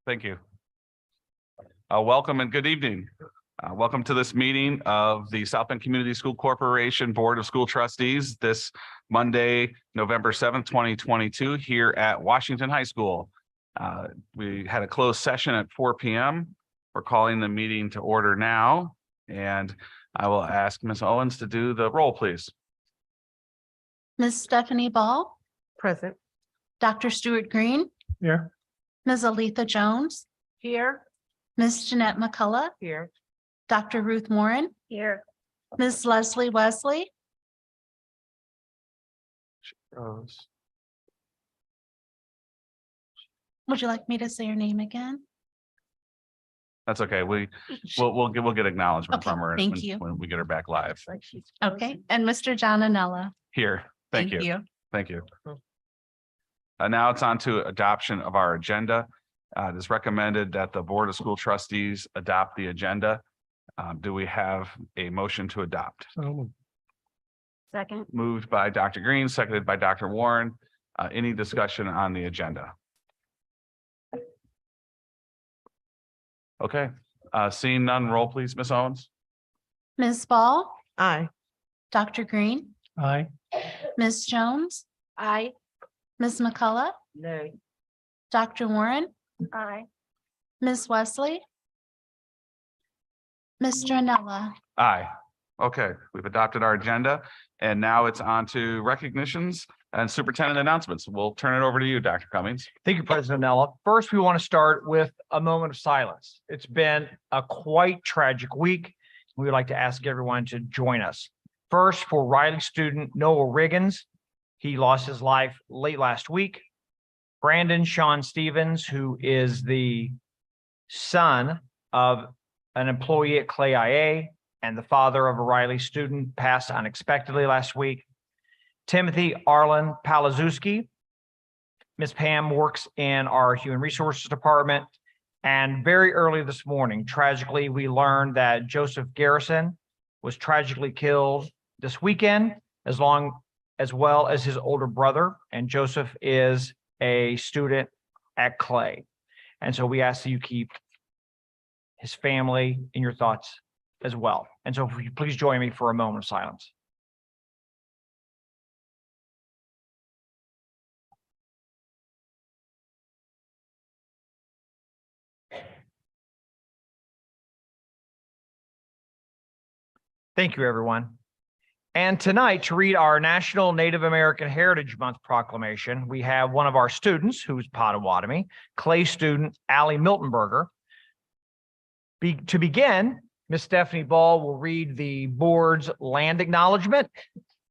Thank you. Welcome and good evening. Welcome to this meeting of the South Bend Community School Corporation Board of School Trustees this Monday, November 7th, 2022 here at Washington High School. We had a closed session at 4 p.m. We're calling the meeting to order now, and I will ask Ms. Owens to do the roll, please. Ms. Stephanie Ball, Present. Dr. Stuart Green, Here. Ms. Aletha Jones, Here. Ms. Jeanette McCullough, Here. Dr. Ruth Morin, Here. Ms. Leslie Wesley, would you like me to say your name again? That's okay. We'll get acknowledgement Okay, from her thank you. when we get her back live. Okay, and Mr. John Anella. Here. Thank you. Thank you. Now it's on to adoption of our agenda. It is recommended that the Board of School Trustees adopt the agenda. Do we have a motion to adopt? Second. Moved by Dr. Green, seconded by Dr. Warren. Any discussion on the agenda? Okay, seeing none, roll please, Ms. Owens. Ms. Ball, Aye. Dr. Green, Aye. Ms. Jones, Aye. Ms. McCullough, No. Dr. Warren, Aye. Ms. Wesley, Mr. Anella. Aye. Okay, we've adopted our agenda and now it's on to recognitions and superintendent announcements. We'll turn it over to you, Dr. Cummings. Thank you, President Nella. First, we want to start with a moment of silence. It's been a quite tragic week. We would like to ask everyone to join us. First, for Riley student Noah Riggins, he lost his life late last week. Brandon Sean Stevens, who is the son of an employee at Clay IA and the father of a Riley student, passed unexpectedly last week. Timothy Arlen Palazewski. Ms. Pam works in our Human Resources Department. And very early this morning, tragically, we learned that Joseph Garrison was tragically killed this weekend, as well as his older brother. And Joseph is a student at Clay. And so we ask that you keep his family in your thoughts as well. And so if you please join me for a moment of silence. Thank you, everyone. And tonight, to read our National Native American Heritage Month proclamation, we have one of our students who's Potawatomi, Clay student Allie Miltenberger. To begin, Ms. Stephanie Ball will read the board's land acknowledgement,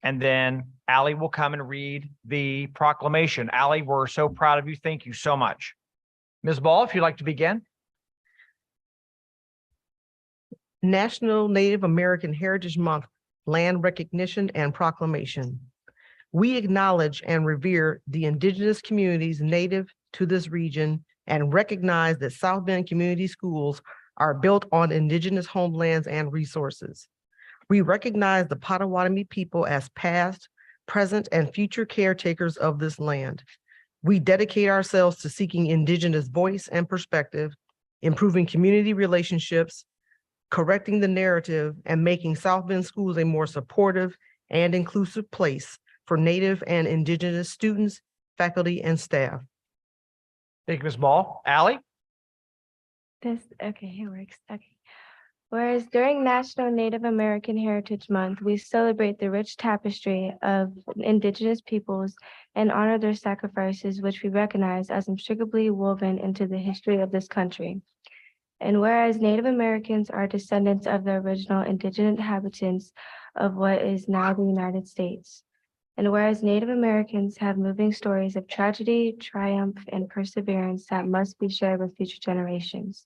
and then Allie will come and read the proclamation. Allie, we're so proud of you. Thank you so much. Ms. Ball, if you'd like to begin. National Native American Heritage Month, Land Recognition and Proclamation. We acknowledge and revere the indigenous communities native to this region and recognize that South Bend Community Schools are built on indigenous homelands and resources. We recognize the Potawatomi people as past, present, and future caretakers of this land. We dedicate ourselves to seeking indigenous voice and perspective, improving community relationships, correcting the narrative, and making South Bend schools a more supportive and inclusive place for Native and indigenous students, faculty, and staff. Thank you, Ms. Ball. Allie? Okay, here works. Okay. Whereas during National Native American Heritage Month, we celebrate the rich tapestry of indigenous peoples and honor their sacrifices, which we recognize as inextricably woven into the history of this country. And whereas Native Americans are descendants of the original indigenous inhabitants of what is now the United States. And whereas Native Americans have moving stories of tragedy, triumph, and perseverance that must be shared with future generations.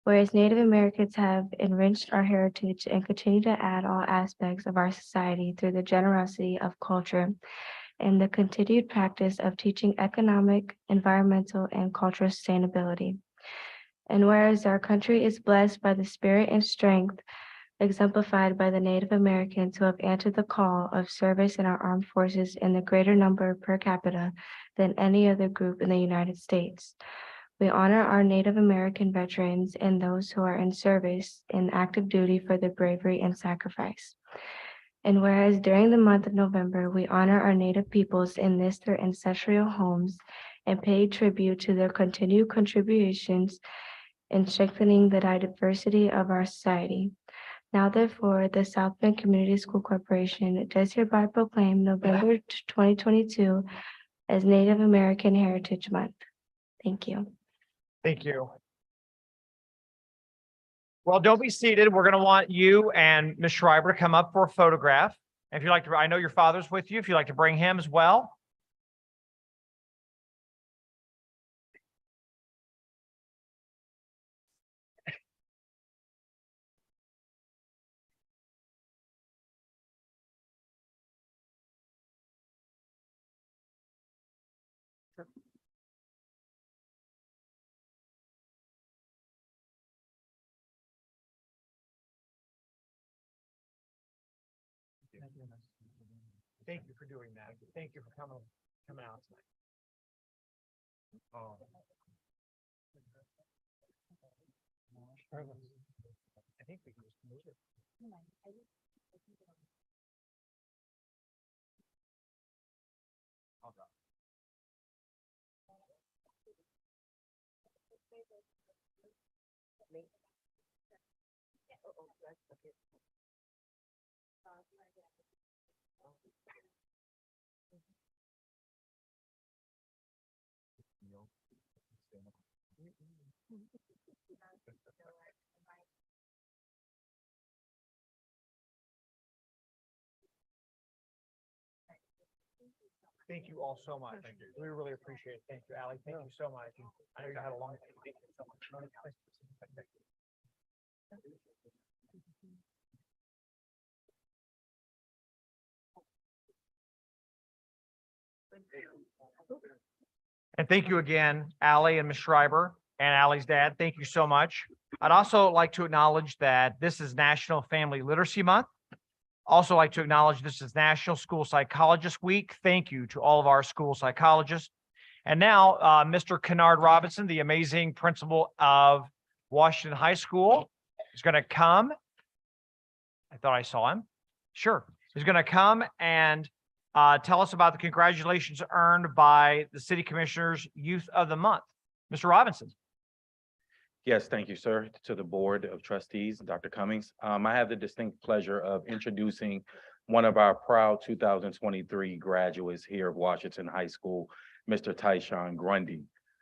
Whereas Native Americans have enriched our heritage and continue to add all aspects of our society through the generosity of culture and the continued practice of teaching economic, environmental, and cultural sustainability. And whereas our country is blessed by the spirit and strength exemplified by the Native Americans who have answered the call of service in our armed forces in the greater number per capita than any other group in the United States. we honor our Native American veterans and those who are in service in active duty for their bravery and sacrifice. And whereas during the month of November, we honor our Native peoples in their ancestral homes and pay tribute to their continued contributions in strengthening the diversity of our society. Now therefore, the South Bend Community School Corporation does hereby proclaim November 2022 as Native American Heritage Month. Thank you. Thank you. Well, don't be seated. We're going to want you and Ms. Schreiber to come up for a photograph. If you'd like to, I know your father's with you. If you'd like to bring him as well. Thank you for doing that. Thank you for coming out tonight. Oh. I think we can just move it. Hold on. Thank you all so much. We really appreciate it. Thank you, Allie. Thank you so much. I know you had a long. Thank you so much. And thank you again, Allie and Ms. Schreiber and Allie's dad. Thank you so much. I'd also like to acknowledge that this is National Family Literacy Month. Also like to acknowledge this is National School Psychologist Week. Thank you to all of our school psychologists. And now, Mr. Kennard Robinson, the amazing principal of Washington High School, is going to come. I thought I saw him. Sure. He's going to come and tell us about the congratulations earned by the City Commissioners Youth of the Month. Mr. Robinson. Yes, thank you, sir, to the Board of Trustees, Dr. Cummings. I have the distinct pleasure of introducing one of our proud 2023 graduates here at Washington High School, Mr. Tyshawn Grundy.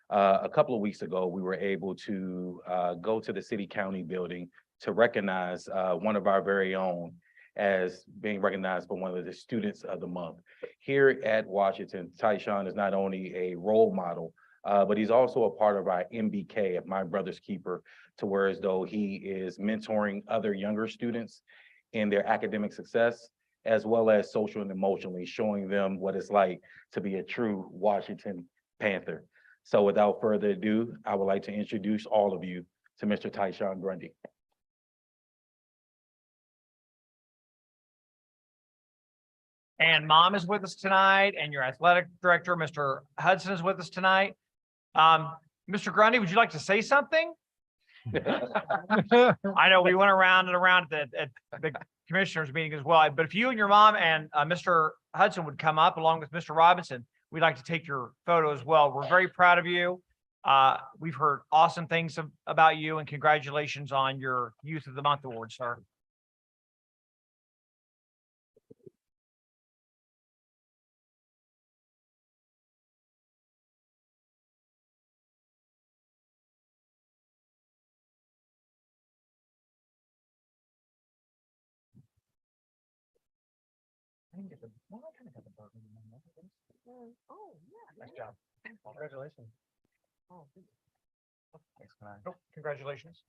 A couple of weeks ago, we were able to go to the City County building to recognize one of our very own as being recognized by one of the Students of the Month. Here at Washington, Tyshawn is not only a role model, but he's also a part of our MBK, of My Brother's Keeper, to where as though he is mentoring other younger students in their academic success, as well as social and emotionally showing them what it's like to be a true Washington Panther. So without further ado, I would like to introduce all of you to Mr. Tyshawn Grundy. And Mom is with us tonight, and your athletic director, Mr. Hudson, is with us tonight. Mr. Grundy, would you like to say something? I know we went around and around at the commissioners meeting as well, but if you and your mom and Mr. Hudson would come up along with Mr. Robinson, we'd like to take your photo as well. We're very proud of you. We've heard awesome things about you, and congratulations on your Youth of the Month award, sir. Oh, yeah. Nice job. Congratulations. Oh, thanks, man. Oh, congratulations.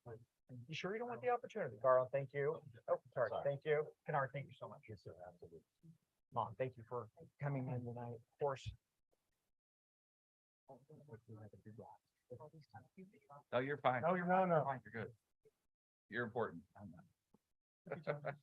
You sure you don't want the opportunity? Garland, thank you. Oh, sorry. Thank you. Kennard, thank you so much. Yes, sir. Absolutely. Mom, thank you for coming in tonight. Of course. No, you're fine. No, you're not. No. Fine, you're good. You're important. I'm not.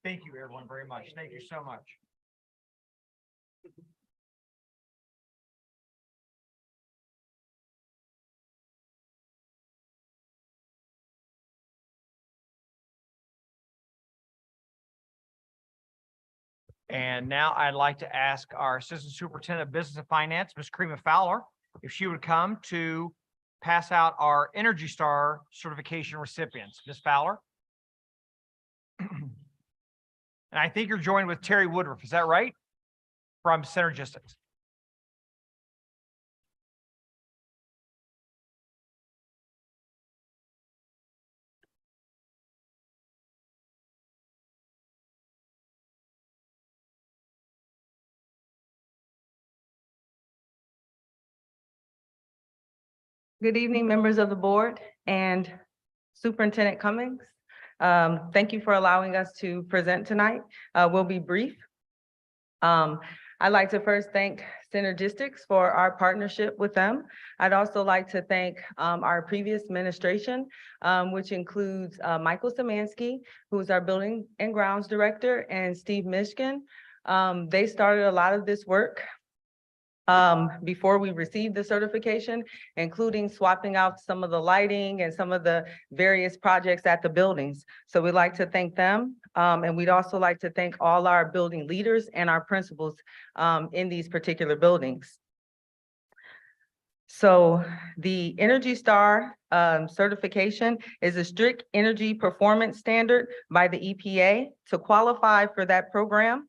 Thank you, everyone, very much. Thank you so much. And now I'd like to ask our Assistant Superintendent of Business and Finance, Ms. Karima Fowler, if she would come to pass out our Energy Star certification recipients. Ms. Fowler? And I think you're joined with Terry Woodruff, is that right? From Synergistics. Good evening, members of the board and Superintendent Cummings. Thank you for allowing us to present tonight. We'll be brief. I'd like to first thank Synergistics for our partnership with them. I'd also like to thank our previous administration, which includes Michael Samansky, who's our Building and Grounds Director, and Steve Mishkin. They started a lot of this work before we received the certification, including swapping out some of the lighting and some of the various projects at the buildings. So we'd like to thank them. And we'd also like to thank all our building leaders and our principals in these particular buildings. So the Energy Star certification is a strict energy performance standard by the EPA. To qualify for that program,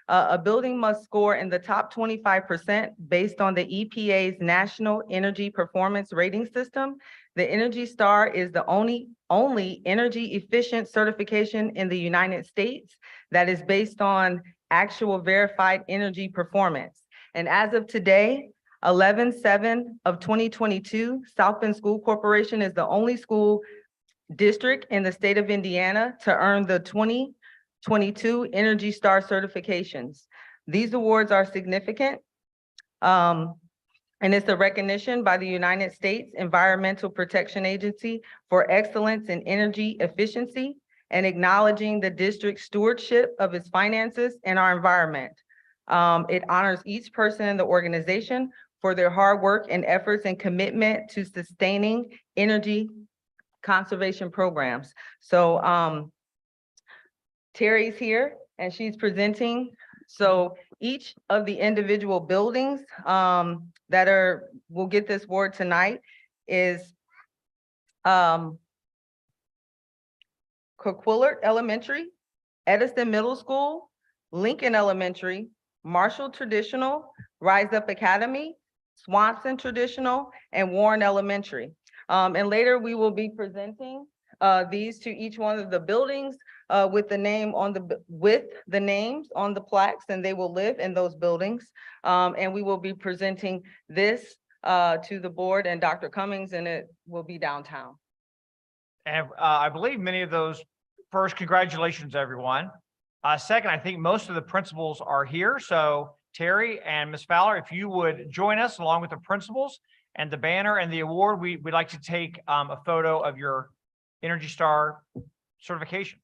a building must score in the top 25% based on the EPA's National Energy Performance Rating System. The Energy Star is the only energy efficient certification in the United States that is based on actual verified energy performance. And as of today, 11/7 of 2022, South Bend School Corporation is the only school district in the state of Indiana to earn the 2022 Energy Star certifications. These awards are significant, and it's a recognition by the United States Environmental Protection Agency for excellence in energy efficiency and acknowledging the district's stewardship of its finances and our environment. It honors each person in the organization for their hard work and efforts and commitment to sustaining energy conservation programs. So Terry's here and she's presenting. So each of the individual buildings that will get this award tonight is Coquillart Elementary, Edison Middle School, Lincoln Elementary, Marshall Traditional, Rise Up Academy, Swanson Traditional, and Warren Elementary. And later we will be presenting these to each one of the buildings with the names on the plaques, and they will live in those buildings. And we will be presenting this to the board and Dr. Cummings, and it will be downtown. And I believe many of those, first, congratulations, everyone. Second, I think most of the principals are here. So Terry and Ms. Fowler, if you would join us along with the principals and the banner and the award, we'd like to take a photo of your Energy Star certification.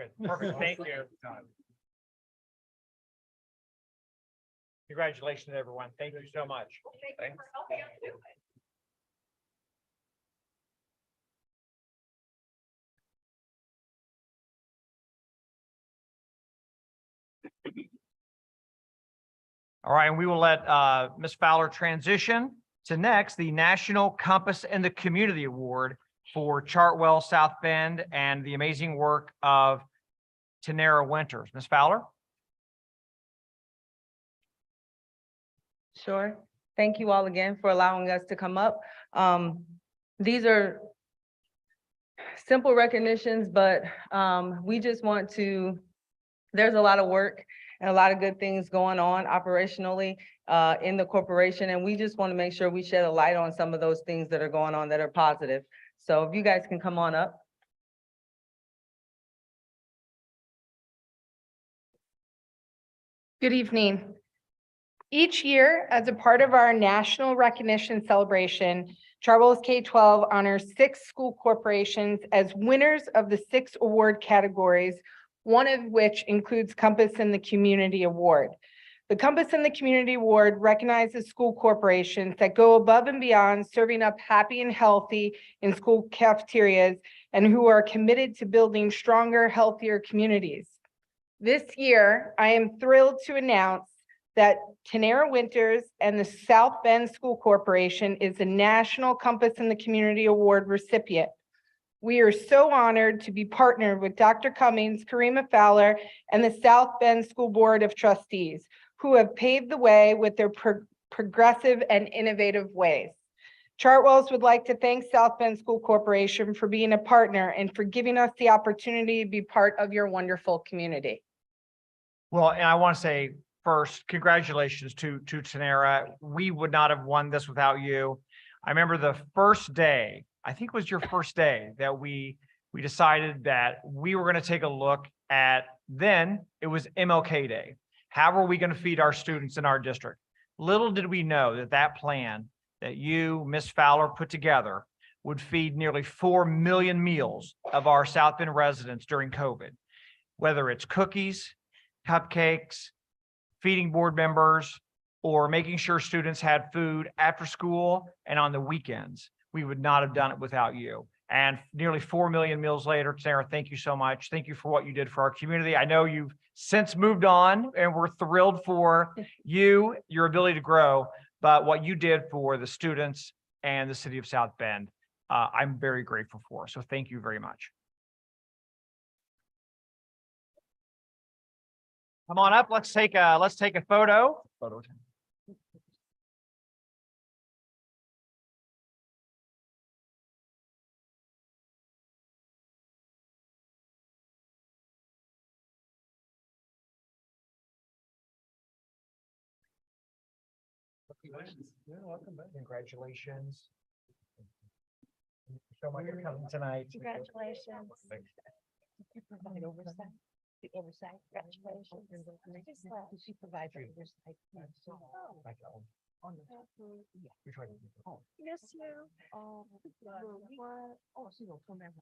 Good. Perfect. Thank you. Congratulations, everyone. Thank you so much. Thanks. All right, and we will let Ms. Fowler transition to next, the National Compass in the Community Award for Chartwell, South Bend, and the amazing work of Tanera Winters. Ms. Fowler? Sure. Thank you all again for allowing us to come up. These are simple recognitions, but we just want to, there's a lot of work and a lot of good things going on operationally in the corporation, and we just want to make sure we shed a light on some of those things that are going on that are positive. So if you guys can come on up. Good evening. Each year, as a part of our national recognition celebration, Chartwell's K-12 honors 6 school corporations as winners of the 6 award categories, one of which includes Compass in the Community Award. The Compass in the Community Award recognizes school corporations that go above and beyond serving up happy and healthy in school cafeterias and who are committed to building stronger, healthier communities. This year, I am thrilled to announce that Tanera Winters and the South Bend School Corporation is a National Compass in the Community Award recipient. We are so honored to be partnered with Dr. Cummings, Karima Fowler, and the South Bend School Board of Trustees, who have paved the way with their progressive and innovative ways. Chartwells would like to thank South Bend School Corporation for being a partner and for giving us the opportunity to be part of your wonderful community. Well, and I want to say first, congratulations to Tanera. We would not have won this without you. I remember the first day, I think it was your first day, that we decided that we were going to take a look at, then it was MLK Day. How are we going to feed our students in our district? Little did we know that that plan that you, Ms. Fowler, put together would feed nearly 4 million meals of our South Bend residents during COVID, whether it's cookies, cupcakes, feeding board members, or making sure students had food after school and on the weekends. We would not have done it without you. And nearly 4 million meals later, Sarah, thank you so much. Thank you for what you did for our community. I know you've since moved on, and we're thrilled for you, your ability to grow, but what you did for the students and the city of South Bend, I'm very grateful for. So thank you very much. Come on up. Let's take a photo. Photo time. Yeah, welcome back. Congratulations. Thank you so much for coming tonight. Congratulations. You provide oversight, the oversight, congratulations. She provides oversight. We try to. Yes, you. Oh, she will come back.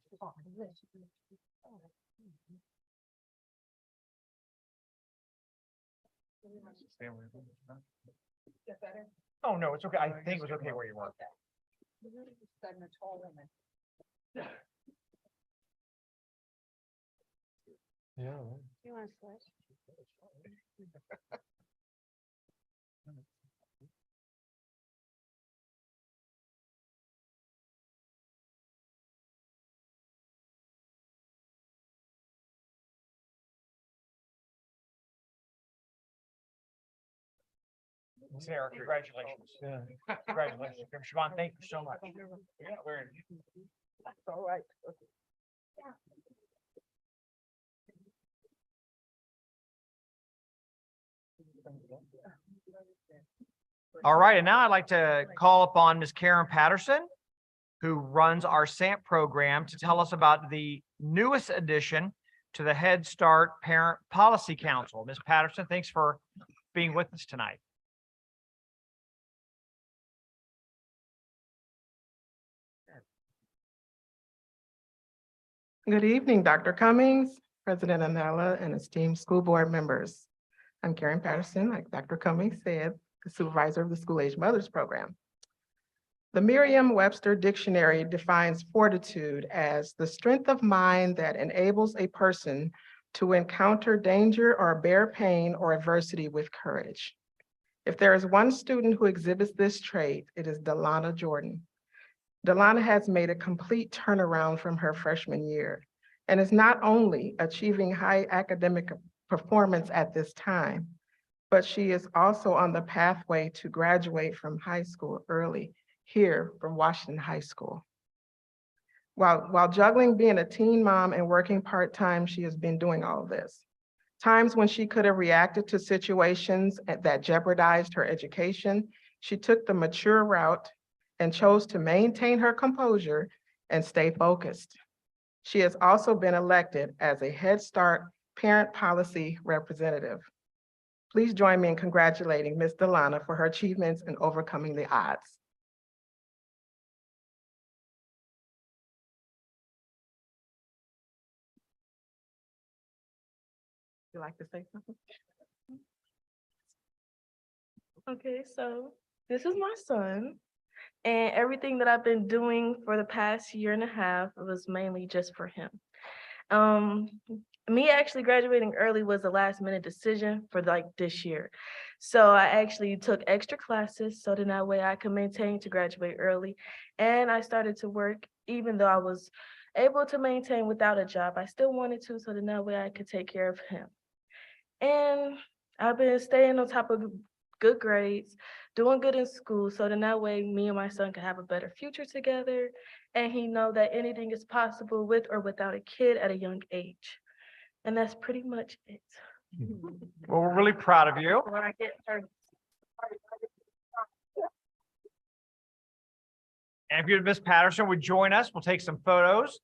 Oh, no, it's okay. I think it was okay where you were. You want to switch? Sarah, congratulations. Congratulations. Siobhan, thank you so much. Yeah, that's all right. All right, and now I'd like to call upon Ms. Karen Patterson, who runs our SAMP program, to tell us about the newest addition to the Head Start Parent Policy Council. Ms. Patterson, thanks for being with us tonight. Good evening, Dr. Cummings, President Anella, and esteemed school board members. I'm Karen Patterson, like Dr. Cummings said, the supervisor of the School Age Mothers Program. The Merriam-Webster Dictionary defines fortitude as the strength of mind that enables a person to encounter danger or bear pain or adversity with courage. If there is one student who exhibits this trait, it is Delana Jordan. Delana has made a complete turnaround from her freshman year and is not only achieving high academic performance at this time, but she is also on the pathway to graduate from high school early here from Washington High School. While juggling being a teen mom and working part-time, she has been doing all of this. Times when she could have reacted to situations that jeopardized her education, she took the mature route and chose to maintain her composure and stay focused. She has also been elected as a Head Start parent policy representative. Please join me in congratulating Ms. Delana for her achievements in overcoming the odds. You like to say something? Okay, so this is my son, and everything that I've been doing for the past year and a half was mainly just for him. Me actually graduating early was a last minute decision for like this year. So I actually took extra classes so that way I could maintain to graduate early. And I started to work even though I was able to maintain without a job. I still wanted to so that way I could take care of him. And I've been staying on top of good grades, doing good in school, so that way me and my son can have a better future together, and he know that anything is possible with or without a kid at a young age. And that's pretty much it. Well, we're really proud of you. When I get her. And if you, Ms. Patterson, would join us, we'll take some photos.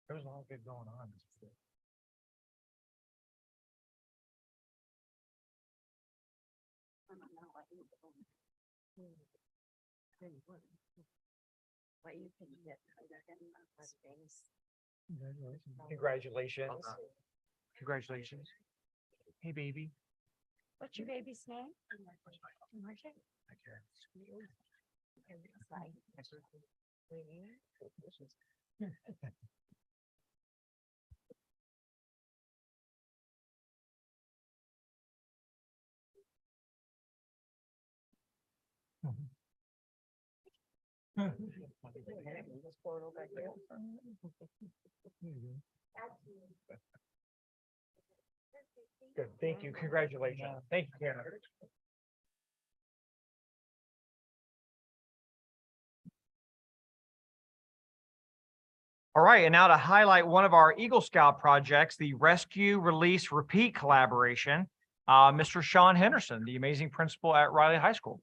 There's a lot good going on. Congratulations. Congratulations. Hey, baby. What's your baby's name? Marcia? Good, thank you. Congratulations. Thank you, Karen. All right, and now to highlight one of our Eagle Scout projects, the Rescue, Release, Repeat collaboration, Mr. Sean Henderson, the amazing principal at Riley High School.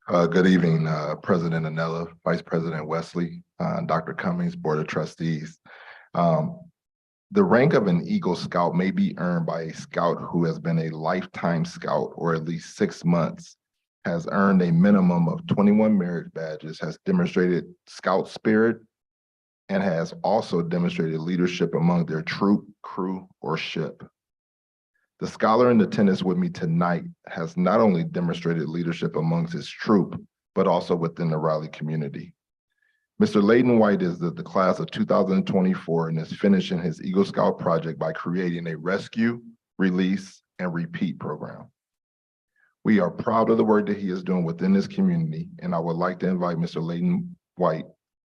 Good evening, President Anella, Vice President Wesley, Dr. Cummings, Board of Trustees. The rank of an Eagle Scout may be earned by a scout who has been a lifetime scout or at least 6 months, has earned a minimum of 21 merit badges, has demonstrated scout spirit, and has also demonstrated leadership among their troop, crew, or ship. The scholar in attendance with me tonight has not only demonstrated leadership amongst his troop, but also within the Raleigh community. Mr. Layden White is the class of 2024 and is finishing his Eagle Scout project by creating a rescue, release, and repeat program. We are proud of the work that he is doing within this community, and I would like to invite Mr. Layden White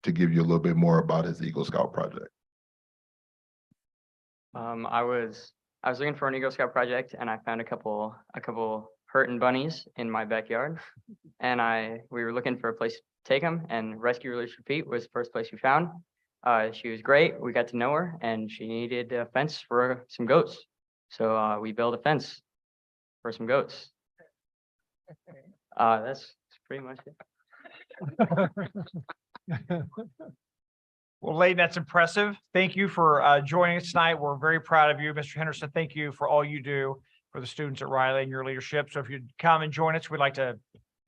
to give you a little bit more about his Eagle Scout project. I was looking for an Eagle Scout project and I found a couple hurting bunnies in my backyard. And we were looking for a place to take them, and Rescue, Release, Repeat was the first place we found. She was great. We got to know her and she needed a fence for some goats. So we built a fence for some goats. That's pretty much it. Well, Layden, that's impressive. Thank you for joining us tonight. We're very proud of you. Mr. Henderson, thank you for all you do for the students at Riley and your leadership. So if you'd come and join us, we'd like to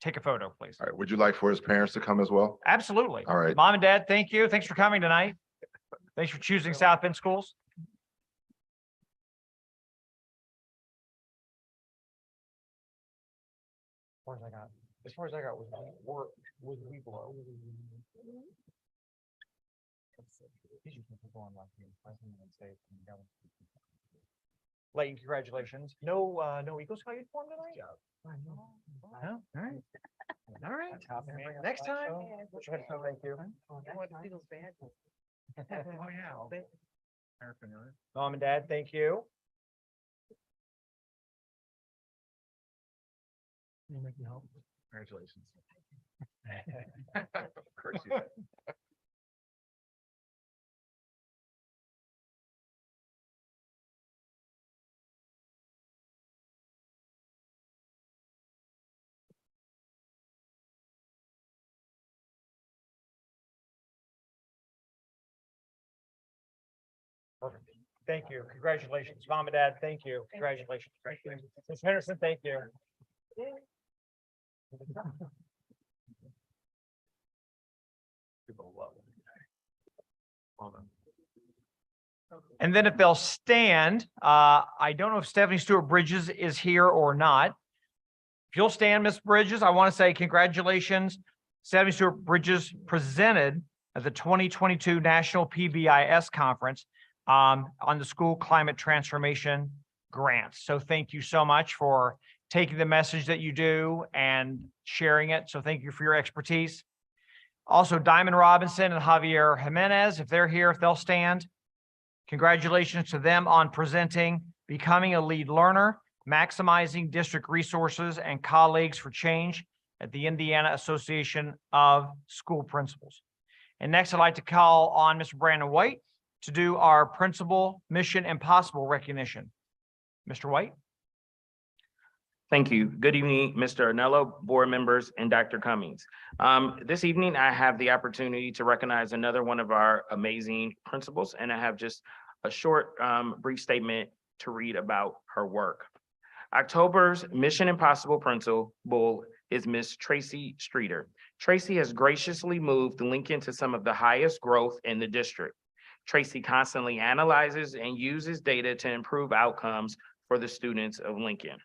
take a photo, please. All right, would you like for his parents to come as well? Absolutely. All right. Mom and Dad, thank you. Thanks for coming tonight. Thanks for choosing South Bend Schools. As far as I got was we below. Layton, congratulations. No Eagle Scout uniform tonight? No? All right. All right. Next time. Thank you. Oh, yeah. Mom and Dad, thank you. Congratulations. Perfect. Thank you. Congratulations. Mom and Dad, thank you. Congratulations. Ms. Henderson, thank you. And then if they'll stand, I don't know if Stephanie Stewart Bridges is here or not. If you'll stand, Miss Bridges, I want to say congratulations. Stephanie Stewart Bridges presented at the 2022 National PBIS Conference on the school climate transformation grants. So thank you so much for taking the message that you do and sharing it. So thank you for your expertise. Also, Diamond Robinson and Javier Jimenez, if they're here, if they'll stand. Congratulations to them on presenting Becoming a Lead Learner, Maximizing District Resources and Colleagues for Change at the Indiana Association of School Principals. And next, I'd like to call on Mr. Brandon White to do our Principal Mission Impossible recognition. Mr. White. Thank you. Good evening, Mr. Anello, board members, and Dr. Cummings. This evening, I have the opportunity to recognize another one of our amazing principals, and I have just a short, brief statement to read about her work. October's Mission Impossible principal is Miss Tracy Streeter. Tracy has graciously moved Lincoln to some of the highest growth in the district. Tracy constantly analyzes and uses data to improve outcomes for the students of Lincoln.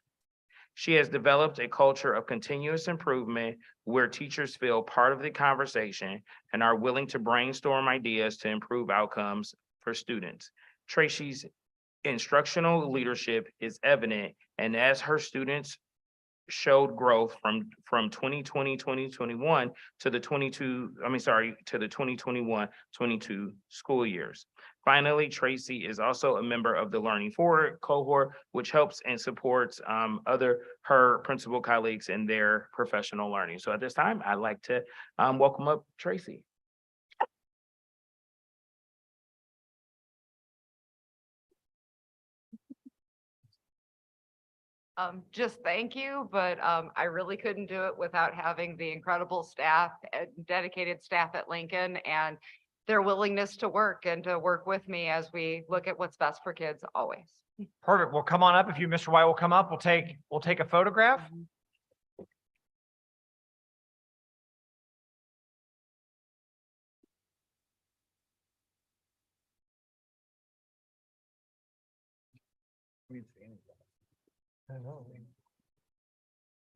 She has developed a culture of continuous improvement where teachers feel part of the conversation and are willing to brainstorm ideas to improve outcomes for students. Tracy's instructional leadership is evident, and as her students showed growth from 2020-2021 to the 2021-22 school years. Finally, Tracy is also a member of the Learning Forward cohort, which helps and supports her principal colleagues in their professional learning. So at this time, I'd like to welcome up Tracy. Just thank you, but I really couldn't do it without having the incredible staff, dedicated staff at Lincoln, and their willingness to work with me as we look at what's best for kids always. Perfect. Well, come on up. If you, Mr. White, will come up, we'll take a photograph.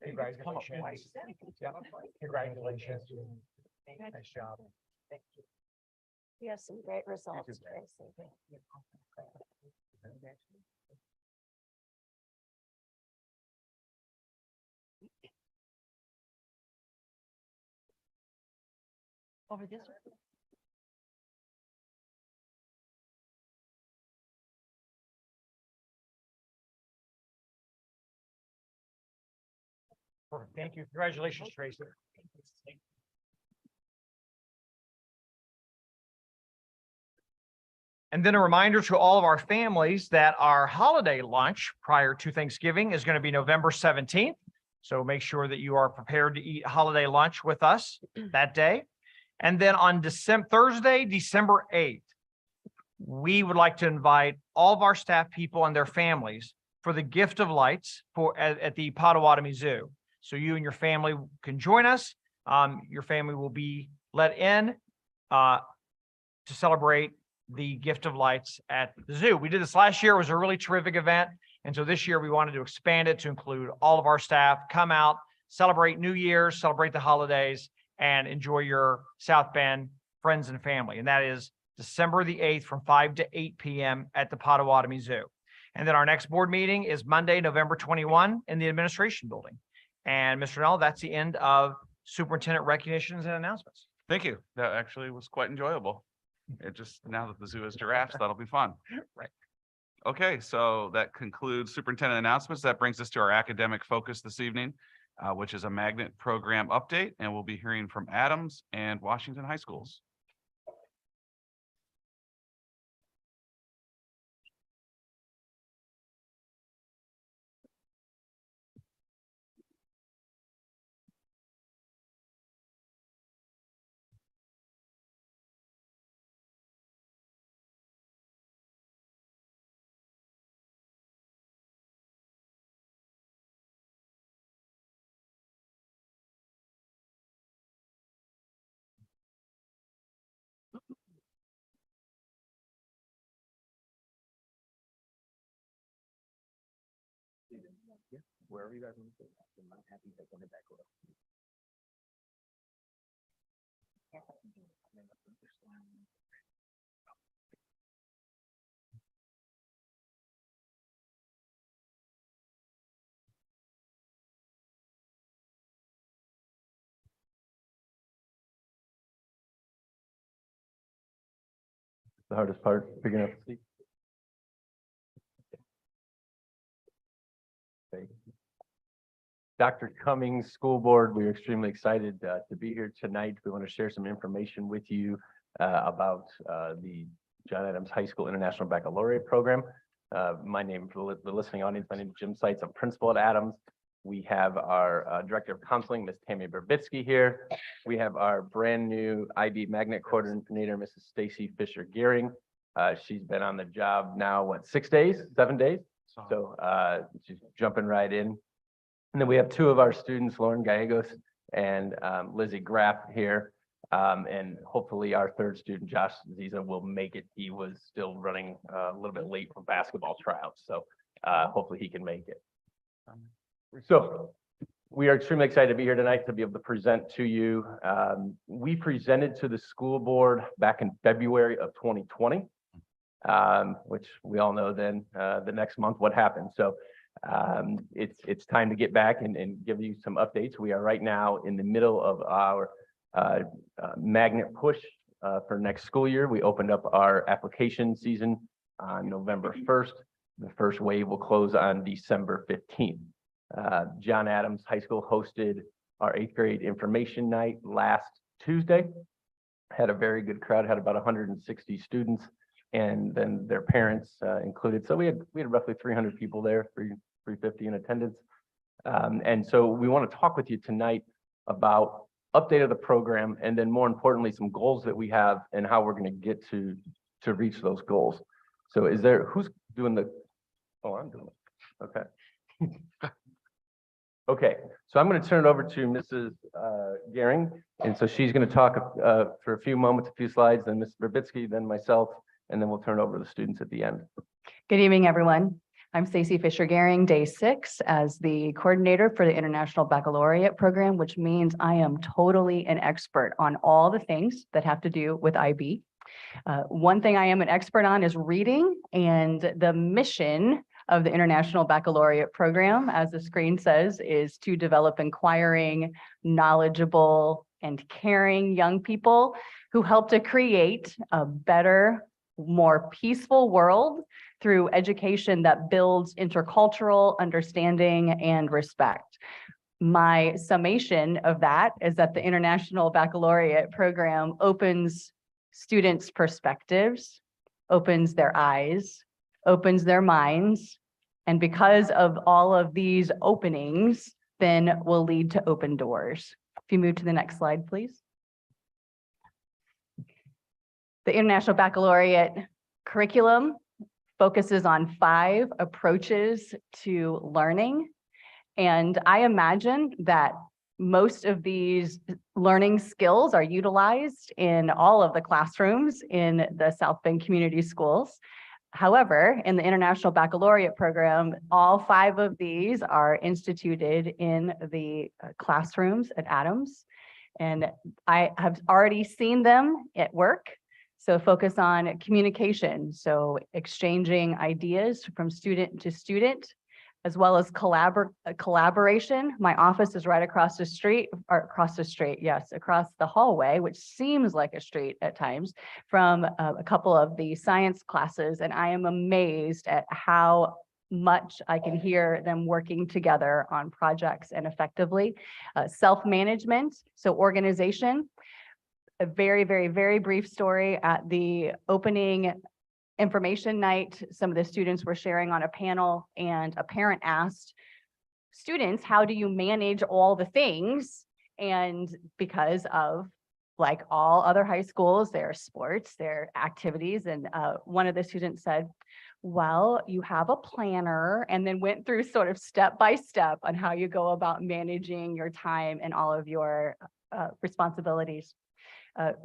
Congratulations. Yeah. Congratulations. Nice job. Thank you. You have some great results, Tracy. Over this one? Perfect. Thank you. Congratulations, Tracy. And then a reminder to all of our families that our holiday lunch prior to Thanksgiving is going to be November 17th. So make sure that you are prepared to eat holiday lunch with us that day. And then on Thursday, December 8th, we would like to invite all of our staff people and their families for the Gift of Lights at the Potawatomi Zoo. So you and your family can join us. Your family will be let in to celebrate the Gift of Lights at the zoo. We did this last year. It was a really terrific event. And so this year we wanted to expand it to include all of our staff, come out, celebrate New Year's, celebrate the holidays, and enjoy your South Bend friends and family. And that is December the 8th from 5 to 8 p.m. at the Potawatomi Zoo. And then our next board meeting is Monday, November 21 in the administration building. And Mr. Nell, that's the end of superintendent recognitions and announcements. Thank you. That actually was quite enjoyable. It just, now that the zoo has giraffes, that'll be fun. Right. Okay, so that concludes superintendent announcements. That brings us to our academic focus this evening, which is a magnet program update, and we'll be hearing from Adams and Washington High Schools. Wherever you guys want to go, I'm happy to go back over. The hardest part, figuring out the seat. Okay. Dr. Cummings, School Board, we're extremely excited to be here tonight. We want to share some information with you about the John Adams High School International Baccalaureate Program. My name, for the listening audience, my name is Jim Seitz. I'm principal at Adams. We have our Director of Counseling, Ms. Tammy Berbitsky here. We have our brand new IB Magnet Coordinator, Mrs. Stacy Fisher-Gearing. She's been on the job now, what, 7 days? So she's jumping right in. And then we have two of our students, Lauren Gallegos and Lizzie Graff here. And hopefully our third student, Josh Ziza, will make it. He was still running a little bit late for basketball tryouts. So hopefully he can make it. So we are extremely excited to be here tonight to be able to present to you. We presented to the school board back in February of 2020, which we all know then the next month what happened. So it's time to get back and give you some updates. We are right now in the middle of our magnet push for next school year. We opened up our application season on November 1st. The first wave will close on December 15th. John Adams High School hosted our 8th grade information night last Tuesday. Had a very good crowd, had about 160 students, and then their parents included. So we had roughly 300 people there, 350 in attendance. And so we want to talk with you tonight about update of the program, and then more importantly, some goals that we have and how we're going to get to reach those goals. So who's doing the, oh, I'm doing it. Okay. Okay, so I'm going to turn it over to Mrs. Gearing, and so she's going to talk for a few moments, a few slides, then Ms. Berbitsky, then myself, and then we'll turn it over to the students at the end. Good evening, everyone. I'm Stacy Fisher-Gearing, day 6, as the coordinator for the International Baccalaureate Program, which means I am totally an expert on all the things that have to do with IB. One thing I am an expert on is reading, and the mission of the International Baccalaureate Program, as the screen says, is to develop inquiring, knowledgeable, and caring young people who help to create a better, more peaceful world through education that builds intercultural understanding and respect. My summation of that is that the International Baccalaureate Program opens students' perspectives, opens their eyes, opens their minds. And because of all of these openings, spin will lead to open doors. If you move to the next slide, please. The International Baccalaureate curriculum focuses on 5 approaches to learning. And I imagine that most of these learning skills are utilized in all of the classrooms in the South Bend Community Schools. However, in the International Baccalaureate program, all 5 of these are instituted in the classrooms at Adams. And I have already seen them at work. So focus on communication, so exchanging ideas from student to student, as well as collaboration. My office is right across the street, across the hallway, which seems like a street at times, from a couple of the science classes. And I am amazed at how much I can hear them working together on projects and effectively. Self-management, so organization. A very, very, very brief story at the opening information night. Some of the students were sharing on a panel, and a parent asked students, how do you manage all the things? And because of, like all other high schools, there are sports, there are activities. And one of the students said, well, you have a planner, and then went through sort of step by step on how you go about managing your time and all of your responsibilities.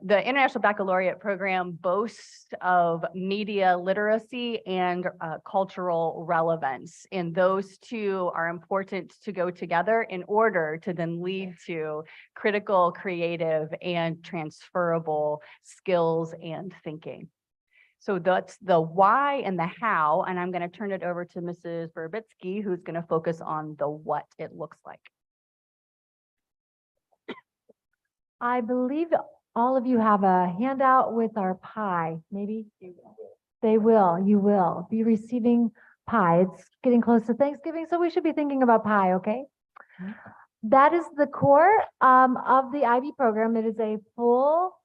The International Baccalaureate program boasts of media literacy and cultural relevance, and those 2 are important to go together in order to then lead to critical, creative, and transferable skills and thinking. So that's the why and the how, and I'm going to turn it over to Mrs. Verbitsky, who's going to focus on the what it looks like. I believe all of you have a handout with our pie, maybe? You will be receiving pie. It's getting close to Thanksgiving, so we should be thinking about pie, okay? That is the core of the IB program. It is a full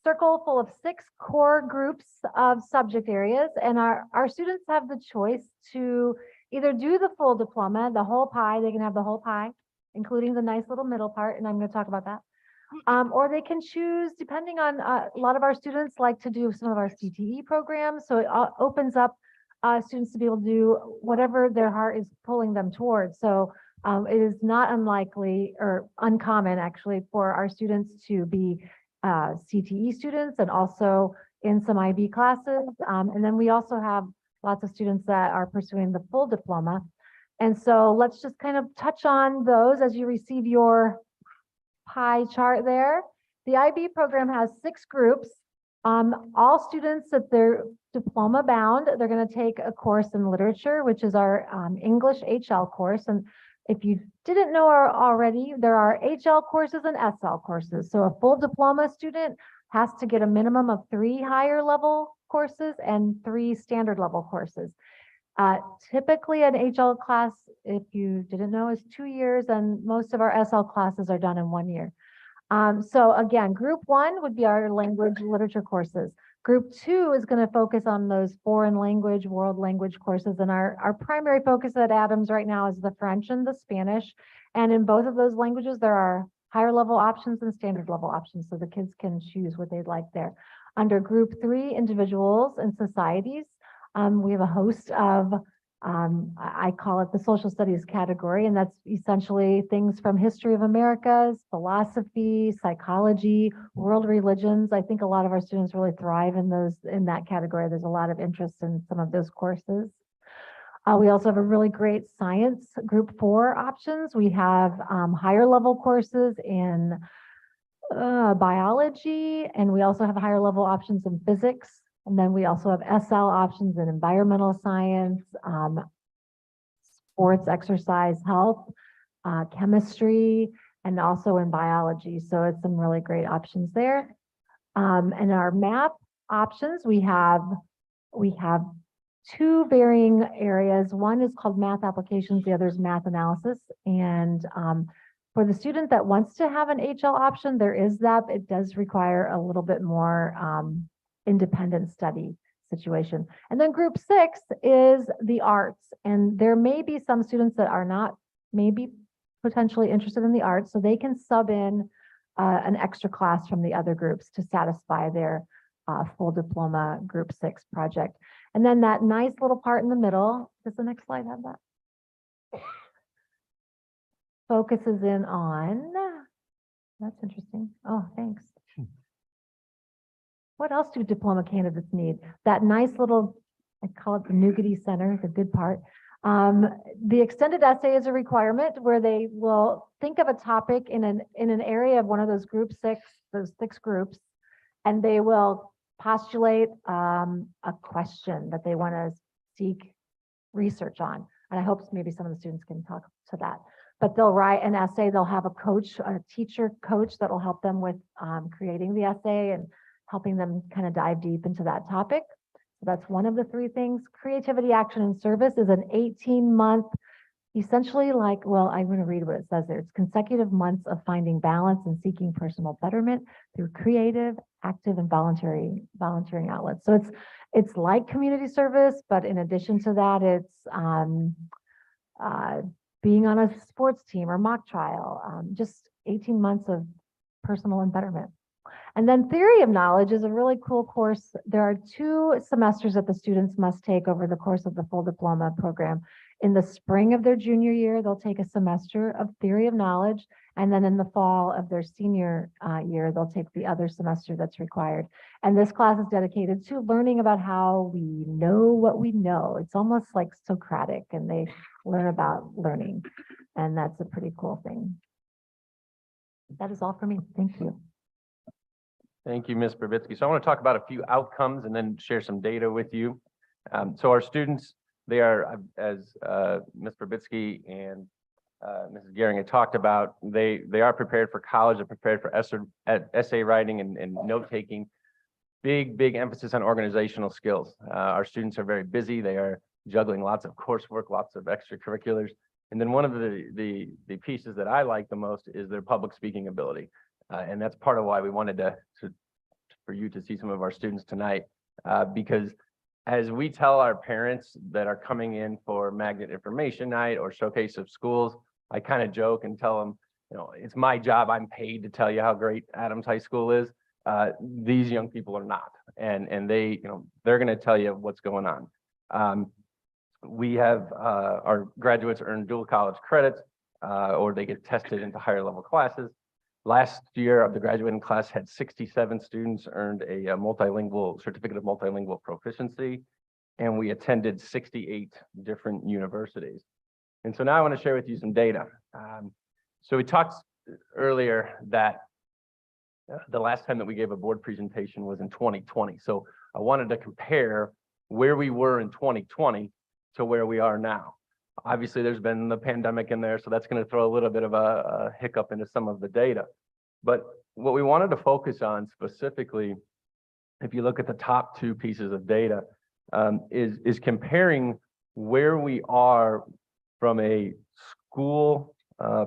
circle full of 6 core groups of subject areas, and our students have the choice to either do the full diploma, the whole pie. They can have the whole pie, including the nice little middle part, and I'm going to talk about that. Or they can choose, depending on, a lot of our students like to do some of our CTE programs, so it opens up students to be able to do whatever their heart is pulling them towards. So it is not unlikely or uncommon, actually, for our students to be CTE students and also in some IB classes. And then we also have lots of students that are pursuing the full diploma. And so let's just kind of touch on those as you receive your pie chart there. The IB program has 6 groups. All students that they're diploma bound, they're going to take a course in literature, which is our English HL course. And if you didn't know already, there are HL courses and SL courses. So a full diploma student has to get a minimum of 3 higher level courses and 3 standard level courses. Typically an HL class, if you didn't know, is 2 years, and most of our SL classes are done in 1 year. So again, group 1 would be our language literature courses. Group 2 is going to focus on those foreign language, world language courses. And our primary focus at Adams right now is the French and the Spanish. And in both of those languages, there are higher level options and standard level options. So the kids can choose what they'd like there. Under group 3, individuals and societies, we have a host of, I call it the social studies category, and that's essentially things from history of Americas, philosophy, psychology, world religions. I think a lot of our students really thrive in that category. There's a lot of interest in some of those courses. We also have a really great science group 4 options. We have higher level courses in biology, and we also have higher level options in physics. And then we also have SL options in environmental science, sports, exercise, health, chemistry, and also in biology. So it's some really great options there. And our math options, we have 2 varying areas. One is called math applications, the other is math analysis. And for the student that wants to have an HL option, there is that. It does require a little bit more independent study. situation. And then group 6 is the arts. And there may be some students that are not maybe potentially interested in the arts, so they can sub in an extra class from the other groups to satisfy their full diploma group 6 project. And then that nice little part in the middle, does the next slide have that? Focuses in on, that's interesting. Oh, thanks. What else do diploma candidates need? That nice little, I call it the nougaty center, the good part. The extended essay is a requirement where they will think of a topic in an area of one of those those 6 groups, and they will postulate a question that they want to seek research on. And I hope maybe some of the students can talk to that. But they'll write an essay, they'll have a coach, a teacher coach that will help them with creating the essay and helping them kind of dive deep into that topic. So that's one of the 3 things. Creativity, action, and service is an 18-month, essentially like, well, I'm going to read what it says there. It's consecutive months of finding balance and seeking personal betterment through creative, active, and volunteering outlets. So it's like community service, but in addition to that, it's being on a sports team or mock trial, just 18 months of personal and betterment. And then theory of knowledge is a really cool course. There are 2 semesters that the students must take over the course of the full diploma program. In the spring of their junior year, they'll take a semester of theory of knowledge. And then in the fall of their senior year, they'll take the other semester that's required. And this class is dedicated to learning about how we know what we know. It's almost like Socratic, and they learn about learning. And that's a pretty cool thing. That is all for me. Thank you. Thank you, Ms. Brabitsky. So I want to talk about a few outcomes and then share some data with you. So our students, they are, as Ms. Brabitsky and Mrs. Gehring had talked about, they are prepared for college, they're prepared for essay writing and note-taking. Big emphasis on organizational skills. Our students are very busy. They are juggling lots of coursework, lots of extracurriculars. And then one of the pieces that I like the most is their public speaking ability. And that's part of why we wanted for you to see some of our students tonight, because as we tell our parents that are coming in for Magnet Information Night or Showcase of Schools, I kind of joke and tell them, you know, it's my job. I'm paid to tell you how great Adams High School is. These young people are not, and they, you know, they're going to tell you what's going on. We have our graduates earn dual college credits, or they get tested into higher level classes. Last year, the graduating class had 67 students earned a multilingual certificate of multilingual proficiency, and we attended 68 different universities. And so now I want to share with you some data. So we talked earlier that the last time that we gave a board presentation was in 2020. So I wanted to compare where we were in 2020 to where we are now. Obviously, there's been the pandemic in there, so that's going to throw a little bit of a hiccup into some of the data. But what we wanted to focus on specifically, if you look at the top 2 pieces of data, is comparing where we are from a school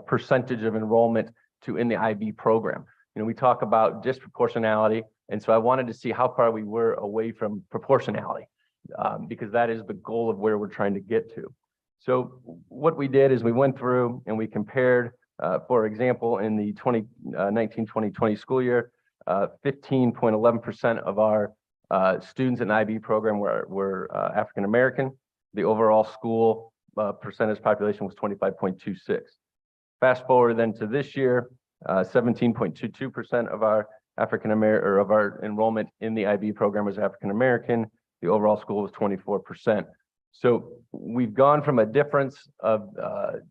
percentage of enrollment to in the IB program. You know, we talk about disproportionality, and so I wanted to see how far we were away from proportionality, because that is the goal of where we're trying to get to. So what we did is we went through and we compared, for example, in the 2019-2020 school year, 15.11% of our students in the IB program were African American. The overall school percentage population was 25.26. Fast forward then to this year, 17.22% of our African American, or of our enrollment in the IB program was African American. The overall school was 24%. So we've gone from a difference of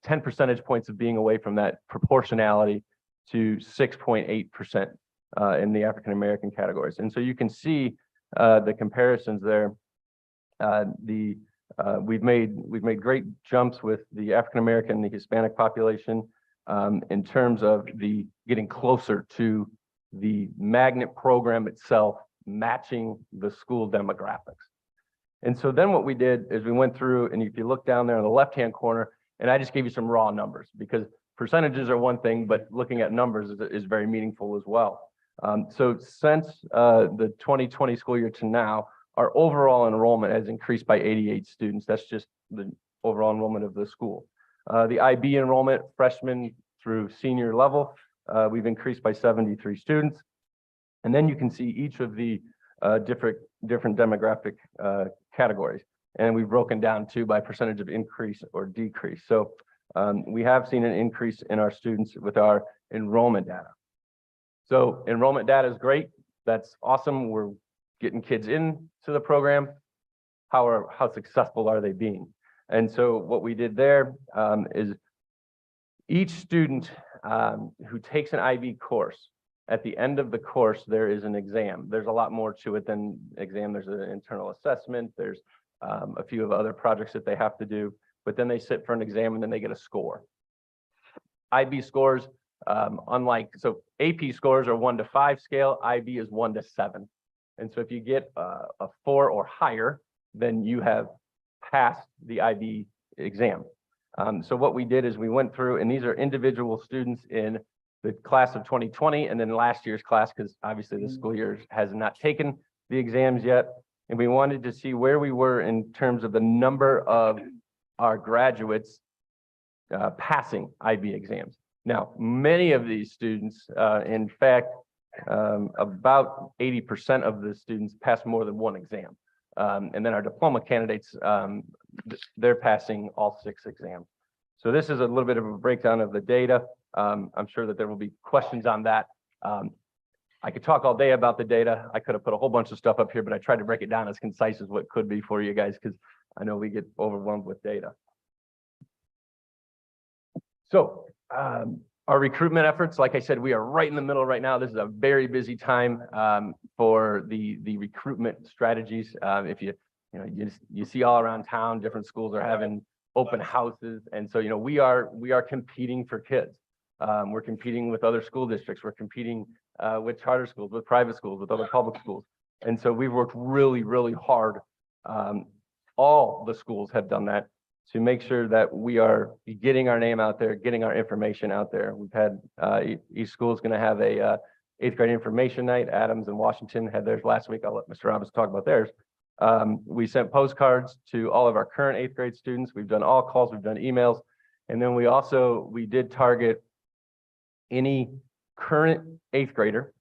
10 percentage points of being away from that proportionality to 6.8% in the African American categories. And so you can see the comparisons there. We've made great jumps with the African American and the Hispanic population in terms of the getting closer to the magnet program itself matching the school demographics. And so then what we did is we went through, and if you look down there in the left-hand corner, and I just gave you some raw numbers because percentages are one thing, but looking at numbers is very meaningful as well. So since the 2020 school year to now, Our overall enrollment has increased by 88 students. That's just the overall enrollment of the school. The IB enrollment, freshman through senior level, we've increased by 73 students. And then you can see each of the different demographic categories. And we've broken down too by percentage of increase or decrease. So we have seen an increase in our students with our enrollment data. So enrollment data is great. That's awesome. We're getting kids into the program. How successful are they being? And so what we did there is each student who takes an IB course, at the end of the course, there is an exam. There's a lot more to it than exam. There's an internal assessment. There's a few of other projects that they have to do, but then they sit for an exam and then they get a score. IB scores, so AP scores are 1 to 5 scale, IB is 1 to 7. And so if you get a 4 or higher, then you have passed the IB exam. So what we did is we went through, and these are individual students in the class of 2020 and then last year's class, because obviously the school year has not taken the exams yet. And we wanted to see where we were in terms of the number of our graduates passing IB exams. Now, many of these students, in fact, about 80% of the students pass more than one exam. And then our diploma candidates, they're passing all 6 exams. So this is a little bit of a breakdown of the data. I'm sure that there will be questions on that. I could talk all day about the data. I could have put a whole bunch of stuff up here, but I tried to break it down as concise as what could be for you guys, because I know we get overwhelmed with data. So our recruitment efforts, like I said, we are right in the middle right now. This is a very busy time for the recruitment strategies. If you see all around town, different schools are having open houses, and so we are competing for kids. We're competing with other school districts. We're competing with charter schools, with private schools, with other public schools, and so we've worked really, really hard. All the schools have done that to make sure that we are getting our name out there, getting our information out there. We've had each school is going to have a 8th grade information night. Adams and Washington had theirs last week. I'll let Mr. Robbins talk about theirs. We sent postcards to all of our current 8th grade students. We've done all calls, we've done emails. And then we did target any current 8th grader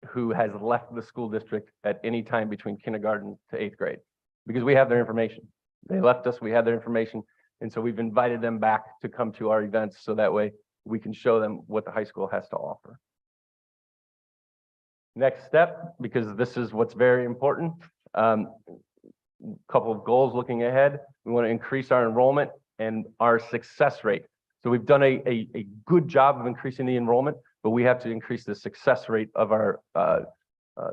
who has left the school district at any time between kindergarten to 8th grade, because we have their information. They left us, we had their information. And so we've invited them back to come to our events so that way we can show them what the high school has to offer. Next step, because this is what's very important. Couple of goals looking ahead. We want to increase our enrollment and our success rate. So we've done a good job of increasing the enrollment, but we have to increase the success rate of our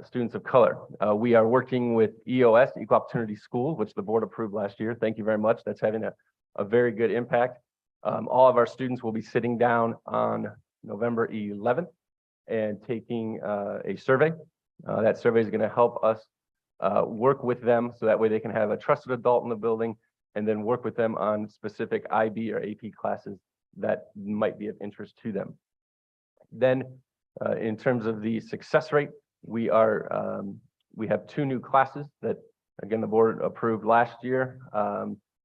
students of color. We are working with EOS, Equal Opportunity Schools, which the board approved last year. Thank you very much. That's having a very good impact. All of our students will be sitting down on November 11th and taking a survey. That survey is going to help us work with them so that way they can have a trusted adult in the building, and then work with them on specific IB or AP classes that might be of interest to them. Then in terms of the success rate, we have 2 new classes that, again, the board approved last year,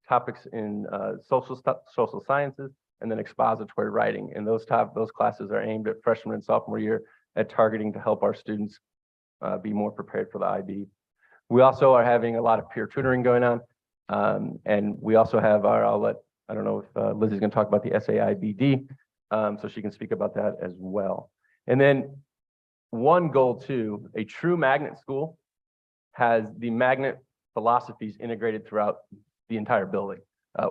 topics in social sciences and then expository writing. And those classes are aimed at freshman and sophomore year at targeting to help our students be more prepared for the IB. We also are having a lot of peer tutoring going on. And we also have I don't know if Lizzie's going to talk about the SAIBD, so she can speak about that as well. And then one goal too, a true magnet school has the magnet philosophies integrated throughout the entire building.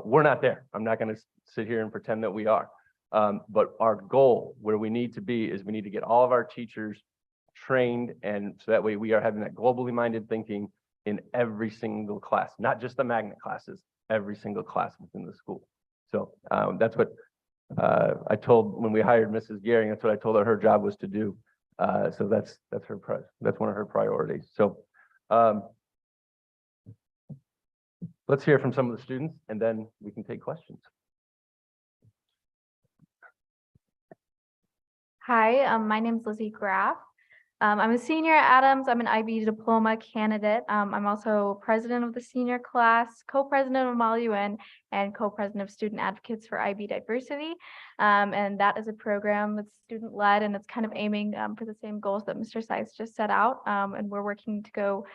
We're not there. I'm not going to sit here and pretend that we are. But our goal, where we need to be, is we need to get all of our teachers trained, and so that way we are having that globally minded thinking in every single class, not just the magnet classes, every single class within the school. So that's what I told when we hired Mrs. Gehring. That's what I told her job was to do. So that's one of her priorities. So let's hear from some of the students, and then we can take questions. Hi, my name is Lizzie Graff. I'm a senior at Adams. I'm an IB diploma candidate. I'm also president of the senior class, co-president of Model UN, and co-president of Student Advocates for IB Diversity. And that is a program that's student-led, and it's kind of aiming for the same goals that Mr. Seitz just set out. And we're working to go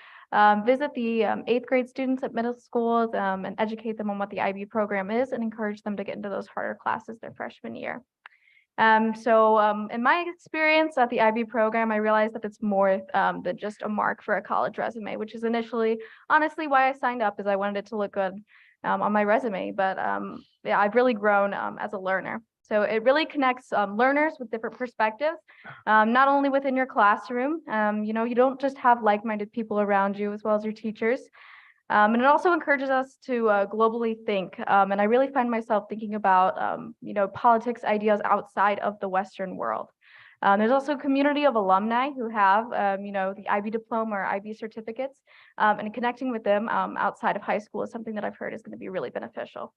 visit the 8th grade students at middle schools and educate them on what the IB program is and encourage them to get into those harder classes their freshman year. In my experience at the IB program, I realized that it's more than just a mark for a college resume, which is initially, honestly, why I signed up, is I wanted it to look good on my resume. But yeah, I've really grown as a learner. So it really connects learners with different perspectives, not only within your classroom. You don't just have like-minded people around you, as well as your teachers. And it also encourages us to globally think. And I really find myself thinking about, politics ideas outside of the Western world. There's also a community of alumni who have, the IB diploma or IB certificates, and connecting with them outside of high school is something that I've heard is going to be really beneficial.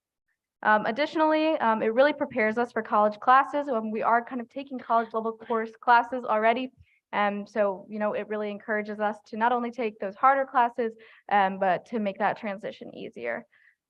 Additionally, it really prepares us for college classes. We are kind of taking college level course classes already. So, it really encourages us to not only take those harder classes, but to make that transition easier.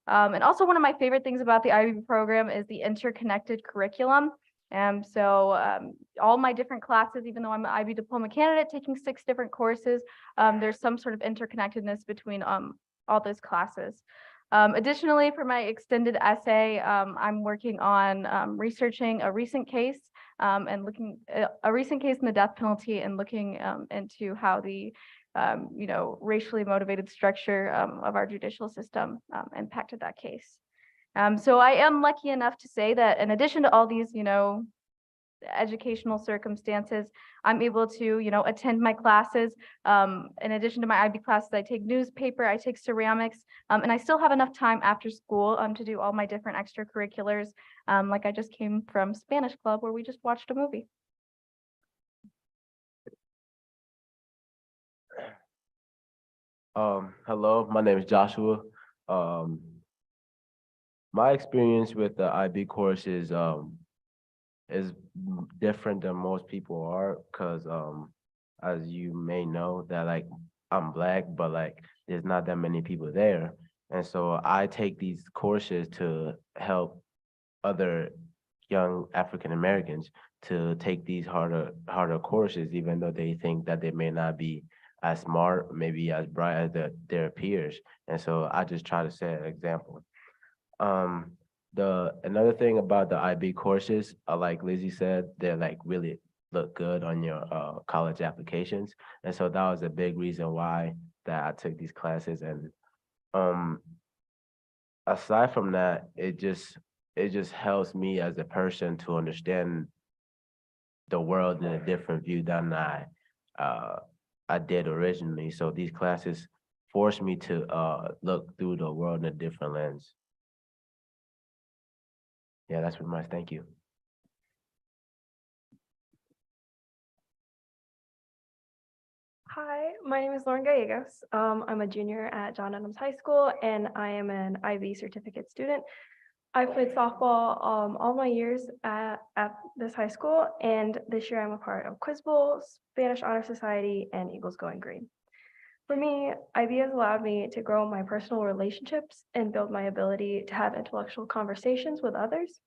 And also one of my favorite things about the IB program is the interconnected curriculum. All my different classes, even though I'm an IB diploma candidate taking 6 different courses, there's some sort of interconnectedness between all those classes. Additionally, for my extended essay, I'm working on researching a recent case and looking at a recent case in the death penalty and looking into how the racially motivated structure of our judicial system impacted that case. So I am lucky enough to say that in addition to all these, educational circumstances, I'm able to, attend my classes. In addition to my IB classes, I take newspaper, I take ceramics, and I still have enough time after school to do all my different extracurriculars. Like I just came from Spanish Club where we just watched a movie. Hello, my name is Joshua. My experience with the IB course is different than most people are, because as you may know that I'm Black, but there's not that many people there. And so I take these courses to help other young African Americans to take these harder courses, even though they think that they may not be as smart, maybe as bright as their peers. And so I just try to set an example. Another thing about the IB courses, like Lizzie said, they're really look good on your college applications. And so that was a big reason why that I took these classes. And aside from that, it just helps me as a person to understand the world in a different view than I did originally. So these classes forced me to look through the world in a different lens. Yeah, that's pretty much. Thank you. Hi, my name is Lauren Gallegos. I'm a junior at John Adams High School, and I am an IB certificate student. I played softball all my years at this high school, and this year I'm a part of Quiz Bowl, Spanish Honor Society, and Eagles Going Green. For me, IB has allowed me to grow my personal relationships and build my ability to have intellectual conversations with others.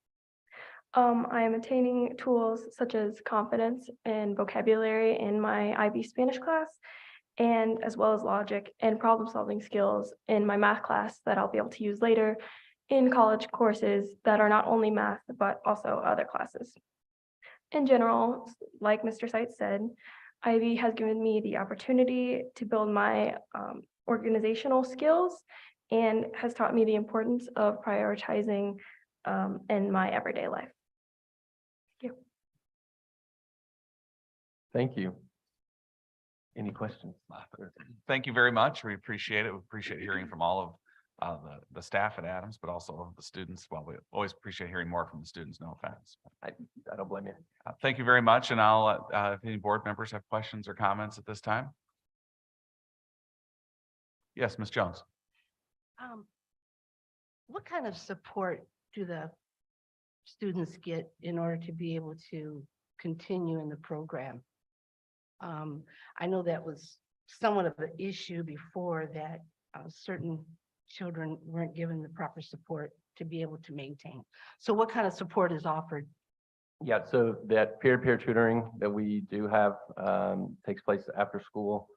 I am attaining tools such as confidence and vocabulary in my IB Spanish class, and as well as logic and problem-solving skills in my math class that I'll be able to use later in college courses that are not only math, but also other classes. In general, like Mr. Seitz said, IB has given me the opportunity to build my organizational skills and has taught me the importance of prioritizing in my everyday life. Thank you. Thank you. Any questions? Thank you very much. We appreciate it. We appreciate hearing from all of the staff at Adams, but also the students. Well, we always appreciate hearing more from the students, no offense. I don't blame you. Thank you very much. And I'll, if any board members have questions or comments at this time. Yes, Ms. Jones. What kind of support do the students get in order to be able to continue in the program? I know that was somewhat of an issue before that certain children weren't given the proper support to be able to maintain. So what kind of support is offered? Yeah, so that peer-to-peer tutoring that we do have takes place after school.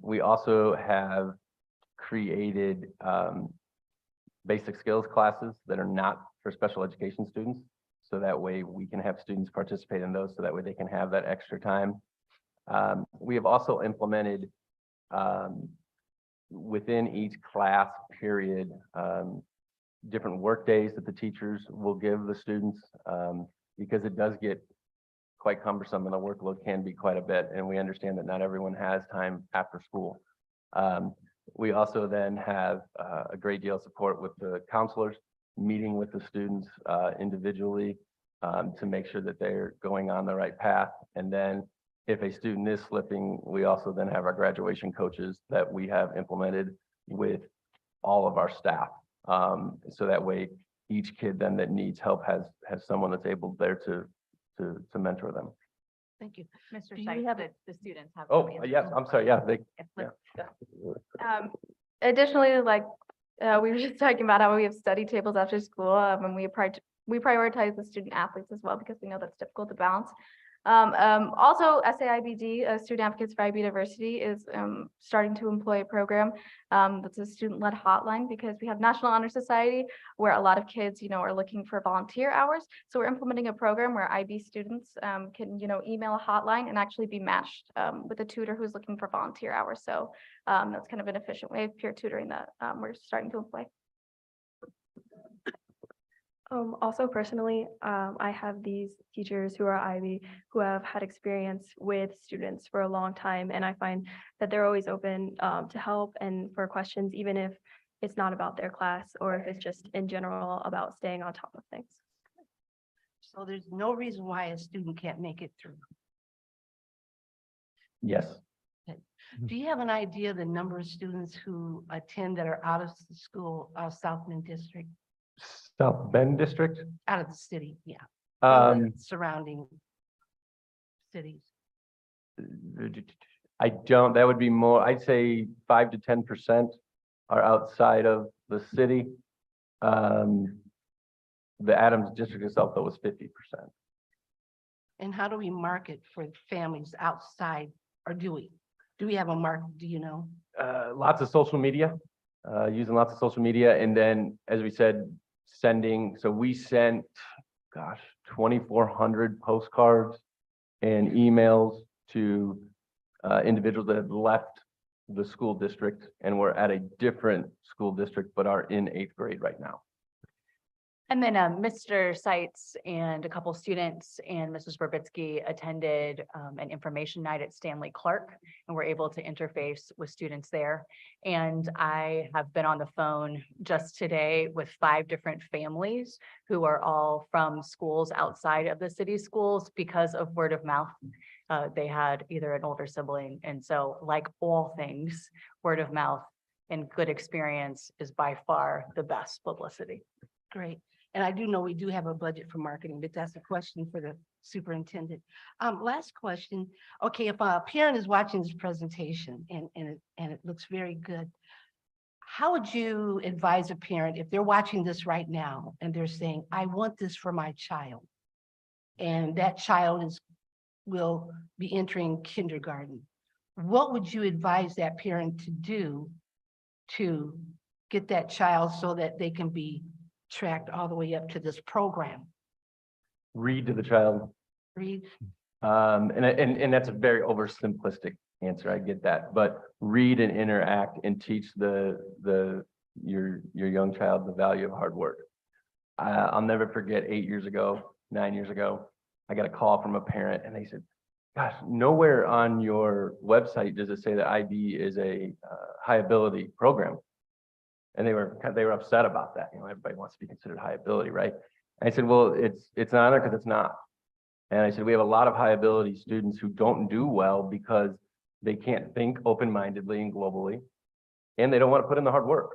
We also have created basic skills classes that are not for special education students. So that way we can have students participate in those, so that way they can have that extra time. We have also implemented within each class period different work days that the teachers will give the students because it does get quite cumbersome and the workload can be quite a bit. And we understand that not everyone has time after school. We also then have a great deal of support with the counselors, meeting with the students individually to make sure that they're going on the right path. And then if a student is slipping, we also then have our graduation coaches that we have implemented with all of our staff. So that way each kid then that needs help has someone that's able there to mentor them. Thank you. Mr. Do you Sykes, have the students have. Oh, yes, I'm sorry. Yeah, Additionally, like we were just talking about how we have study tables after school, and we prioritize the student athletes as well because we know that's difficult to balance. Also, SAIBD, Student Advocates for IB Diversity, is starting to employ a program that's a student-led hotline because we have National Honor Society where a lot of kids, are looking for volunteer hours. So we're implementing a program where IB students can, email a hotline and actually be matched with a tutor who's looking for volunteer hours. So that's kind of an efficient way of peer tutoring that we're starting to employ. Also personally, I have these teachers who are IB who have had experience with students for a long time, and I find that they're always open to help and for questions, even if it's not about their class or if it's just in general about staying on top of things. So there's no reason why a student can't make it through. Yes. Do you have an idea of the number of students who attend that are out of the school, South Bend District? South Bend District? Out of the city, yeah. From the Um, surrounding cities. I don't, that would be more, I'd say 5 to 10% are outside of the city. The Adams District itself, though, was 50%. And how do we market for families outside, or do we? Do we have a market, do you know? Lots of social media, using lots of social media. And then, as we said, so we sent, 2,400 postcards and emails to individuals that have left the school district and were at a different school district, but are in 8th grade right now. And then Mr. Seitz and a couple students and Mrs. Verbitsky attended an information night at Stanley Clark and were able to interface with students there. And I have been on the phone just today with 5 different families who are all from schools outside of the city schools because of word of mouth. They had either an older sibling. And so, like all things, word of mouth and good experience is by far the best publicity. Great. And I do know we do have a budget for marketing, but that's a question for the superintendent. Last question. Okay, if a parent is watching this presentation and it looks very good, how would you advise a parent if they're watching this right now and they're saying, I want this for my child? And that child will be entering kindergarten. What would you advise that parent to do to get that child so that they can be tracked all the way up to this program? Read to the child. Read. And that's a very oversimplistic answer. I get that, but read and interact and teach your young child the value of hard work. I'll never forget 9 years ago, I got a call from a parent and they said, gosh, nowhere on your website does it say that IB is a high ability program. And they were upset about that. Everybody wants to be considered high ability, right? And I said, well, it's an honor because it's not. And I said, we have a lot of high ability students who don't do well because they can't think open-mindedly and globally, and they don't want to put in the hard work.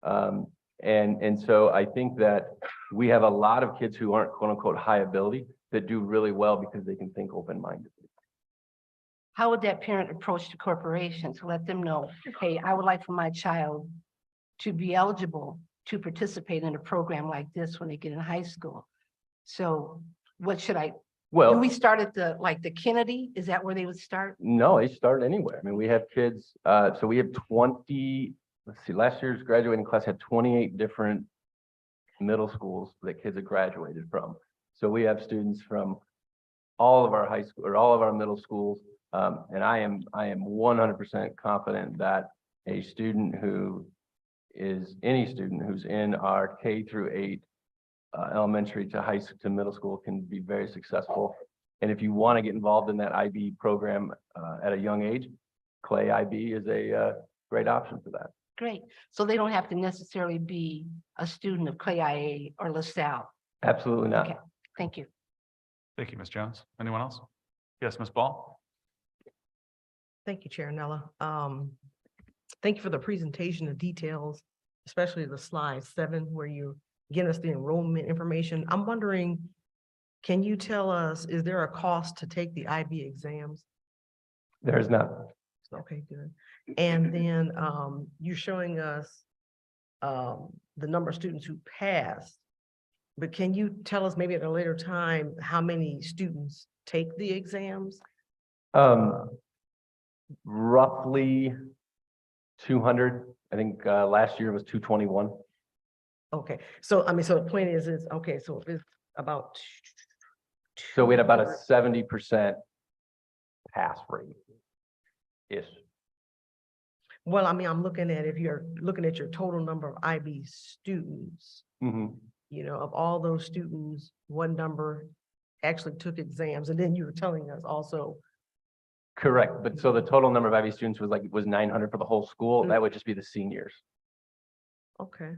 And so I think that we have a lot of kids who aren't quote unquote high ability that do really well because they can think open-mindedly. how would that parent approach the corporation to let them know, hey, I would like for my child to be eligible to participate in a program like this when they get in high school? So what should do Well, we start at the Kennedy? Is that where they would start? no, they start anywhere. I mean, we have kids, so we have 20, let's see, last year's graduating class had 28 different middle schools that kids have graduated from. So we have students from all of our high school or all of our middle schools. And I am 100% confident that any student who's in our K through 8 elementary to high school to middle school can be very successful. And if you want to get involved in that IB program at a young age, Clay IB is a great option for that. Great. So they don't have to necessarily be a student of Clay IA or LaSalle. Absolutely not. Okay, thank you. Thank you, Ms. Jones. Anyone else? Yes, Ms. Ball? Thank you, Chair Nella. Thank you for the presentation, the details, especially the slide 7, where you give us the enrollment information. I'm wondering, can you tell us, is there a cost to take the IB exams? There is not. Okay, good. And then you're showing us the number of students who passed. But can you tell us maybe at a later time how many students take the exams? Roughly 200. I think last year was 221. Okay, so I mean, so the point is okay, so it's about. So we had about a 70% pass rate. Yes. Well, I mean, I'm looking at, if you're looking at your total number of IB students, you know, of all those students, what number actually took exams? And then you were telling us also. Correct. But so the total number of IB students was 900 for the whole school. That would just be the seniors. Okay.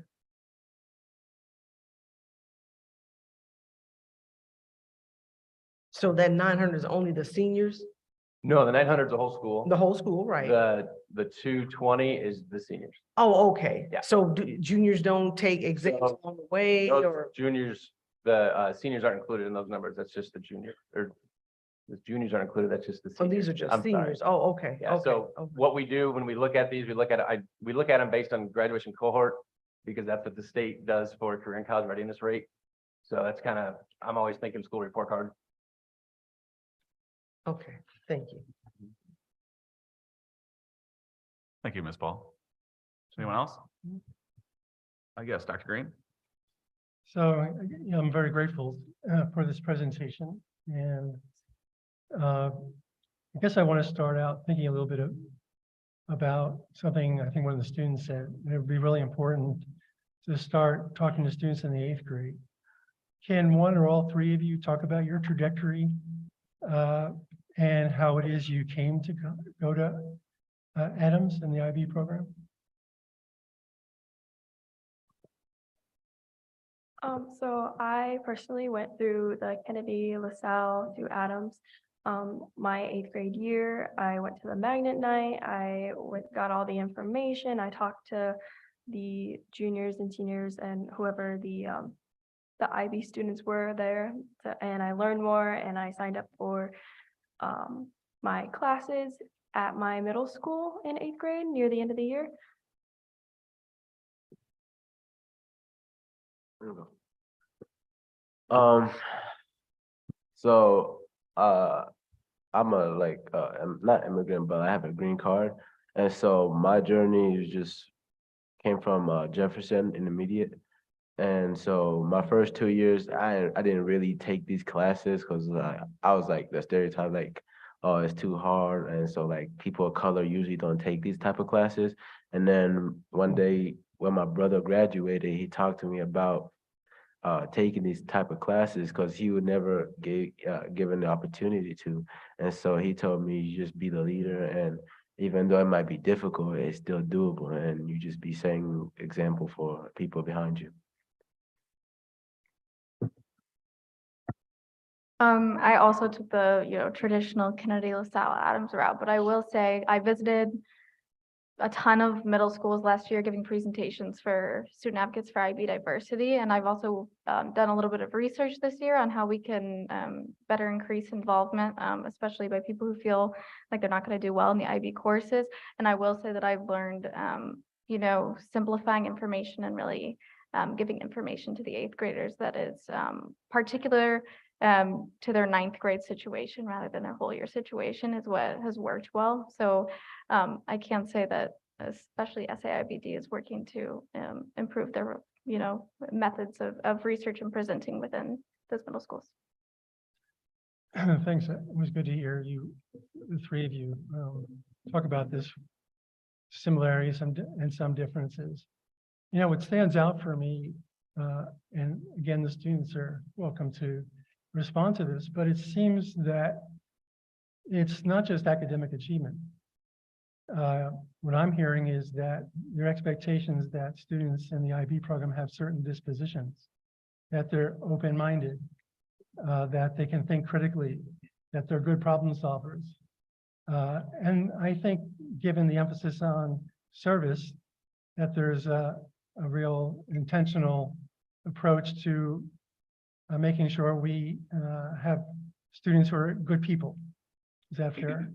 So that 900 is only the seniors? No, the 900 is the whole school. The whole school, right? The 220 is the seniors. Oh, okay. Yeah. So juniors don't take exams along the way, Those or? juniors, the seniors aren't included in those numbers. That's just the junior, or the juniors aren't included. That's just the Oh, seniors. these are just I'm sorry. seniors. Oh, okay. Yeah, Okay, so okay. what we do when we look at these, we look at them based on graduation cohort, because that's what the state does for career and college readiness rate. So that's kind of, I'm always thinking school report card. Okay, thank you. Thank you, Ms. Ball. Anyone else? Yes, Dr. Green. So I'm very grateful for this presentation, and I guess I want to start out thinking a little bit about something I think one of the students said. It would be really important to start talking to students in the 8th grade. Can one or all 3 of you talk about your trajectory and how it is you came to go to Adams in the IB program? So I personally went through the Kennedy, LaSalle to Adams. My 8th grade year, I went to the magnet night. I got all the information. I talked to the juniors and seniors and whoever the IB students were there, and I learned more, and I signed up for my classes at my middle school in 8th grade near the end of the year. So I'm I'm not immigrant, but I have a green card. And so my journey is just came from Jefferson Intermediate. And so my first 2 years, I didn't really take these classes because I was like the stereotype, like, oh, it's too hard. And so like people of color usually don't take these type of classes. And then one day when my brother graduated, he talked to me about taking these type of classes because he would never given the opportunity to. And so he told me, you just be the leader, and even though it might be difficult, it's still doable, and you just be setting example for people behind you. I also took the, traditional Kennedy, LaSalle, Adams route, but I will say I visited a ton of middle schools last year giving presentations for student advocates for IB diversity. And I've also done a little bit of research this year on how we can better increase involvement, especially by people who feel like they're not going to do well in the IB courses. And I will say that I've learned, you know, simplifying information and really giving information to the 8th graders that is particular to their 9th grade situation rather than their whole year situation is what has worked well. So I can say that especially SAIBD is working to improve their, you know, methods of research and presenting within those middle schools. Thanks. It was good to hear you, the three of you, talk about this similarities and some differences. You know, what stands out for me, and again, the students are welcome to respond to this, but it seems that it's not just academic achievement. What I'm hearing is that your expectations that students in the IB program have certain dispositions, that they're open-minded, that they can think critically, that they're good problem solvers. And I think given the emphasis on service, that there's a real intentional approach to making sure we have students who are good people. Is that fair?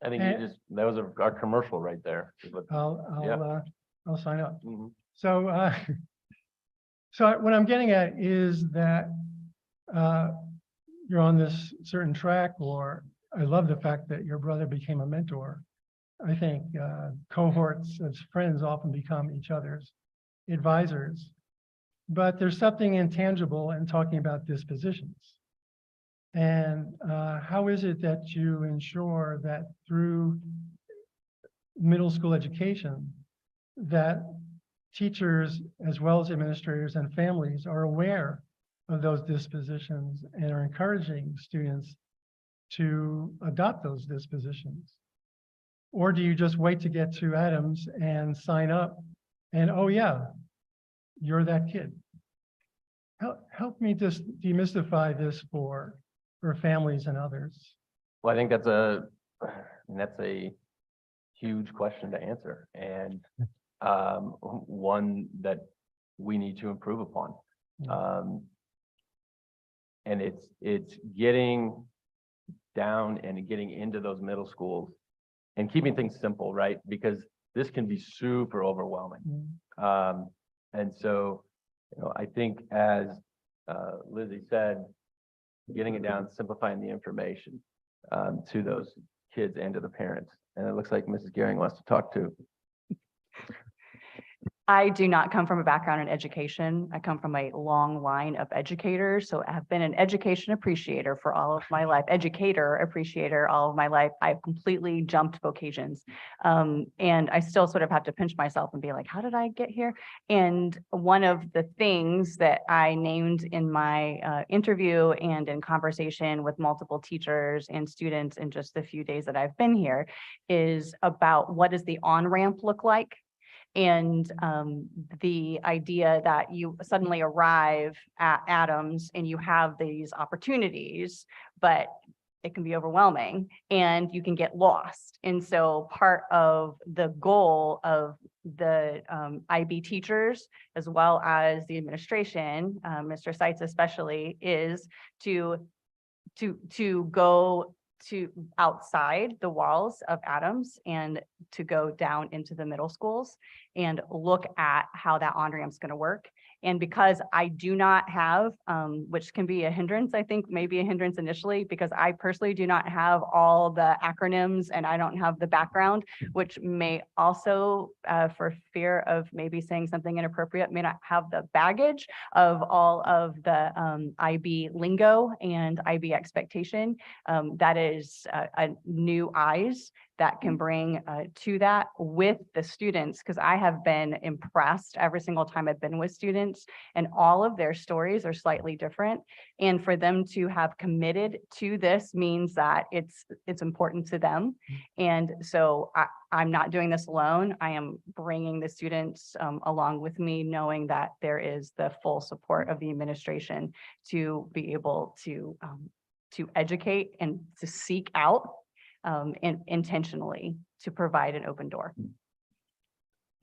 I think you just, that was our commercial right there. I'll sign up. Mhm. So, so what I'm getting at is that you're on this certain track, or I love the fact that your brother became a mentor. I think cohorts as friends often become each other's advisors, but there's something intangible in talking about dispositions. And how is it that you ensure that through middle school education, that teachers as well as administrators and families are aware of those dispositions and are encouraging students to adopt those dispositions? Or do you just wait to get to Adams and sign up and, oh yeah, you're that kid? Help me just demystify this for families and others. Well, I think that's a huge question to answer, and one that we need to improve upon. And it's getting down and getting into those middle schools and keeping things simple, right? Because this can be super overwhelming. And so, you know, I think as Lizzie said, getting it down, simplifying the information to those kids and to the parents. And it looks like Mrs. Gehring wants to talk too. I do not come from a background in education. I come from a long line of educators. So I've been an education appreciator for all of my life, educator appreciator all of my life. I've completely jumped vocations. And I still sort of have to pinch myself and be like, how did I get here? And one of the things that I named in my interview and in conversation with multiple teachers and students in just the few days that I've been here is about what does the on-ramp look like? And the idea that you suddenly arrive at Adams and you have these opportunities, but it can be overwhelming and you can get lost. And so part of the goal of the IB teachers, as well as the administration, Mr. Seitz especially, is to go to outside the walls of Adams and to go down into the middle schools and look at how that on-ramp is going to work. And because I do not have, which can be a hindrance, I think maybe a hindrance initially, because I personally do not have all the acronyms and I don't have the background, which may also, for fear of maybe saying something inappropriate, may not have the baggage of all of the IB lingo and IB expectation. That is a new eyes that can bring to that with the students, because I have been impressed every single time I've been with students, and all of their stories are slightly different. And for them to have committed to this means that it's important to them. And so I'm not doing this alone. I am bringing the students along with me, knowing that there is the full support of the administration to be able to educate and to seek out and intentionally to provide an open door.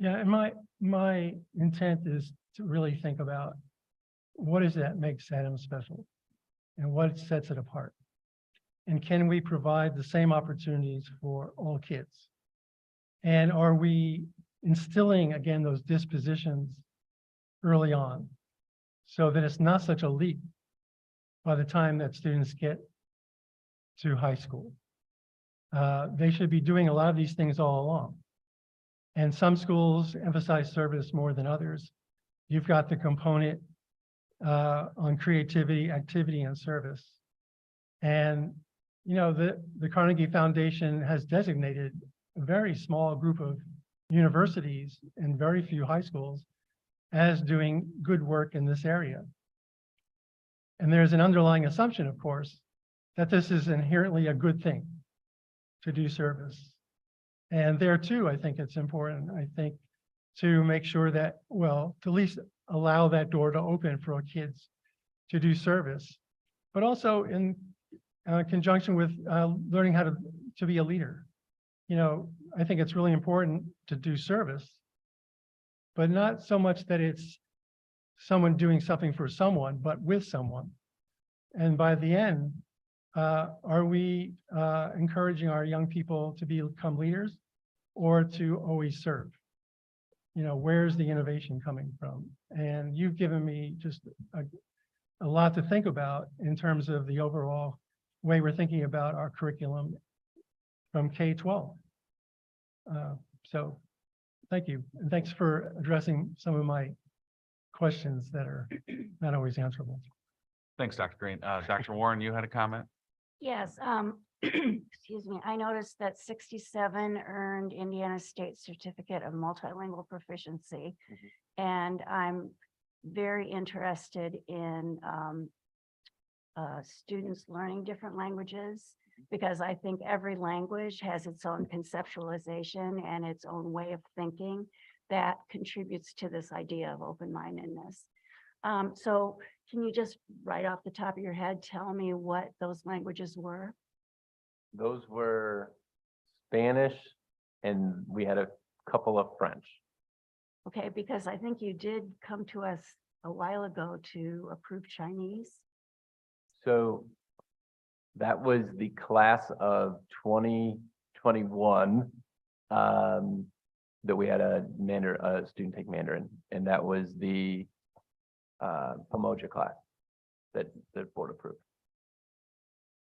Yeah, and my intent is to really think about what is that makes Adams special and what sets it apart? And can we provide the same opportunities for all kids? And are we instilling, again, those dispositions early on so that it's not such a leap by the time that students get to high school? They should be doing a lot of these things all along. And some schools emphasize service more than others. You've got the component on creativity, activity, and service. And, you know, the Carnegie Foundation has designated a very small group of universities and very few high schools as doing good work in this area. And there's an underlying assumption, of course, that this is inherently a good thing to do service. And there too, I think it's important, I think, to make sure that, well, to at least allow that door to open for our kids to do service, but also in conjunction with learning how to be a leader. You know, I think it's really important to do service, but not so much that it's someone doing something for someone, but with someone. And by the end, are we encouraging our young people to become leaders or to always serve? You know, where's the innovation coming from? And you've given me just a lot to think about in terms of the overall way we're thinking about our curriculum from K-12. So thank you. And thanks for addressing some of my questions that are not always answerable. Thanks, Dr. Green. Dr. Warren, you had a comment? Yes, excuse me. I noticed that 67 earned Indiana State Certificate of Multilingual Proficiency. And I'm very interested in students learning different languages, because I think every language has its own conceptualization and its own way of thinking that contributes to this idea of open-mindedness. So can you just right off the top of your head tell me what those languages were? Those were Spanish, and we had a couple of French. Okay, because I think you did come to us a while ago to approve Chinese. So that was the class of 2021 that we had a student take Mandarin, and that was the Pomoja class that the board approved.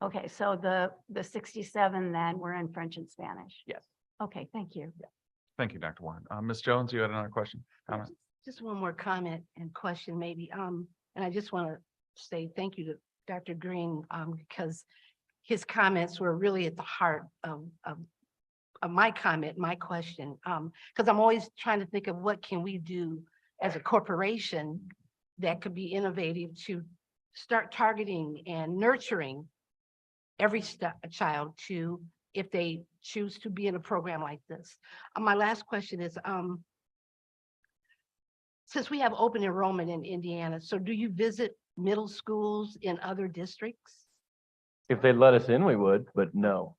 Okay, so the 67 then were in French and Spanish. Yes. Okay, thank you. Thank you, Dr. Warren. Ms. Jones, you had another question, comment? Just one more comment and question maybe. And I just want to say thank you to Dr. Green, because his comments were really at the heart of my comment, my question. Because I'm always trying to think of what can we do as a corporation that could be innovative to start targeting and nurturing every child to, if they choose to be in a program like this. My last question is, since we have open enrollment in Indiana, so do you visit middle schools in other districts? If they let us in, we would, but no.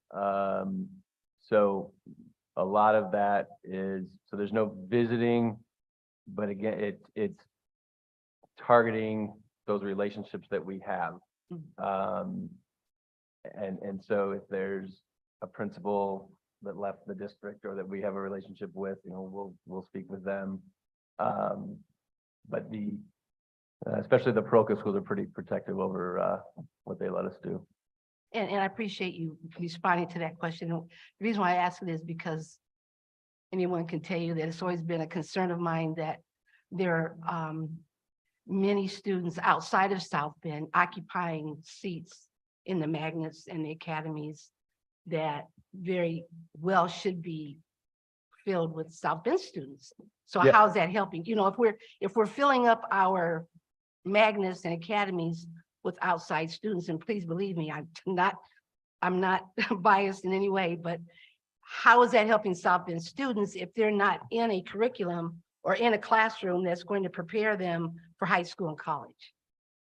So a lot of that is, so there's no visiting, but again, it's targeting those relationships that we have. And so if there's a principal that left the district or that we have a relationship with, you know, we'll speak with them. But especially the ProCo schools are pretty protective over what they let us do. And I appreciate you responding to that question. The reason why I ask it is because anyone can tell you that it's always been a concern of mine that there are many students outside of South Bend occupying seats in the magnets and the academies that very well should be filled with South Bend students. So Yeah. how's that helping? You know, if we're filling up our magnets and academies with outside students, and please believe me, I'm not biased in any way, but how is that helping South Bend students if they're not in a curriculum or in a classroom that's going to prepare them for high school and college?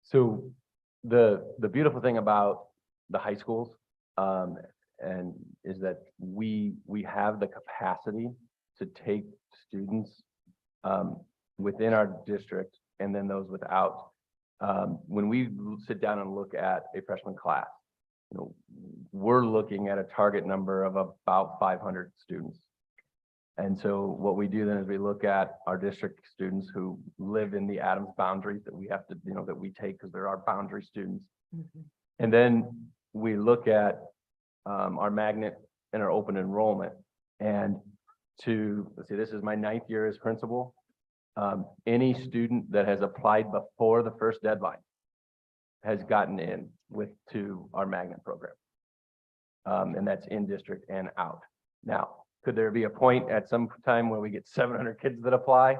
So the beautiful thing about the high schools and is that we have the capacity to take students within our district and then those without. When we sit down and look at a freshman class, you know, we're looking at a target number of about 500 students. And so what we do then is we look at our district students who live in the Adams boundaries that we have to, you know, that we take because they're our boundary students. And then we look at our magnet and our open enrollment. And let's see, this is my 9th year as principal. Any student that has applied before the first deadline has gotten in to our magnet program. And that's in district and out. Now, could there be a point at some time where we get 700 kids that apply?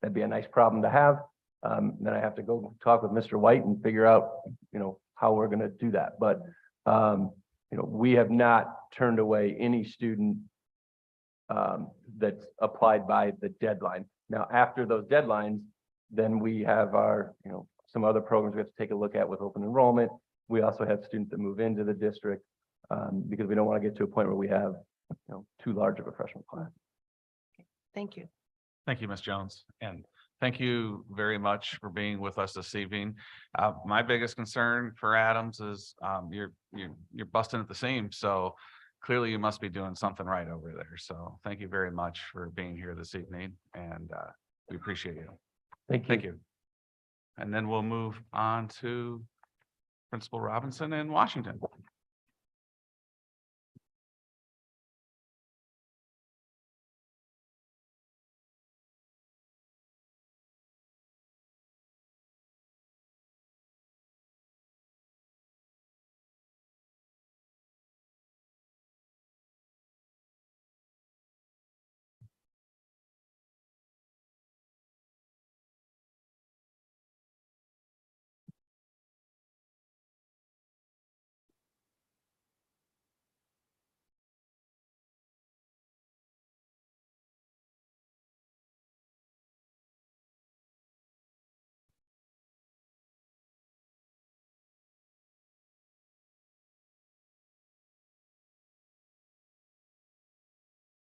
That'd be a nice problem to have. Then I have to go talk with Mr. White and figure out, you know, how we're going to do that. But, you know, we have not turned away any student that's applied by the deadline. Now, after those deadlines, then we have our, you know, some other programs we have to take a look at with open enrollment. We also have students that move into the district because we don't want to get to a point where we have, you know, too large of a freshman class. Thank you. Thank you, Ms. Jones. And thank you very much for being with us this evening. My biggest concern for Adams is you're busting at the seams. So clearly you must be doing something right over there. So thank you very much for being here this evening, and we appreciate you. Thank you. Thank you. And then we'll move on to Principal Robinson in Washington.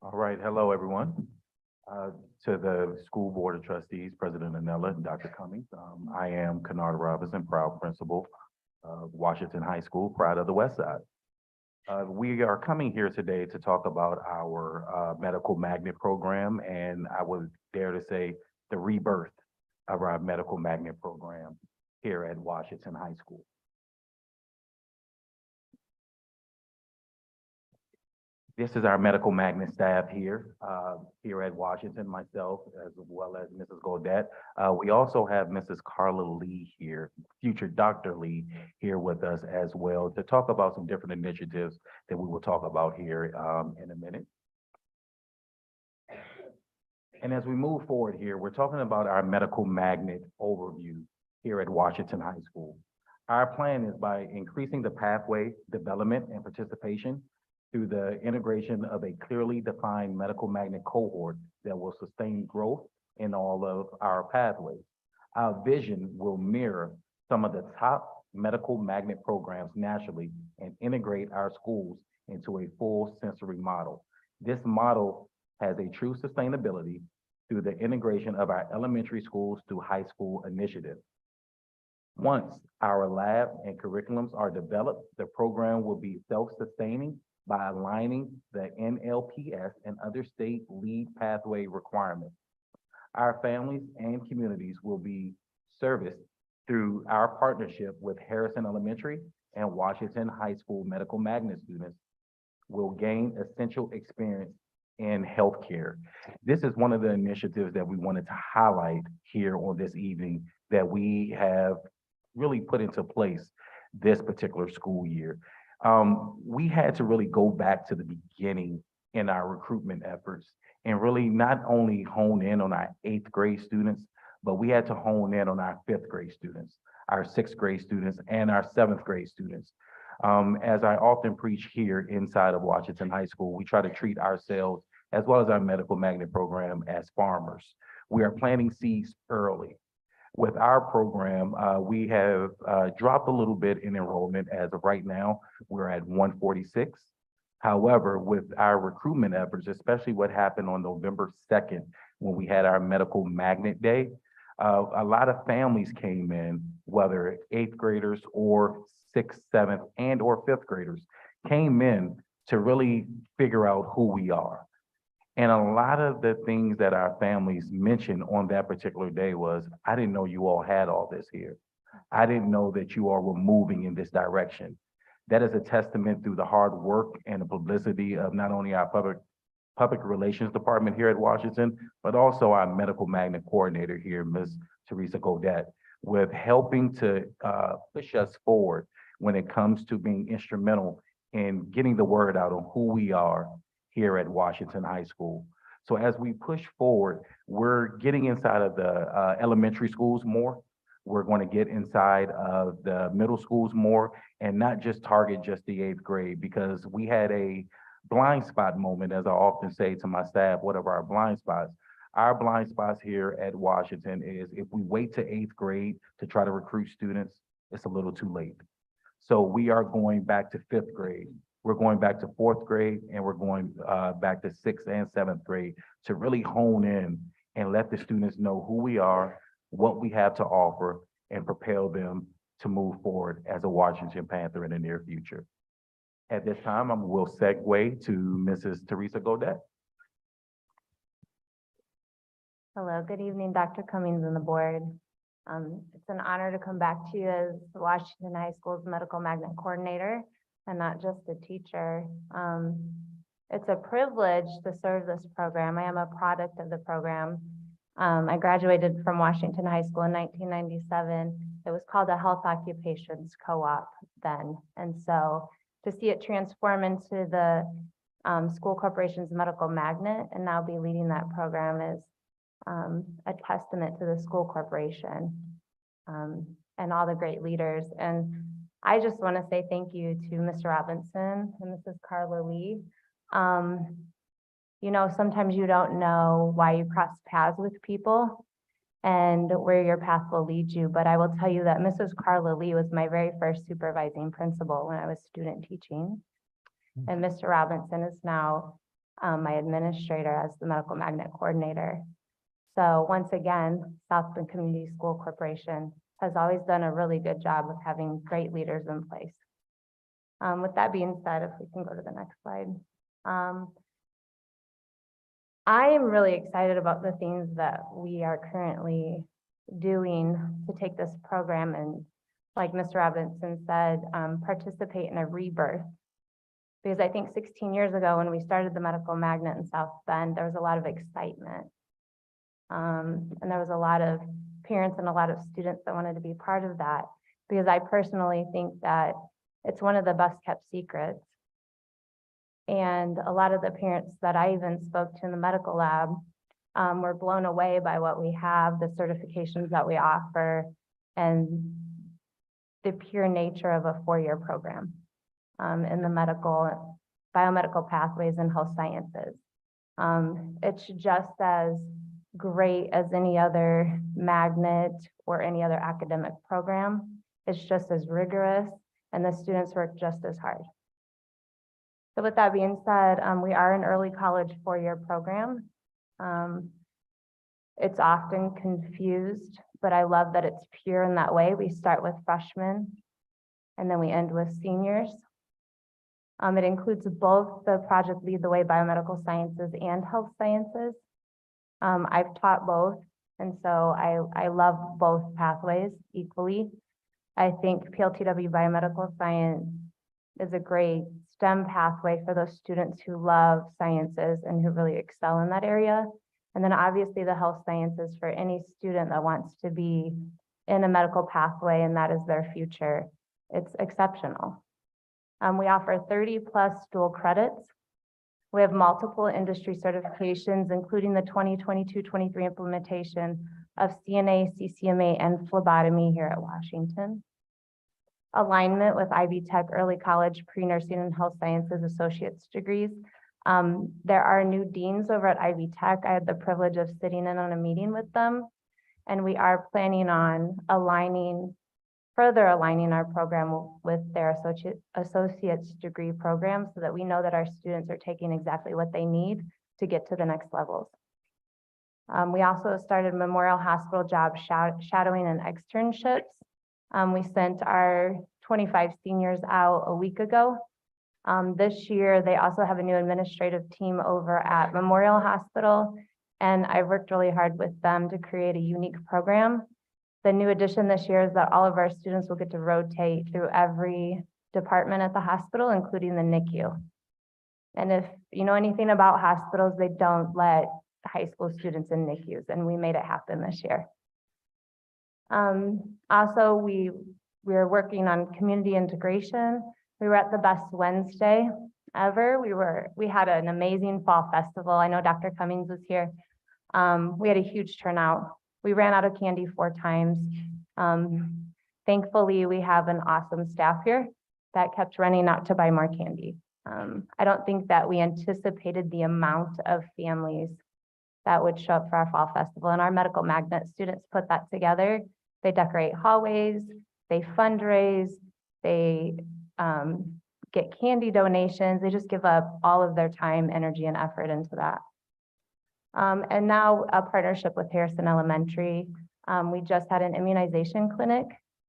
All right, hello, everyone. To the School Board of Trustees, President Anella and Dr. Cummings. I am Kennard Robinson, proud principal of Washington High School, proud of the West Side. We are coming here today to talk about our medical magnet program, and I would dare to say the rebirth of our medical magnet program here at Washington High School. This is our medical magnet staff here, here at Washington, myself, as well as Mrs. Gaudette. We also have Mrs. Carla Lee here, future Dr. Lee, here with us as well to talk about some different initiatives that we will talk about here in a minute. And as we move forward here, we're talking about our medical magnet overview here at Washington High School. Our plan is by increasing the pathway development and participation through the integration of a clearly defined medical magnet cohort that will sustain growth in all of our pathways. Our vision will mirror some of the top medical magnet programs nationally and integrate our schools into a full sensory model. This model has a true sustainability through the integration of our elementary schools to high school initiative. Once our lab and curriculums are developed, the program will be self-sustaining by aligning the NLPS and other state lead pathway requirements. Our families and communities will be serviced through our partnership with Harrison Elementary and Washington High School medical magnet students will gain essential experience in healthcare. This is one of the initiatives that we wanted to highlight here on this evening that we have really put into place this particular school year. We had to really go back to the beginning in our recruitment efforts and really not only hone in on our 8th grade students, but we had to hone in on our 5th grade students, our 6th grade students, and our 7th grade students. As I often preach here inside of Washington High School, we try to treat ourselves as well as our medical magnet program as farmers. We are planting seeds early. With our program, we have dropped a little bit in enrollment as of right now. We're at 146. However, with our recruitment efforts, especially what happened on November 2nd, when we had our Medical Magnet Day, a lot of families came in, whether 8th graders or 6th, 7th, and or 5th graders, came in to really figure out who we are. And a lot of the things that our families mentioned on that particular day was, I didn't know you all had all this here. I didn't know that you all were moving in this direction. That is a testament through the hard work and the publicity of not only our public relations department here at Washington, but also our medical magnet coordinator here, Ms. Teresa Godet, with helping to push us forward when it comes to being instrumental in getting the word out on who we are here at Washington High School. So as we push forward, we're getting inside of the elementary schools more. We're going to get inside of the middle schools more and not just target just the 8th grade, because we had a blind spot moment, as I often say to my staff, what are our blind spots? Our blind spots here at Washington is if we wait to 8th grade to try to recruit students, it's a little too late. So we are going back to 5th grade. We're going back to 4th grade, and we're going back to 6th and 7th grade to really hone in and let the students know who we are, what we have to offer, and propel them to move forward as a Washington Panther in the near future. At this time, I will segue to Mrs. Teresa Godet. Hello, good evening, Dr. Cummings and the board. It's an honor to come back to you as Washington High School's Medical Magnet Coordinator and not just a teacher. It's a privilege to serve this program. I am a product of the program. I graduated from Washington High School in 1997. It was called a Health Occupations Co-op then. And so to see it transform into the school corporation's medical magnet and now be leading that program is a testament to the school corporation and all the great leaders. And I just want to say thank you to Mr. Robinson and Mrs. Carla Lee. You know, sometimes you don't know why you cross paths with people and where your path will lead you. But I will tell you that Mrs. Carla Lee was my very first supervising principal when I was student teaching. And Mr. Robinson is now my administrator as the medical magnet coordinator. So once again, South Bend Community School Corporation has always done a really good job of having great leaders in place. With that being said, if we can go to the next slide. I am really excited about the things that we are currently doing to take this program and, like Mr. Robinson said, participate in a rebirth. Because I think 16 years ago when we started the medical magnet in South Bend, there was a lot of excitement. And there was a lot of parents and a lot of students that wanted to be part of that, because I personally think that it's one of the best kept secrets. And a lot of the parents that I even spoke to in the medical lab were blown away by what we have, the certifications that we offer, and the pure nature of a 4-year program in the biomedical pathways and health sciences. It's just as great as any other magnet or any other academic program. It's just as rigorous, and the students work just as hard. So with that being said, we are an early college 4-year program. It's often confused, but I love that it's pure in that way. We start with freshmen and then we end with seniors. It includes both the Project Lead the Way Biomedical Sciences and Health Sciences. I've taught both, and so I love both pathways equally. I think PLTW Biomedical Science is a great STEM pathway for those students who love sciences and who really excel in that area. And then obviously the health sciences for any student that wants to be in a medical pathway and that is their future. It's exceptional. We offer 30+ dual credits. We have multiple industry certifications, including the 2022-23 implementation of CNA, CCMA, and phlebotomy here at Washington. Alignment with Ivy Tech Early College Pre-Nursing and Health Sciences Associate's degrees. There are new deans over at Ivy Tech. I had the privilege of sitting in on a meeting with them, and we are planning on aligning further aligning our program with their associate's degree program so that we know that our students are taking exactly what they need to get to the next levels. We also started Memorial Hospital job shadowing and externships. We sent our 25 seniors out a week ago. This year, they also have a new administrative team over at Memorial Hospital, and I've worked really hard with them to create a unique program. The new addition this year is that all of our students will get to rotate through every department at the hospital, including the NICU. And if you know anything about hospitals, they don't let high school students in NICUs, and we made it happen this year. Also, we are working on community integration. We were at the best Wednesday ever. We had an amazing fall festival. I know Dr. Cummings was here. We had a huge turnout. We ran out of candy 4 times. Thankfully, we have an awesome staff here that kept running out to buy more candy. I don't think that we anticipated the amount of families that would show up for our fall festival, and our medical magnet students put that together. They decorate hallways, they fundraise, they get candy donations. They just give up all of their time, energy, and effort into that. And now a partnership with Harrison Elementary. We just had an immunization clinic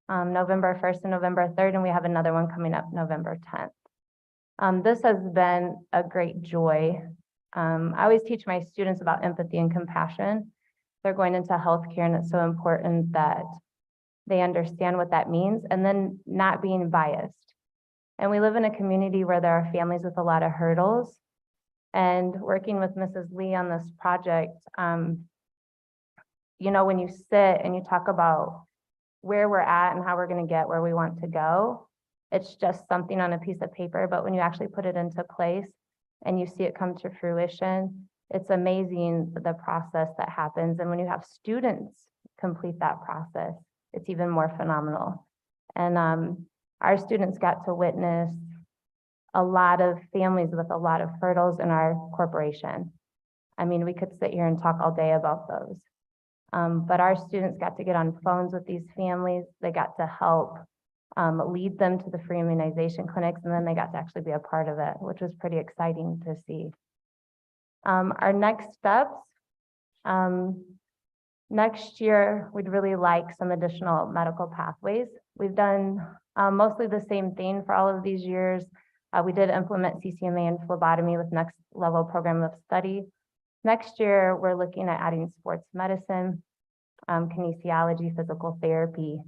November 1st and November 3rd, and we have another one coming up November 10th. This has been a great joy. I always teach my students about empathy and compassion. They're going into healthcare, and it's so important that they understand what that means, and then not being biased. And we live in a community where there are families with a lot of hurdles. And working with Mrs. Lee on this project, you know, when you sit and you talk about where we're at and how we're going to get where we want to go, it's just something on a piece of paper. But when you actually put it into place and you see it come to fruition, it's amazing the process that happens. And when you have students complete that process, it's even more phenomenal. And our students got to witness a lot of families with a lot of hurdles in our corporation. I mean, we could sit here and talk all day about those. But our students got to get on phones with these families. They got to help lead them to the free immunization clinics, and then they got to actually be a part of it, which was pretty exciting to see. Our next steps, next year, we'd really like some additional medical pathways. We've done mostly the same thing for all of these years. We did implement CCMA and phlebotomy with next level program of study. Next year, we're looking at adding sports medicine, kinesiology, physical therapy.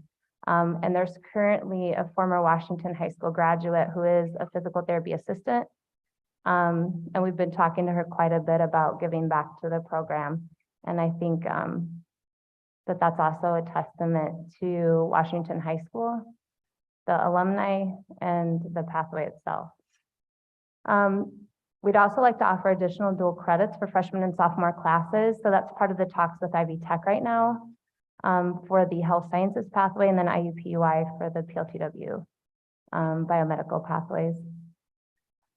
And there's currently a former Washington High School graduate who is a physical therapy assistant. And we've been talking to her quite a bit about giving back to the program. And I think that that's also a testament to Washington High School, the alumni, and the pathway itself. We'd also like to offer additional dual credits for freshman and sophomore classes. So that's part of the talks with Ivy Tech right now for the health sciences pathway, and then IUPUI for the PLTW biomedical pathways.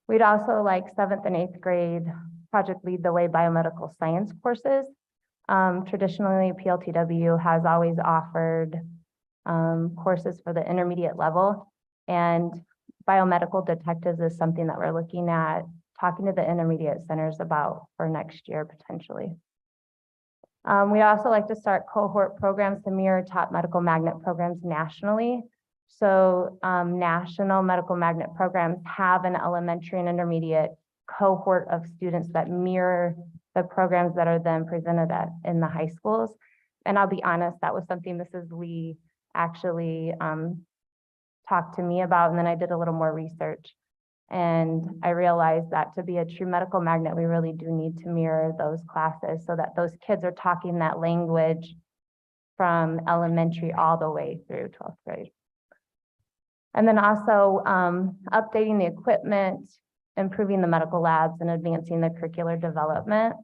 We'd also like 7th and 8th grade Project Lead the Way biomedical science courses. Traditionally, PLTW has always offered courses for the intermediate level, and biomedical detectives is something that we're looking at talking to the intermediate centers about for next year potentially. We also like to start cohort programs to mirror top medical magnet programs nationally. So national medical magnet programs have an elementary and intermediate cohort of students that mirror the programs that are then presented in the high schools. And I'll be honest, that was something Mrs. Lee actually talked to me about, and then I did a little more research. And I realized that to be a true medical magnet, we really do need to mirror those classes so that those kids are talking that language from elementary all the way through 12th grade. And then also updating the equipment, improving the medical labs, and advancing the curricular development.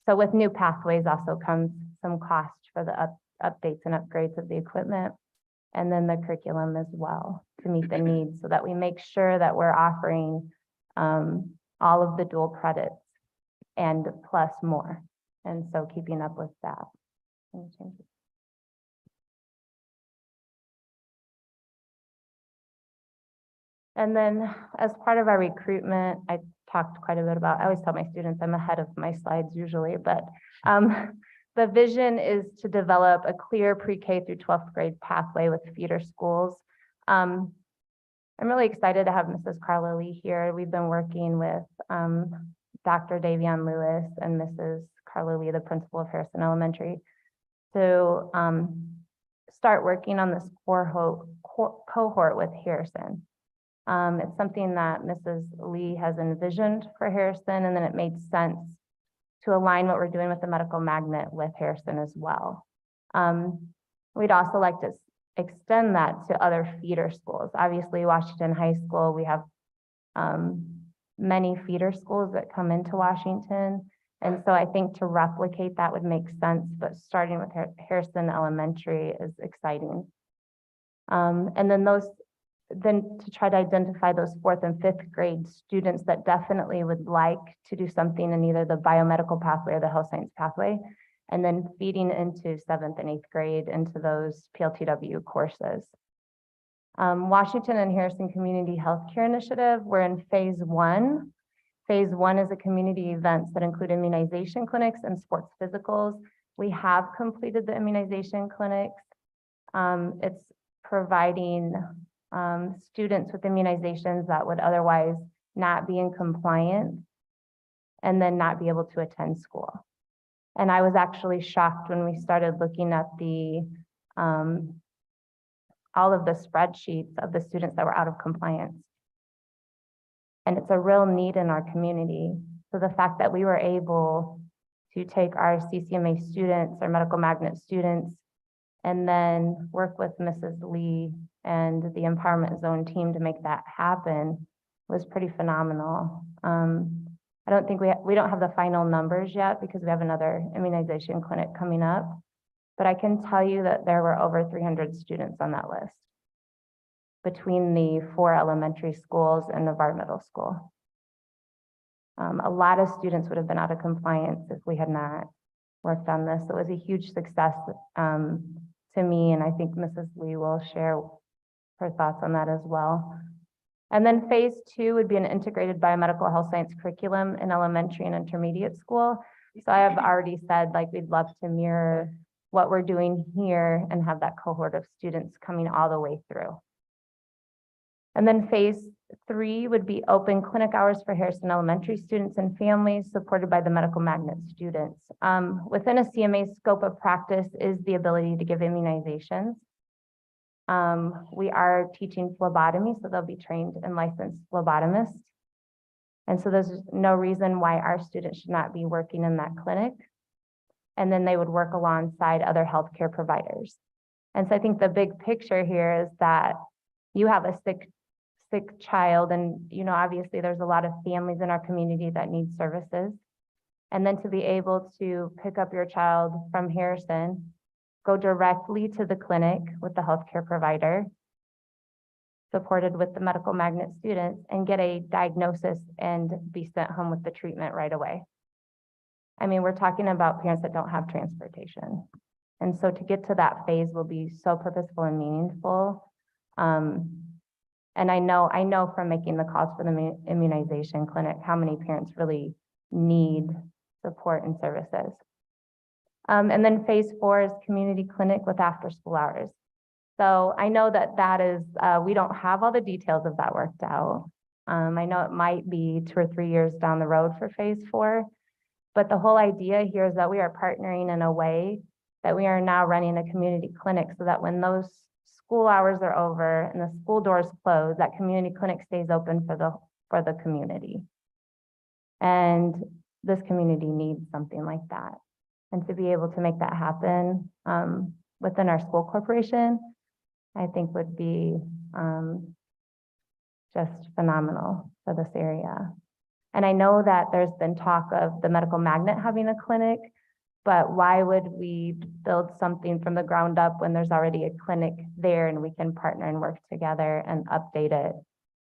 So with new pathways also comes some cost for the updates and upgrades of the equipment, and then the curriculum as well to meet the needs so that we make sure that we're offering all of the dual credits and plus more. And so keeping up with that. And then as part of our recruitment, I talked quite a bit about, I always tell my students I'm ahead of my slides usually, but the vision is to develop a clear pre-K through 12th grade pathway with feeder schools. I'm really excited to have Mrs. Carla Lee here. We've been working with Dr. Davion Lewis and Mrs. Carla Lee, the principal of Harrison Elementary, to start working on this cohort with Harrison. It's something that Mrs. Lee has envisioned for Harrison, and then it made sense to align what we're doing with the medical magnet with Harrison as well. We'd also like to extend that to other feeder schools. Obviously, Washington High School, we have many feeder schools that come into Washington. And so I think to replicate that would make sense, but starting with Harrison Elementary is exciting. And then to try to identify those 4th and 5th grade students that definitely would like to do something in either the biomedical pathway or the health science pathway, and then feeding into 7th and 8th grade into those PLTW courses. Washington and Harrison Community Healthcare Initiative, we're in phase 1. Phase 1 is a community events that include immunization clinics and sports physicals. We have completed the immunization clinics. It's providing students with immunizations that would otherwise not be in compliance and then not be able to attend school. And I was actually shocked when we started looking at the all of the spreadsheets of the students that were out of compliance. And it's a real need in our community. So the fact that we were able to take our CCMA students, our medical magnet students, and then work with Mrs. Lee and the Empowerment Zone team to make that happen was pretty phenomenal. I don't think we don't have the final numbers yet because we have another immunization clinic coming up, but I can tell you that there were over 300 students on that list between the 4 elementary schools and Navarre Middle School. A lot of students would have been out of compliance if we had not worked on this. So it was a huge success to me, and I think Mrs. Lee will share her thoughts on that as well. And then phase 2 would be an integrated biomedical health science curriculum in elementary and intermediate school. So I have already said, like, we'd love to mirror what we're doing here and have that cohort of students coming all the way through. And then phase 3 would be open clinic hours for Harrison Elementary students and families supported by the medical magnet students. Within a CMA scope of practice is the ability to give immunizations. We are teaching phlebotomy, so they'll be trained and licensed phlebotomists. And so there's no reason why our students should not be working in that clinic. And then they would work alongside other healthcare providers. And so I think the big picture here is that you have a sick child, and obviously there's a lot of families in our community that need services. And then to be able to pick up your child from Harrison, go directly to the clinic with the healthcare provider, supported with the medical magnet students, and get a diagnosis and be sent home with the treatment right away. I mean, we're talking about parents that don't have transportation. And so to get to that phase will be so purposeful and meaningful. And I know from making the calls for the immunization clinic, how many parents really need support and services. And then phase 4 is community clinic with after school hours. So I know that is, we don't have all the details of that worked out. I know it might be 2 or 3 years down the road for phase 4, but the whole idea here is that we are partnering in a way that we are now running a community clinic so that when those school hours are over and the school doors close, that community clinic stays open for the community. And this community needs something like that. And to be able to make that happen within our school corporation, I think would be just phenomenal for this area. And I know that there's been talk of the medical magnet having a clinic, but why would we build something from the ground up when there's already a clinic there and we can partner and work together and update it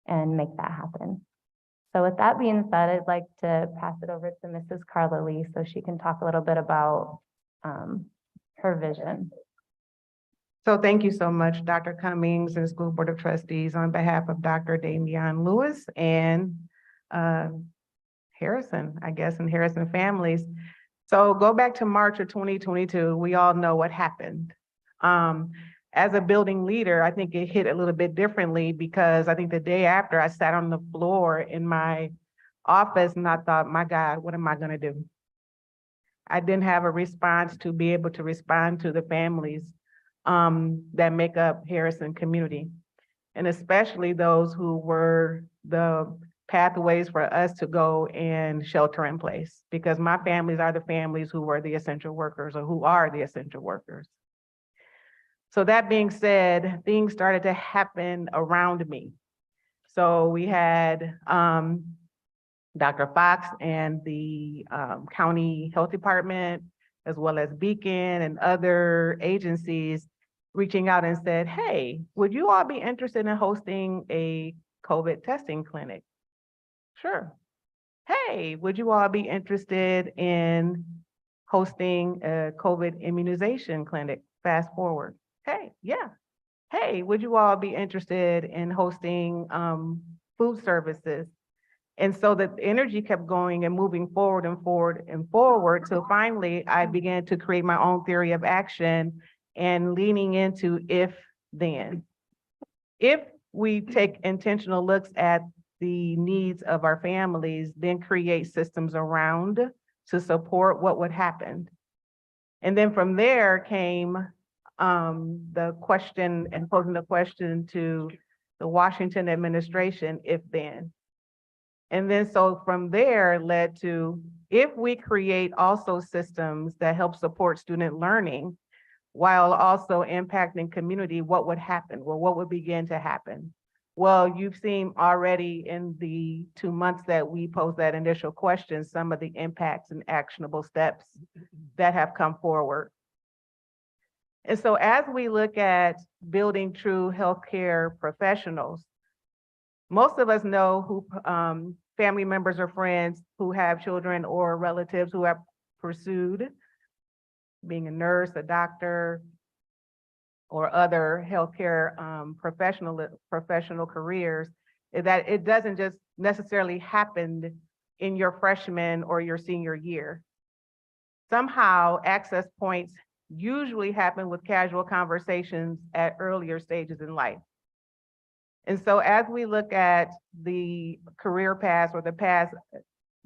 and make that happen? So with that being said, I'd like to pass it over to Mrs. Carla Lee so she can talk a little bit about her vision. So thank you so much, Dr. Cummings and School Board of Trustees, on behalf of Dr. Damian Lewis and Harrison, I guess, and Harrison families. So go back to March of 2022, we all know what happened. As a building leader, I think it hit a little bit differently because I think the day after I sat on the floor in my office and I thought, my God, what am I gonna do? I didn't have a response to be able to respond to the families that make up Harrison community. And especially those who were the pathways for us to go and shelter in place, because my families are the families who were the essential workers or who are the essential workers. So that being said, things started to happen around me. So we had Dr. Fox and the County Health Department, as well as Beacon and other agencies reaching out and said, hey, would you all be interested in hosting a COVID testing clinic? Sure. Hey, would you all be interested in hosting a COVID immunization clinic? Fast forward. Hey, yeah. Hey, would you all be interested in hosting food services? And so the energy kept going and moving forward and forward and forward. So finally, I began to create my own theory of action and leaning into if then. If we take intentional looks at the needs of our families, then create systems around to support what would happen. And then from there came the question and posing the question to the Washington administration, if then. And then so from there led to, if we create also systems that help support student learning while also impacting community, what would happen? Well, what would begin to happen? Well, you've seen already in the 2 months that we posed that initial question, some of the impacts and actionable steps that have come forward. And so as we look at building true healthcare professionals, most of us know who family members or friends who have children or relatives who have pursued being a nurse, a doctor, or other healthcare professional careers, is that it doesn't just necessarily happen in your freshman or your senior year. Somehow access points usually happen with casual conversations at earlier stages in life. And so as we look at the career paths or the paths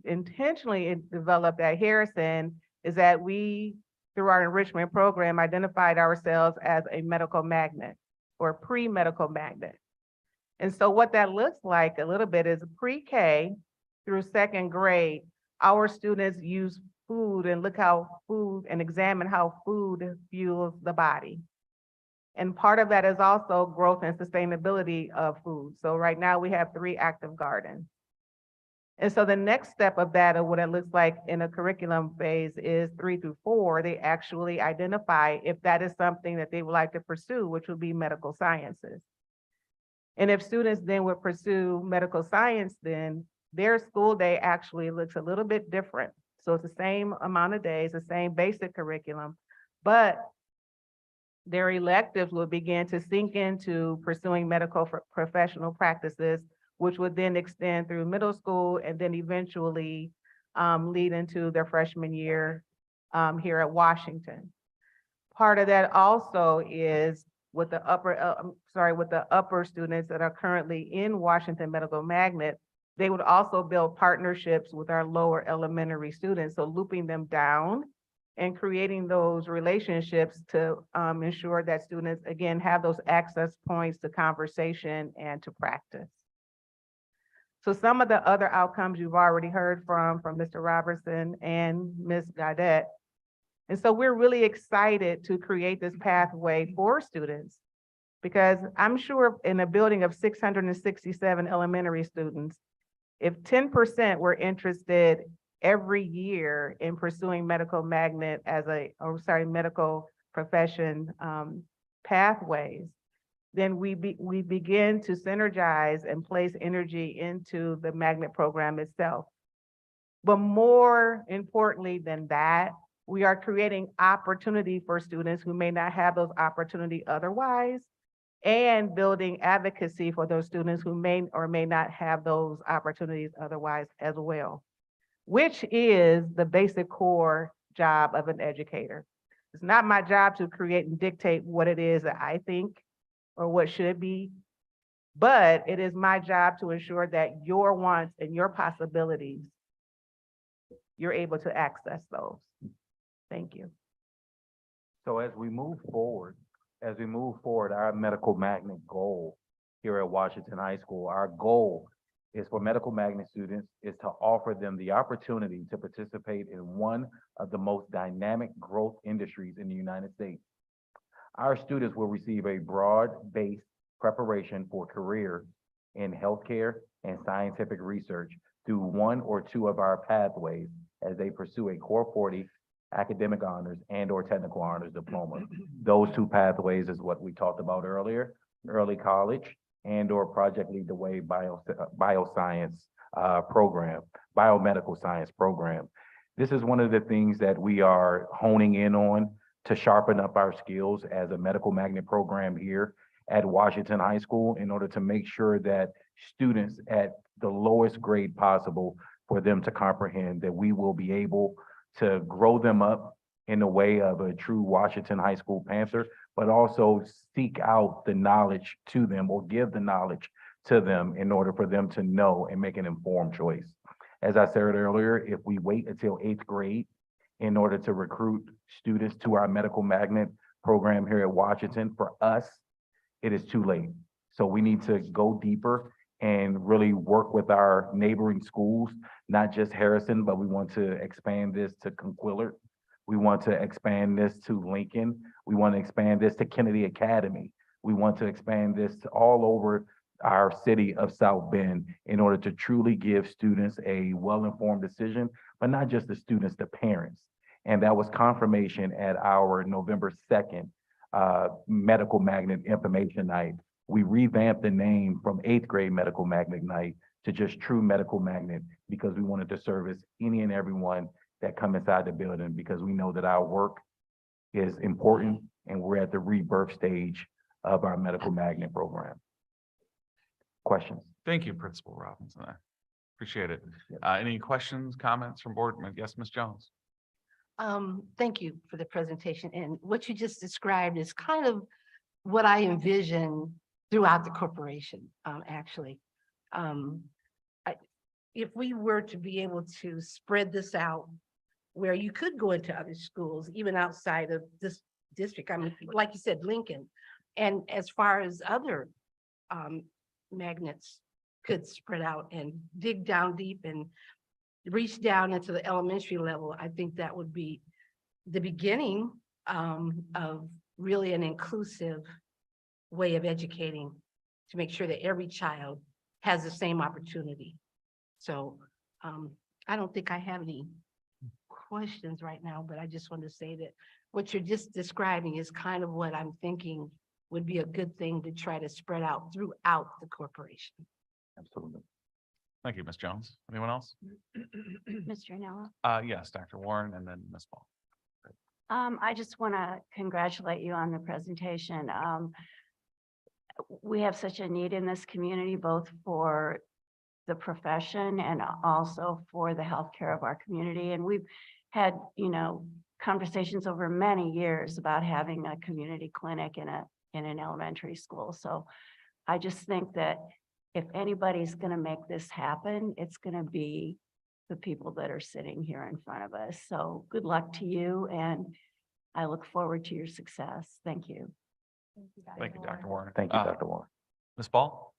intentionally developed at Harrison, is that we, through our enrichment program, identified ourselves as a medical magnet or pre-medical magnet. And so what that looks like a little bit is pre-K through second grade, our students use food and look how food and examine how food fuels the body. And part of that is also growth and sustainability of food. So right now we have 3 active gardens. And so the next step of that, or what it looks like in a curriculum phase, is 3 through 4, they actually identify if that is something that they would like to pursue, which would be medical sciences. And if students then would pursue medical science, then their school day actually looks a little bit different. So it's the same amount of days, the same basic curriculum, but their electives will begin to sink into pursuing medical professional practices, which would then extend through middle school and then eventually lead into their freshman year here at Washington. Part of that also is with the upper students that are currently in Washington Medical Magnet, they would also build partnerships with our lower elementary students. So looping them down and creating those relationships to ensure that students, again, have those access points to conversation and to practice. So some of the other outcomes you've already heard from Mr. Robertson and Ms. Gaudet. And so we're really excited to create this pathway for students, because I'm sure in a building of 667 elementary students, if 10% were interested every year in pursuing medical magnet as medical profession pathways, then we begin to synergize and place energy into the magnet program itself. But more importantly than that, We are creating opportunity for students who may not have those opportunity otherwise, and building advocacy for those students who may or may not have those opportunities otherwise as well, which is the basic core job of an educator. It's not my job to create and dictate what it is that I think or what should be, but it is my job to ensure that your wants and your possibilities, you're able to access those. Thank you. So as we move forward, our medical magnet goal here at Washington High School, our goal is for medical magnet students is to offer them the opportunity to participate in one of the most dynamic growth industries in the United States. Our students will receive a broad-based preparation for careers in healthcare and scientific research through one or two of our pathways as they pursue a Core 40 academic honors and/or technical honors diploma. Those two pathways is what we talked about earlier, early college and/or Project Lead the Way bioscience program, biomedical science program. This is one of the things that we are honing in on to sharpen up our skills as a medical magnet program here at Washington High School in order to make sure that students at the lowest grade possible for them to comprehend that we will be able to grow them up in the way of a true Washington High School Panther, but also seek out the knowledge to them or give the knowledge to them in order for them to know and make an informed choice. As I said earlier, if we wait until 8th grade in order to recruit students to our medical magnet program here at Washington, for us, it is too late. So we need to go deeper and really work with our neighboring schools, not just Harrison, but we want to expand this to Conquillert. We want to expand this to Lincoln. We want to expand this to Kennedy Academy. We want to expand this to all over our city of South Bend in order to truly give students a well-informed decision, but not just the students, the parents. And that was confirmation at our November 2nd Medical Magnet Information Night. We revamped the name from 8th grade Medical Magnet Night to just True Medical Magnet because we wanted to service any and everyone that come inside the building because we know that our work is important and we're at the rebirth stage of our medical magnet program. Questions? Thank you, Principal Robinson. I appreciate it. Any questions, comments from board? Yes, Ms. Jones. Thank you for the presentation. And what you just described is kind of what I envision throughout the corporation, actually. If we were to be able to spread this out where you could go into other schools, even outside of this district, I mean, like you said, Lincoln, and as far as other magnets could spread out and dig down deep and reach down into the elementary level, I think that would be the beginning of really an inclusive way of educating to make sure that every child has the same opportunity. So I don't think I have any questions right now, but I just want to say that what you're just describing is kind of what I'm thinking would be a good thing to try to spread out throughout the corporation. Absolutely. Thank you, Ms. Jones. Anyone else? Mr. Anello? Yes, Dr. Warren and then Ms. Ball. I just want to congratulate you on the presentation. We have such a need in this community, both for the profession and also for the healthcare of our community. And we've had, conversations over many years about having a community clinic in an elementary school. So I just think that if anybody's going to make this happen, it's going to be the people that are sitting here in front of us. So good luck to you, and I look forward to your success. Thank you. Thank you, Dr. Warren. Thank you, Dr. Warren. Ms. Ball?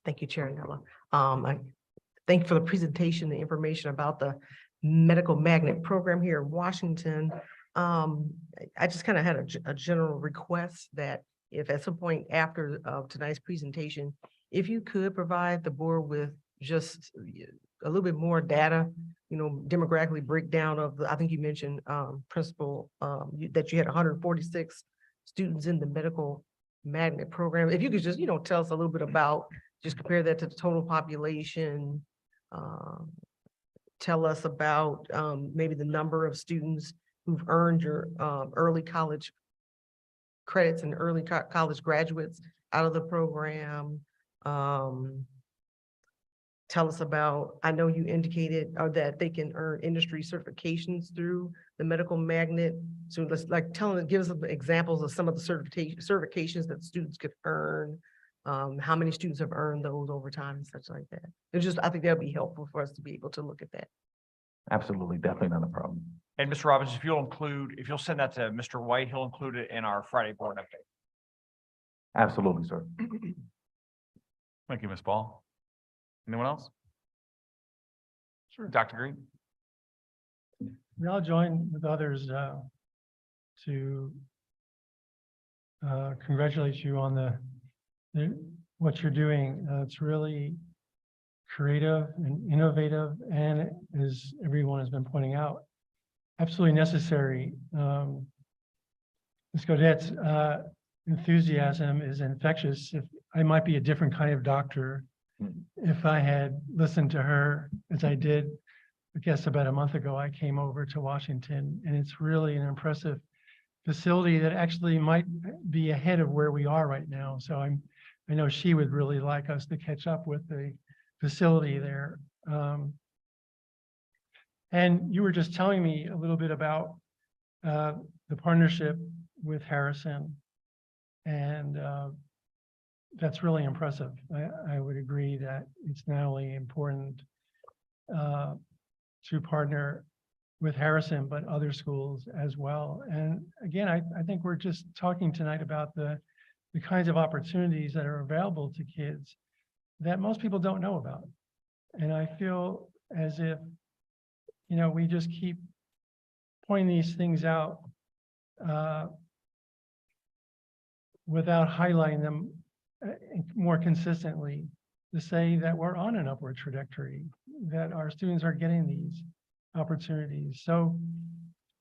Thank you, Chair Nella. I thank you for the presentation, the information about the medical magnet program here in Washington. I just kind of had a general request that if at some point after tonight's presentation, if you could provide the board with just a little bit more data, demographically breakdown of I think you mentioned, Principal, that you had 146 students in the medical magnet program. If you could just, tell us a little bit about, just compare that to the total population. Tell us about maybe the number of students who've earned your early college credits and early college graduates out of the program. Tell us about, I know you indicated that they can earn industry certifications through the medical magnet. So let's give us some examples of some of the certifications that students could earn. How many students have earned those over time and such like that. It's just, I think that'll be helpful for us to be able to look at that. Absolutely, definitely not a problem. And Mr. Robbins, if you'll send that to Mr. White, he'll include it in our Friday board update. Absolutely, sir. Thank you, Ms. Ball. Anyone else? Sure. Dr. Green? We all join with others to congratulate you on what you're doing. It's really creative and innovative, and as everyone has been pointing out, absolutely necessary. Ms. Godet's enthusiasm is infectious. If I might be a different kind of doctor if I had listened to her as I did, I guess about a month ago, I came over to Washington, and it's really an impressive facility that actually might be ahead of where we are right now. So I know she would really like us to catch up with the facility there. And you were just telling me a little bit about the partnership with Harrison, and that's really impressive. I would agree that it's not only important to partner with Harrison, but other schools as well. And again, I think we're just talking tonight about the kinds of opportunities that are available to kids that most people don't know about. And I feel as if, we just keep pointing these things out without highlighting them more consistently, to say that we're on an upward trajectory, that our students are getting these opportunities. So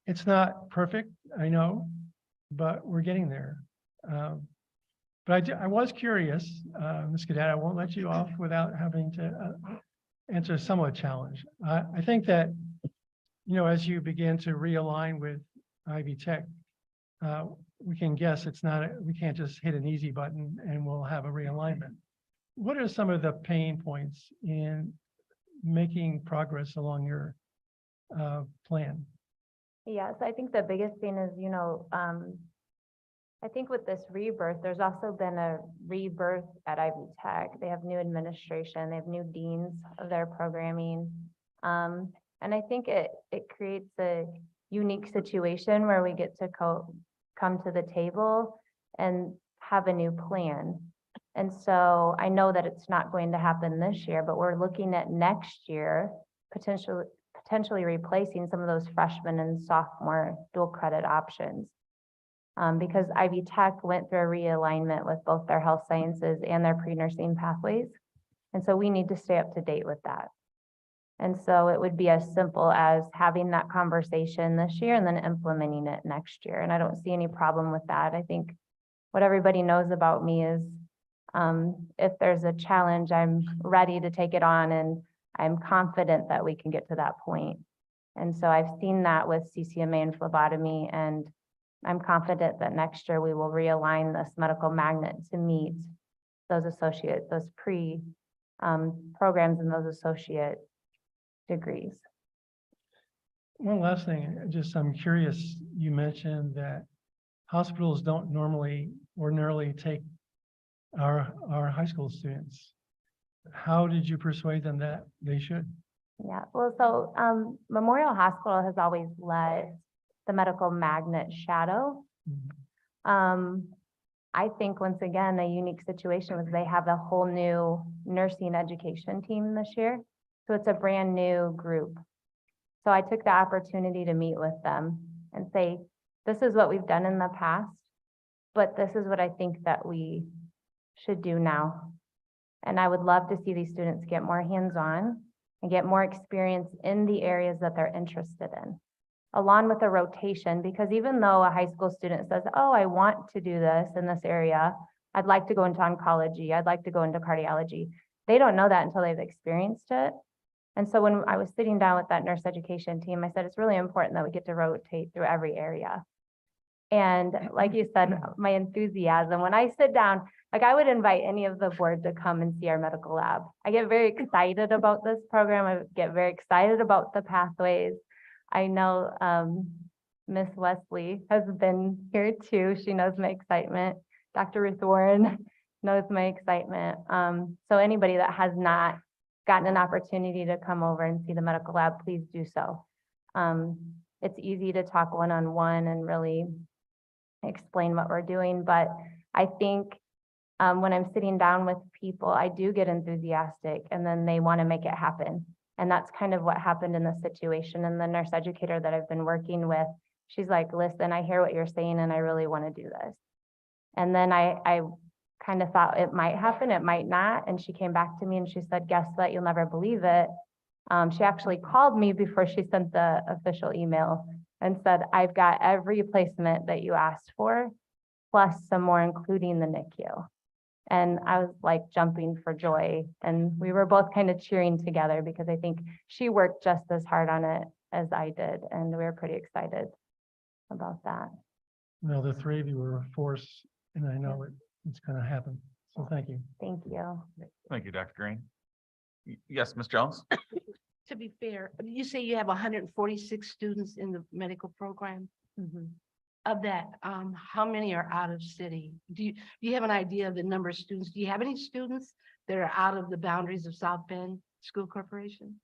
it's not perfect, I know, but we're getting there. But I was curious, Ms. Cadet, I won't let you off without having to answer a somewhat challenge. I think that, as you begin to realign with Ivy Tech, we can guess we can't just hit an easy button and we'll have a realignment. What are some of the pain points in making progress along your plan? Yes, I think the biggest thing is, I think with this rebirth, there's also been a rebirth at Ivy Tech. They have new administration, they have new deans of their programming. And I think it creates a unique situation where we get to come to the table and have a new plan. And so I know that it's not going to happen this year, but we're looking at next year, potentially replacing some of those freshman and sophomore dual credit options. Because Ivy Tech went through a realignment with both their health sciences and their pre-nursing pathways. And so we need to stay up to date with that. And so it would be as simple as having that conversation this year and then implementing it next year. And I don't see any problem with that. I think what everybody knows about me is if there's a challenge, I'm ready to take it on, and I'm confident that we can get to that point. And so I've seen that with CCMA and phlebotomy, and I'm confident that next year we will realign this medical magnet to meet those associate, those programs and those associate degrees. One last thing, I'm curious, you mentioned that hospitals don't ordinarily take our high school students. How did you persuade them that they should? Yeah, well, so Memorial Hospital has always led the medical magnet shadow. I think once again, a unique situation was they have a whole new nursing education team this year. So it's a brand new group. So I took the opportunity to meet with them and say, this is what we've done in the past, but this is what I think that we should do now. And I would love to see these students get more hands-on and get more experience in the areas that they're interested in, along with a rotation, because even though a high school student says, oh, I want to do this in this area, I'd like to go into oncology, I'd like to go into cardiology. They don't know that until they've experienced it. And so when I was sitting down with that nurse education team, I said, it's really important that we get to rotate through every area. And like you said, my enthusiasm, when I sit down, like I would invite any of the board to come and see our medical lab. I get very excited about this program. I get very excited about the pathways. I know Miss Wesley has been here too. She knows my excitement. Dr. Ruth Warren knows my excitement. So anybody that has not gotten an opportunity to come over and see the medical lab, please do so. It's easy to talk one-on-one and really explain what we're doing, but I think when I'm sitting down with people, I do get enthusiastic and then they want to make it happen. And that's kind of what happened in this situation. And the nurse educator that I've been working with, she's like, listen, I hear what you're saying and I really want to do this. And then I kind of thought it might happen, it might not. And she came back to me and she said, guess what, you'll never believe it. She actually called me before she sent the official email and said, I've got every placement that you asked for, plus some more, including the NICU. And I was like jumping for joy. And we were both kind of cheering together because I think she worked just as hard on it as I did. And we were pretty excited about that. Well, the three of you were a force, and I know it's going to happen. So thank you. Thank you. Thank you, Dr. Green. Yes, Ms. Jones? To be fair, you say you have 146 students in the medical program. Of that, how many are out of city? Do you have an idea of the number of students? Do you have any students that are out of the boundaries of South Bend School Corporation?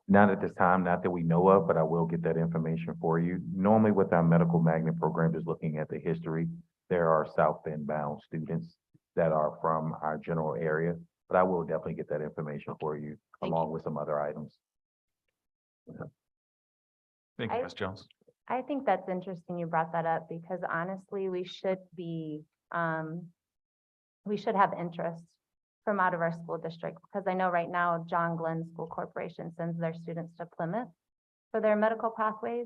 Not at this time, not that we know of, but I will get that information for you. Normally with our medical magnet program, just looking at the history, there are South Bend bound students that are from our general area, but I will definitely get that information for you along with some other items. Thank you, Ms. Jones. I think that's interesting you brought that up because honestly, we should have interest from out of our school district because I know right now John Glenn School Corporation sends their students to Plymouth for their medical pathways,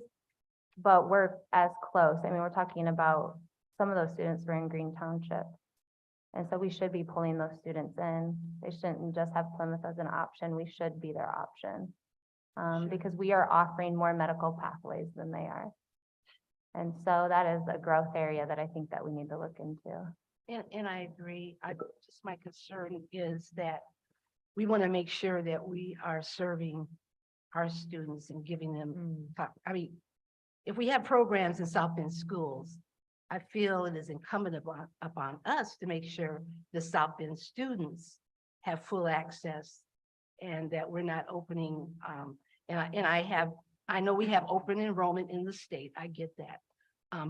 but we're as close. I mean, we're talking about some of those students were in Green Township. And so we should be pulling those students in. They shouldn't just have Plymouth as an option. We should be their option. Because we are offering more medical pathways than they are. And so that is a growth area that I think that we need to look into. And I agree. Just my concern is that we want to make sure that we are serving our students and giving them, I mean, if we have programs in South Bend schools, I feel it is incumbent upon us to make sure the South Bend students have full access and that we're not opening, I know we have open enrollment in the state, I get that.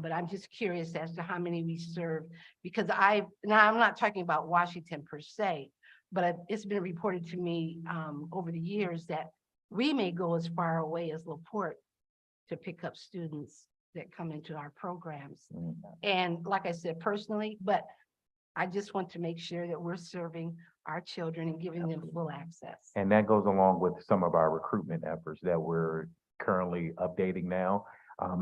But I'm just curious as to how many we serve, because now I'm not talking about Washington per se, but it's been reported to me over the years that we may go as far away as LaPorte to pick up students that come into our programs. And like I said, personally, but I just want to make sure that we're serving our children and giving them full access. And that goes along with some of our recruitment efforts that we're currently updating now,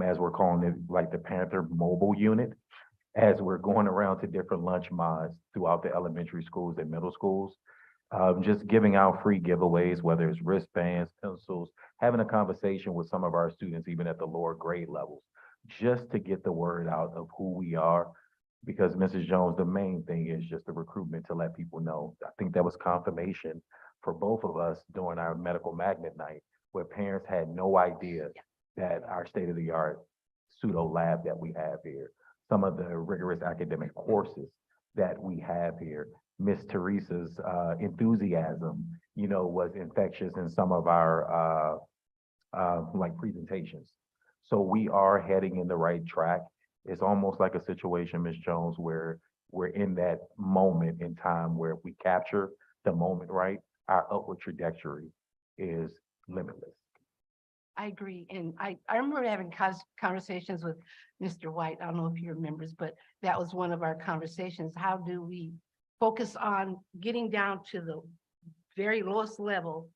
as we're calling it like the Panther Mobile Unit, as we're going around to different lunch mods throughout the elementary schools and middle schools, just giving out free giveaways, whether it's wristbands, pencils, having a conversation with some of our students, even at the lower grade levels, just to get the word out of who we are. Because Mrs. Jones, the main thing is just the recruitment to let people know. I think that was confirmation for both of us during our medical magnet night, where parents had no idea that our state-of-the-art pseudo lab that we have here, some of the rigorous academic courses that we have here, Miss Teresa's enthusiasm, was infectious in some of our like presentations. So we are heading in the right track. It's almost like a situation, Ms. Jones, where we're in that moment in time where if we capture the moment right, our upward trajectory is limitless. I agree. And I remember having conversations with Mr. White. I don't know if he remembers, but that was one of our conversations. How do we focus on getting down to the very lowest level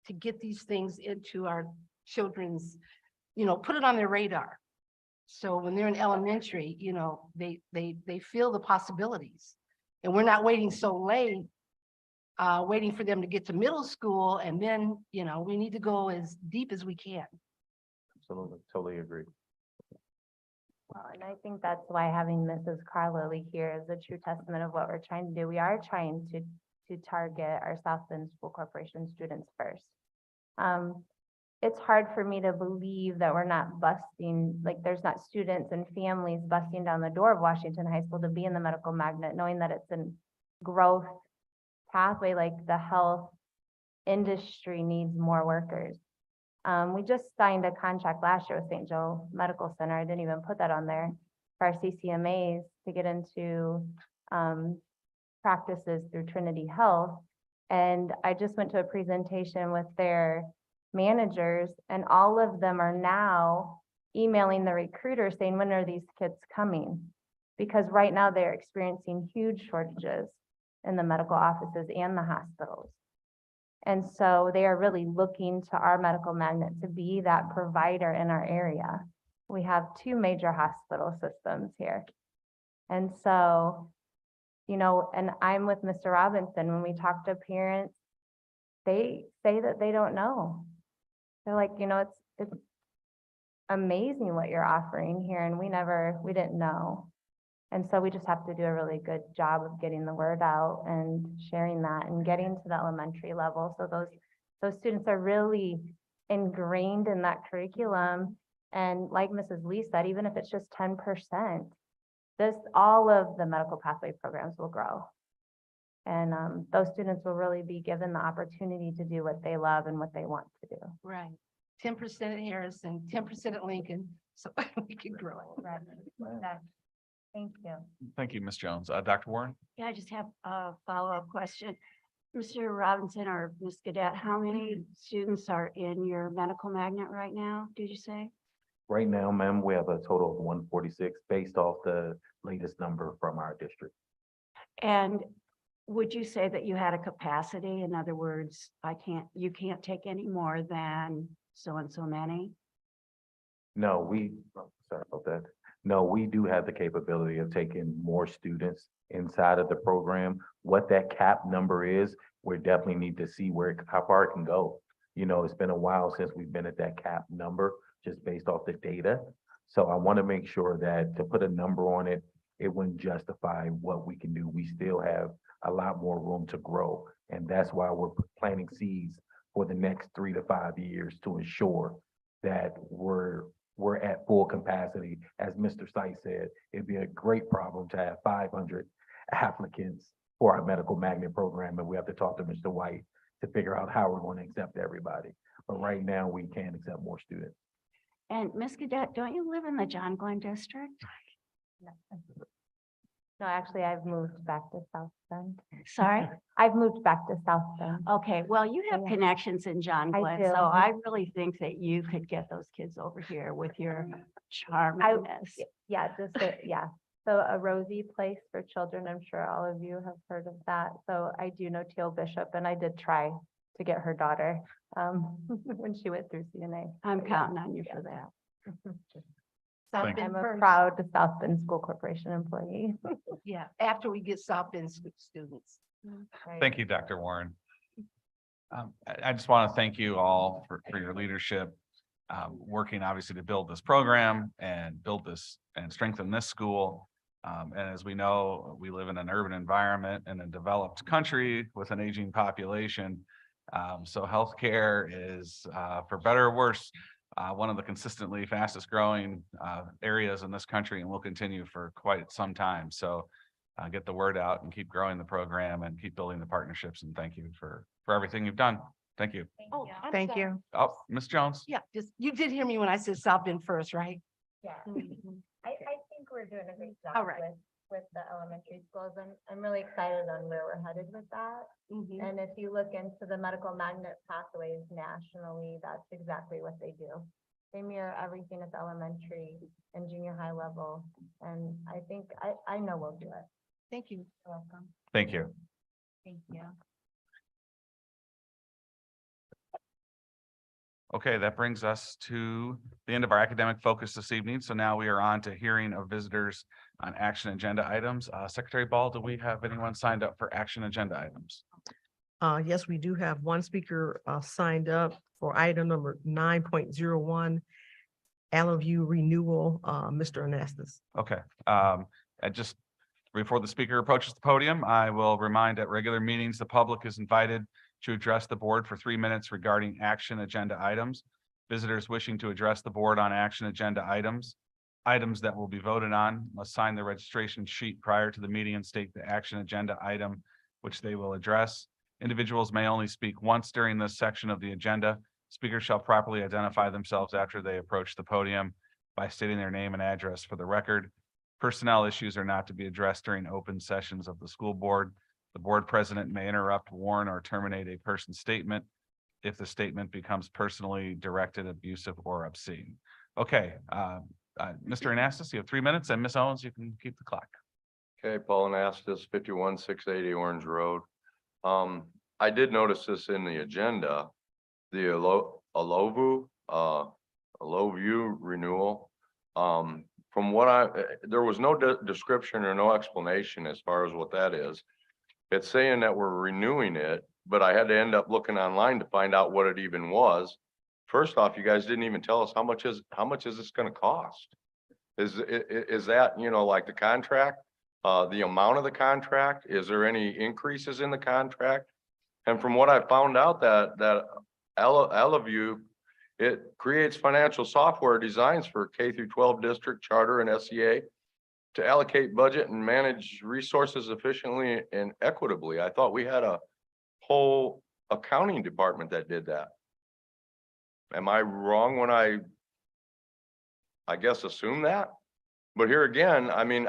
to get these things into our children's, put it on their radar. So when they're in elementary, they feel the possibilities. And we're not waiting so late waiting for them to get to middle school, and then, you know, we need to go as deep as we can. Absolutely, totally agree. Well, and I think that's why having Mrs. Carlily here is a true testament of what we're trying to do. We are trying to target our South Bend School Corporation students first. It's hard for me to believe that we're not busting, like there's not students and families busting down the door of Washington High School to be in the medical magnet, knowing that it's a growth pathway, like the health industry needs more workers. We just signed a contract last year with St. Joe Medical Center. I didn't even put that on there for our CCMAs to get into practices through Trinity Health. And I just went to a presentation with their managers, and all of them are now emailing the recruiter saying, when are these kids coming? Because right now they're experiencing huge shortages in the medical offices and the hospitals. And so they are really looking to our medical magnet to be that provider in our area. We have 2 major hospital systems here. And so, you know, and I'm with Mr. Robinson, when we talk to parents, they say that they don't know. They're like, you know, it's amazing what you're offering here, and we didn't know. And so we just have to do a really good job of getting the word out and sharing that and getting to the elementary level. So those students are really ingrained in that curriculum. And like Mrs. Lee said, even if it's just 10%, all of the medical pathway programs will grow. And those students will really be given the opportunity to do what they love and what they want to do. Right. 10% at Harrison, 10% at Lincoln, so we can grow it. Right. Exactly. Thank you. Thank you, Ms. Jones. Dr. Warren? Yeah, I just have a follow-up question. Mr. Robinson or Ms. Gadet, how many students are in your medical magnet right now, did you say? Right now, ma'am, we have a total of 146 based off the latest number from our district. And would you say that you had a capacity? In other words, you can't take any more than so and so many? No, sorry about that. No, we do have the capability of taking more students inside of the program. What that cap number is, we definitely need to see how far it can go. You know, it's been a while since we've been at that cap number, just based off the data. So I want to make sure that to put a number on it, it wouldn't justify what we can do. We still have a lot more room to grow. And that's why we're planting seeds for the next 3 to 5 years to ensure that we're at full capacity. As Mr. Site said, it'd be a great problem to have 500 applicants for our medical magnet program, and we have to talk to Mr. White to figure out how we're going to accept everybody. But right now, we can accept more students. And Ms. Gadet, don't you live in the John Glenn district? No, actually, I've moved back to South Bend. Sorry? I've moved back to South Bend. Okay, well, you have Yeah. connections in John I Glenn, do. so I really think that you could get those kids over here with your charminess. Yeah, yeah. So a Rosie Place for Children, I'm sure all of you have heard of that. So I do know Teal Bishop, and I did try to get her daughter when she went through CNA. I'm counting on you for that. South Thank Bend I'm a first. proud South Bend School Corporation employee. Yeah, after we get South Bend students. Thank you, Dr. Warren. I just want to thank you all for your leadership, working obviously to build this program and build this and strengthen this school. And as we know, we live in an urban environment in a developed country with an aging population. So healthcare is, for better or worse, one of the consistently fastest growing areas in this country, and will continue for quite some time. So get the word out and keep growing the program and keep building the partnerships. And thank you for everything you've done. Thank you. Oh, I'm Thank sorry. you. Oh, Ms. Jones. Yeah, you did hear me when I said South Bend first, right? Yeah. I think we're doing a great All job right. with the elementary schools. I'm really excited on where we're headed with that. And if you look into the medical magnet pathways nationally, that's exactly what they do. They mirror everything at the elementary and junior high level. And I think, I know we'll do it. Thank you. You're welcome. Thank you. Thank you. Okay, that brings us to the end of our academic focus this evening. So now we are on to hearing of visitors on action agenda items. Secretary Ball, do we have anyone signed up for action agenda items? Yes, we do have one speaker signed up for item number 9.01, Allen View Renewal, Mr. Anastas. Okay, and just before the speaker approaches the podium, I will remind at regular meetings, the public is invited to address the board for 3 minutes regarding action agenda items. Visitors wishing to address the board on action agenda items that will be voted on must sign the registration sheet prior to the meeting and state the action agenda item which they will address. Individuals may only speak once during this section of the agenda. Speakers shall properly identify themselves after they approach the podium by stating their name and address for the record. Personnel issues are not to be addressed during open sessions of the school board. The board president may interrupt, warn, or terminate a person's statement if the statement becomes personally directed, abusive, or obscene. Okay, Mr. Anastas, you have 3 minutes, and Ms. Owens, you can keep the clock. Okay, Paul Anastas, 51680 Orange Road. I did notice this in the agenda, the Alovu renewal. From what there was no description or no explanation as far as what that is. It's saying that we're renewing it, but I had to end up looking online to find out what it even was. First off, you guys didn't even tell us how much is this going to cost? Is that, you know, like the contract, the amount of the contract? Is there any increases in the contract? And from what I found out, that Eleview, it creates financial software designs for K through 12 district charter and SEA to allocate budget and manage resources efficiently and equitably. I thought we had a whole accounting department that did that. Am I wrong when I guess assume that? But here again, I mean,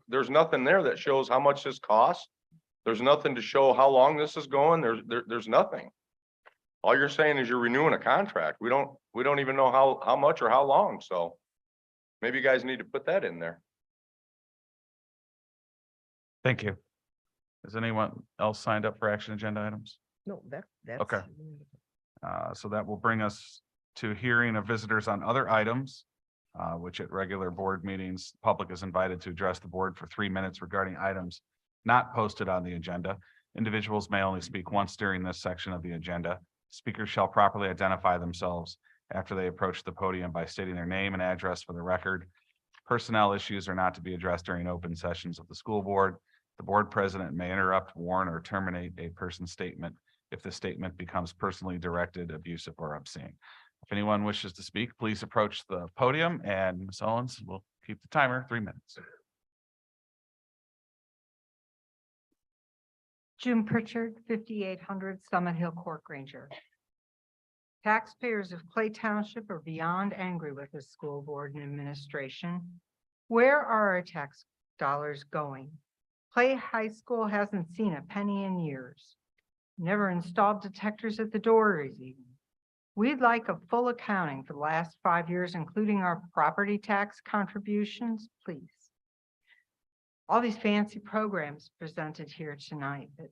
there's nothing there that shows how much this costs. There's nothing to show how long this is going. There's nothing. All you're saying is you're renewing a contract. We don't even know how much or how long. So maybe you guys need to put that in there. Thank you. Is anyone else signed up for action agenda items? No, that's. Okay. So that will bring us to hearing of visitors on other items, which at regular board meetings, public is invited to address the board for 3 minutes regarding items not posted on the agenda. Individuals may only speak once during this section of the agenda. Speakers shall properly identify themselves after they approach the podium by stating their name and address for the record. Personnel issues are not to be addressed during open sessions of the school board. The board president may interrupt, warn, or terminate a person's statement if the statement becomes personally directed, abusive, or obscene. If anyone wishes to speak, please approach the podium, and Ms. Owens will keep the timer 3 minutes. June Pritchard, 5800 Summit Hill Court Granger. Taxpayers of Clay Township are beyond angry with the school board and administration. Where are our tax dollars going? Clay High School hasn't seen a penny in years. Never installed detectors at the doors even. We'd like a full accounting for the last 5 years, including our property tax contributions, please. All these fancy programs presented here tonight, but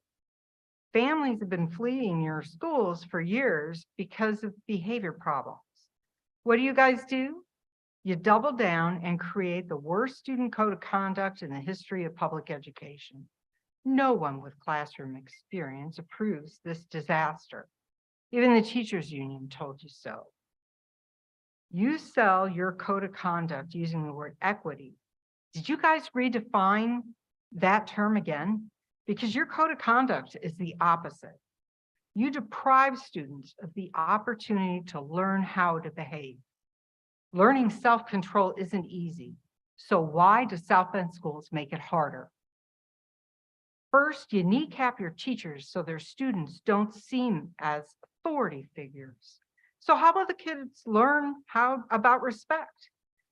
families have been fleeing your schools for years because of behavior problems. What do? You double down and create the worst student code of conduct in the history of public education. No one with classroom experience approves this disaster. Even the teachers union told you so. You sell your code of conduct using the word equity. Did you guys redefine that term again? Because your code of conduct is the opposite. You deprive students of the opportunity to learn how to behave. Learning self-control isn't easy. So why do South Bend schools make it harder? First, you kneecap your teachers so their students don't seem as authority figures. So how will the kids learn about respect?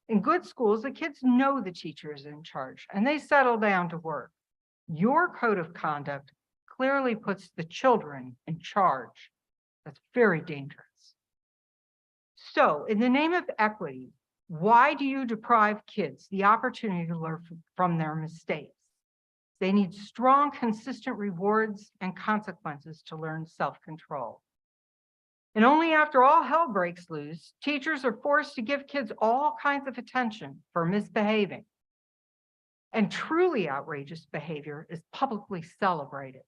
In good schools, the kids know the teacher is in charge and they settle down to work. Your code of conduct clearly puts the children in charge. That's very dangerous. So in the name of equity, why do you deprive kids the opportunity to learn from their mistakes? They need strong, consistent rewards and consequences to learn self-control. And only after all hell breaks loose, teachers are forced to give kids all kinds of attention for misbehaving. And truly outrageous behavior is publicly celebrated.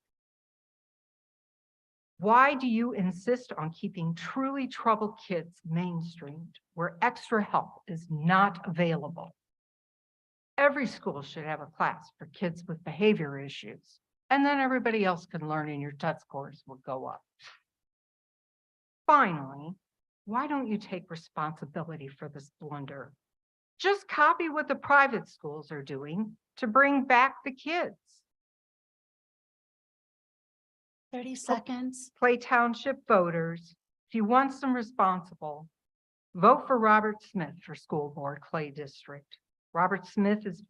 Why do you insist on keeping truly troubled kids mainstreamed where extra help is not available? Every school should have a class for kids with behavior issues, and then everybody else can learn and your test scores will go up. Finally, why don't you take responsibility for this blunder? Just copy what the private schools are doing to bring back the kids. 30 seconds. Clay Township voters, if you want some responsible, vote for Robert Smith for School Board Clay District. Robert Smith is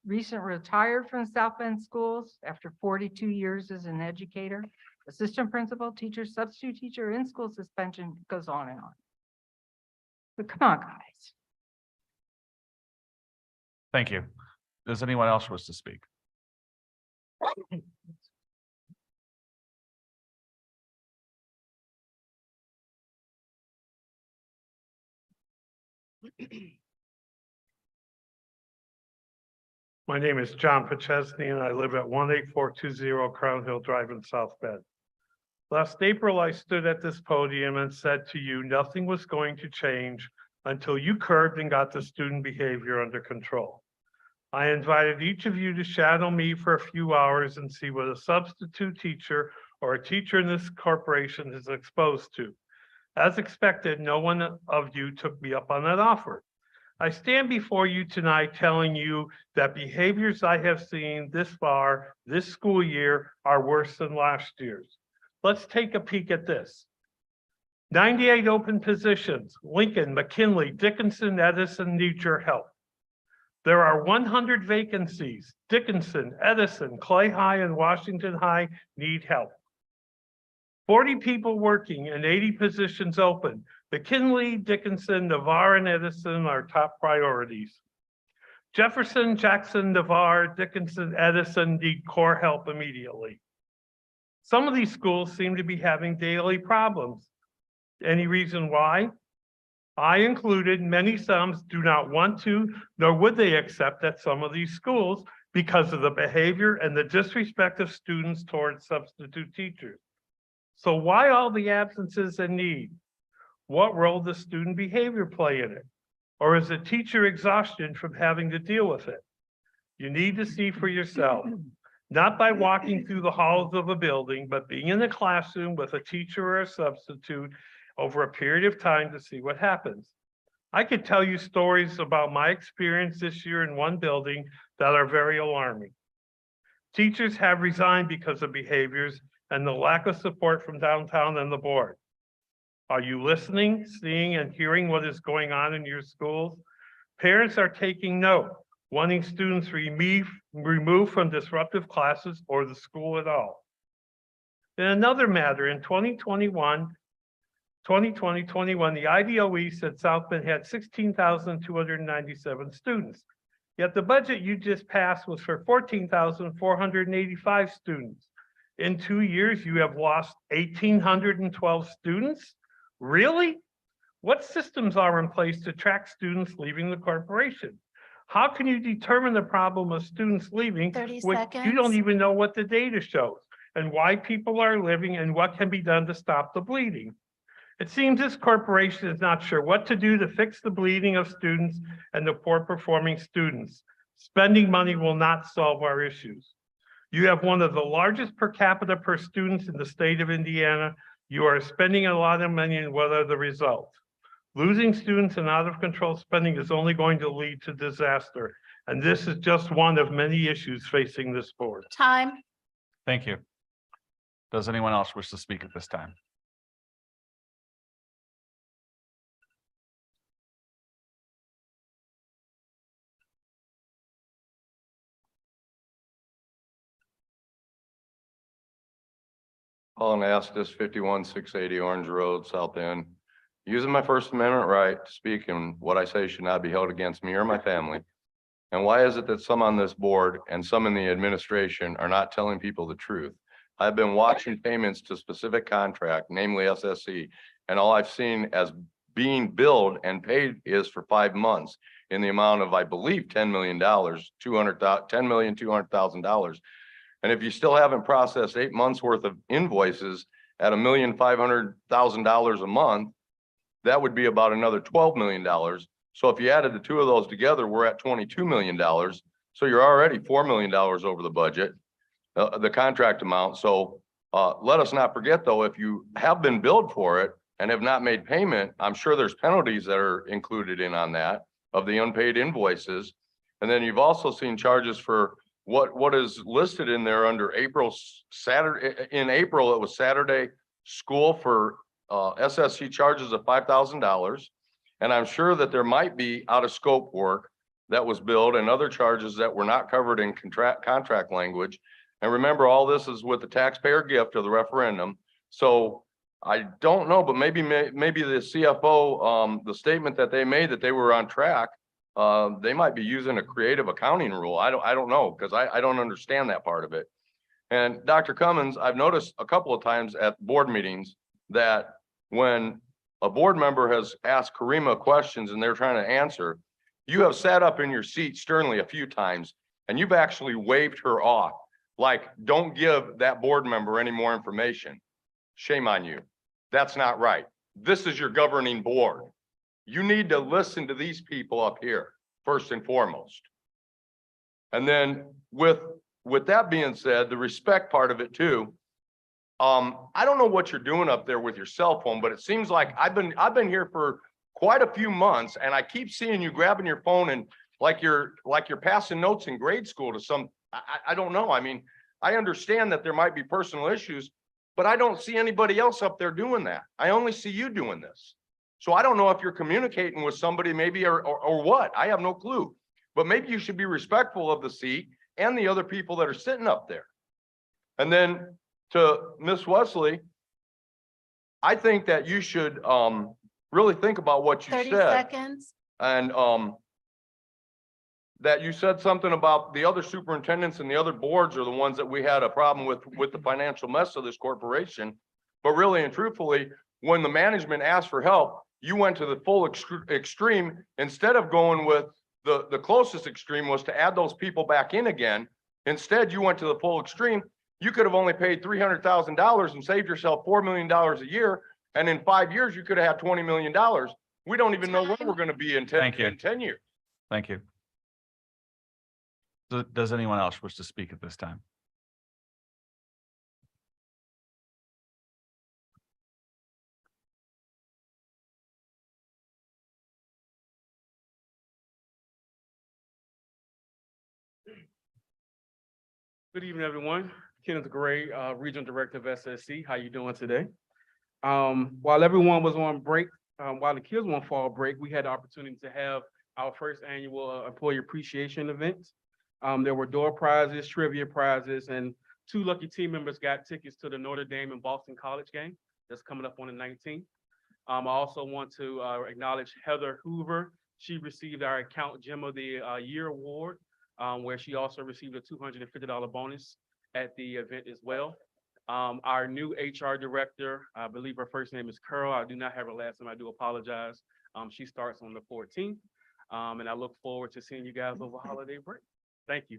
recently retired from South Bend Schools after 42 years as an educator, assistant principal, teacher, substitute teacher, in-school suspension, goes on and on. But come on, guys. Thank you. Does anyone else wish to speak? My name is John Pachesney and I live at 18420 Crown Hill Drive in South Bend. Last April, I stood at this podium and said to you, nothing was going to change until you curbed and got the student behavior under control. I invited each of you to shadow me for a few hours and see what a substitute teacher or a teacher in this corporation is exposed to. As expected, no one of you took me up on that offer. I stand before you tonight telling you that behaviors I have seen this far this school year are worse than last year's. Let's take a peek at this. 98 open positions, Lincoln, McKinley, Dickinson, Edison need your help. There are 100 vacancies, Dickinson, Edison, Clay High, and Washington High need help. 40 people working and 80 positions open. McKinley, Dickinson, Navarre, and Edison are top priorities. Jefferson, Jackson, Navarre, Dickinson, Edison need core help immediately. Some of these schools seem to be having daily problems. Any reason why? I included, many some do not want to, nor would they accept at some of these schools because of the behavior and the disrespect of students towards substitute teachers. So why all the absences and need? What role does student behavior play in it? Or is it teacher exhaustion from having to deal with it? You need to see for yourself, not by walking through the halls of a building, but being in the classroom with a teacher or a substitute over a period of time to see what happens. I could tell you stories about my experience this year in one building that are very alarming. Teachers have resigned because of behaviors and the lack of support from downtown and the board. Are you listening, seeing, and hearing what is going on in your schools? Parents are taking note, wanting students removed from disruptive classes or the school at all. In another matter, in 2020-21, the IDOE said South Bend had 16,297 students. Yet the budget you just passed was for 14,485 students. In 2 years, you have lost 1,812 students? Really? What systems are in place to track students leaving the corporation? How can you determine the problem of students leaving 30 when you don't seconds. even know what the data shows and why people are leaving and what can be done to stop the bleeding? It seems this corporation is not sure what to do to fix the bleeding of students and the poor performing students. Spending money will not solve our issues. You have one of the largest per capita per students in the state of Indiana. You are spending a lot of money, and what are the results? Losing students and out of control spending is only going to lead to disaster. And this is just one of many issues facing this board. Time. Thank you. Does anyone else wish to speak at this time? Paul Anastas, 51680 Orange Road, South End. Using my First Amendment right to speak, and what I say should not be held against me or my family. And why is it that some on this board and some in the administration are not telling people the truth? I've been watching payments to specific contract, namely SSC, and all I've seen as being billed and paid is for 5 months in the amount of, I believe, $10 million, $10,200,000. And if you still haven't processed 8 months worth of invoices, at $1,500,000 a month, that would be about another $12 million. So if you added the two of those together, we're at $22 million. So you're already $4 million over the budget, the contract amount. So let us not forget though, if you have been billed for it and have not made payment, I'm sure there's penalties that are included in on that of the unpaid invoices. And then you've also seen charges for what is listed in there under Saturday. In April, it was Saturday school for SSC charges of $5,000. And I'm sure that there might be out of scope work that was billed and other charges that were not covered in contract language. And remember, all this is with the taxpayer gift of the referendum. So I don't know, but maybe the CFO, the statement that they made that they were on track, they might be using a creative accounting rule. I don't know, because I don't understand that part of it. And Dr. Cummins, I've noticed a couple of times at board meetings that when a board member has asked Karima questions and they're trying to answer, you have sat up in your seat sternly a few times and you've actually waved her off. Like, don't give that board member any more information. Shame on you. That's not right. This is your governing board. You need to listen to these people up here first and foremost. And then with that being said, the respect part of it too. I don't know what you're doing up there with your cell phone, but it seems like I've been here for quite a few months and I keep seeing you grabbing your phone and like you're passing notes in grade school to some, I don't know. I mean, I understand that there might be personal issues, but I don't see anybody else up there doing that. I only see you doing this. So I don't know if you're communicating with somebody maybe or what. I have no clue. But maybe you should be respectful of the seat and the other people that are sitting up there. And then to Miss Wesley, I think that you should really think about what you 30 said. seconds. And that you said something about the other superintendents and the other boards are the ones that we had a problem with the financial mess of this corporation. But really and truthfully, when the management asked for help, you went to the full extreme instead of going with the closest extreme was to add those people back in again. Instead, you went to the full extreme. You could have only paid $300,000 and saved yourself $4 million a year. And in 5 years, you could have had $20 million. We don't even know where we're going to be in 10 years. Thank you. Does anyone else wish to speak at this time? Good evening, everyone. Kenneth Gray, Regional Director of SSC. How you doing today? While everyone was on break, while the kids were on fall break, we had the opportunity to have our first annual employee appreciation event. There were door prizes, trivia prizes, and 2 lucky team members got tickets to the Notre Dame and Boston College game that's coming up on the 19th. I also want to acknowledge Heather Hoover. She received our Account Gem of the Year award, where she also received a $250 bonus at the event as well. Our new HR director, I believe her first name is Carol. I do not have her last name. I do apologize. She starts on the 14th. And I look forward to seeing you guys over holiday break. Thank you.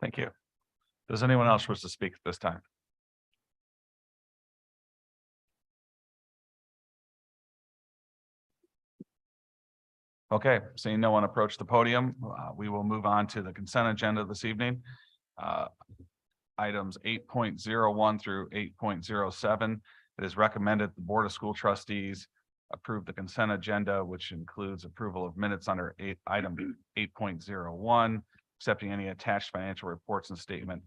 Thank you. Does anyone else wish to speak at this time? Okay, seeing no one approach the podium, we will move on to the consent agenda this evening. Items 8.01 through 8.07. It is recommended the Board of School Trustees approve the consent agenda, which includes approval of minutes under item 8.01, accepting any attached financial reports and statement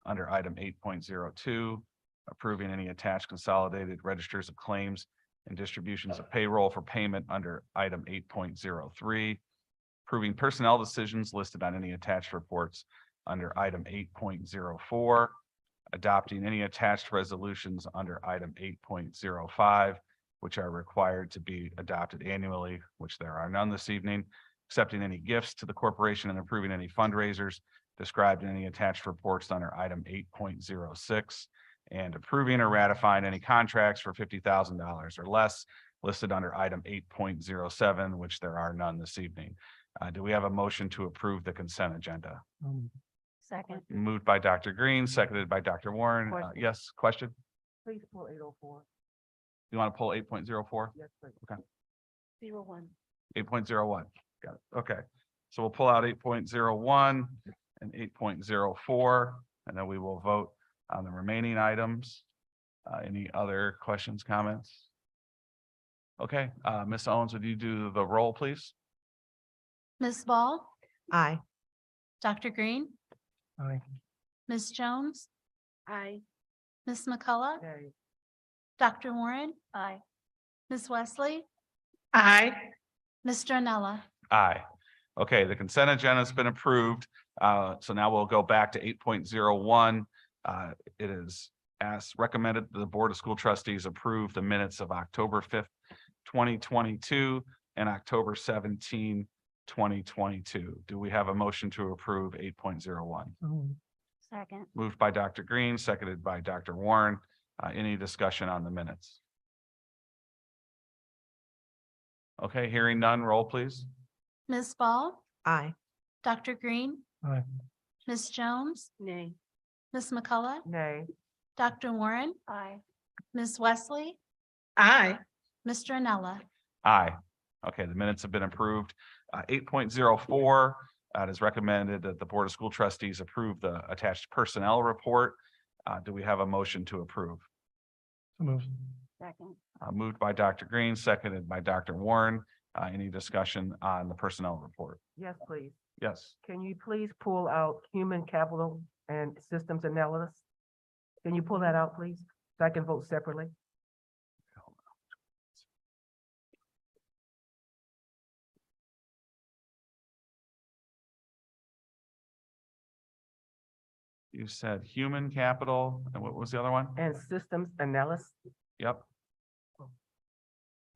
under item 8.02, approving any attached consolidated registers of claims and distributions of payroll for payment under item 8.03, approving personnel decisions listed on any attached reports under item 8.04, adopting any attached resolutions under item 8.05, which are required to be adopted annually, which there are none this evening, accepting any gifts to the corporation and approving any fundraisers described in any attached reports under item 8.06, and approving or ratifying any contracts for $50,000 or less listed under item 8.07, which there are none this evening. Do we have a motion to approve the consent agenda? Second. Moved by Dr. Green, seconded by Dr. Warren. Question. Yes, question? Please pull 804. You want to pull 8.04? Yes, please. Okay. 01. 8.01. Got it. Okay. So we'll pull out 8.01 and 8.04, and then we will vote on the remaining items. Any other questions, comments? Okay, Ms. Owens, would you do the roll, please? Ms. Ball, Aye. Dr. Green, Aye. Ms. Jones, Aye. Ms. McCullough, Nay. Dr. Warren, Aye. Ms. Wesley, Aye. Mr. Anella. Aye. Okay, the consent agenda has been approved. So now we'll go back to 8.01. It is as recommended, the Board of School Trustees approve the minutes of October 5th, 2022 and October 17, 2022. Do we have a motion to approve 8.01? Second. Moved by Dr. Green, seconded by Dr. Warren. Any discussion on the minutes? Okay, hearing none, roll please. Ms. Ball, Aye. Dr. Green, Aye. Ms. Jones, Nay. Ms. McCullough, Nay. Dr. Warren, Aye. Ms. Wesley, Aye. Mr. Anella. Aye. Okay, the minutes have been approved. 8.04, it is recommended that the Board of School Trustees approve the attached personnel report. Do we have a motion to approve? So moved. Second. Moved by Dr. Green, seconded by Dr. Warren. Any discussion on the personnel report? Yes, please. Yes. Can you please pull out human capital and systems analysis? Can you pull that out, please? So I can vote separately. You said human capital, and what was the other one? And systems analysis. Yep.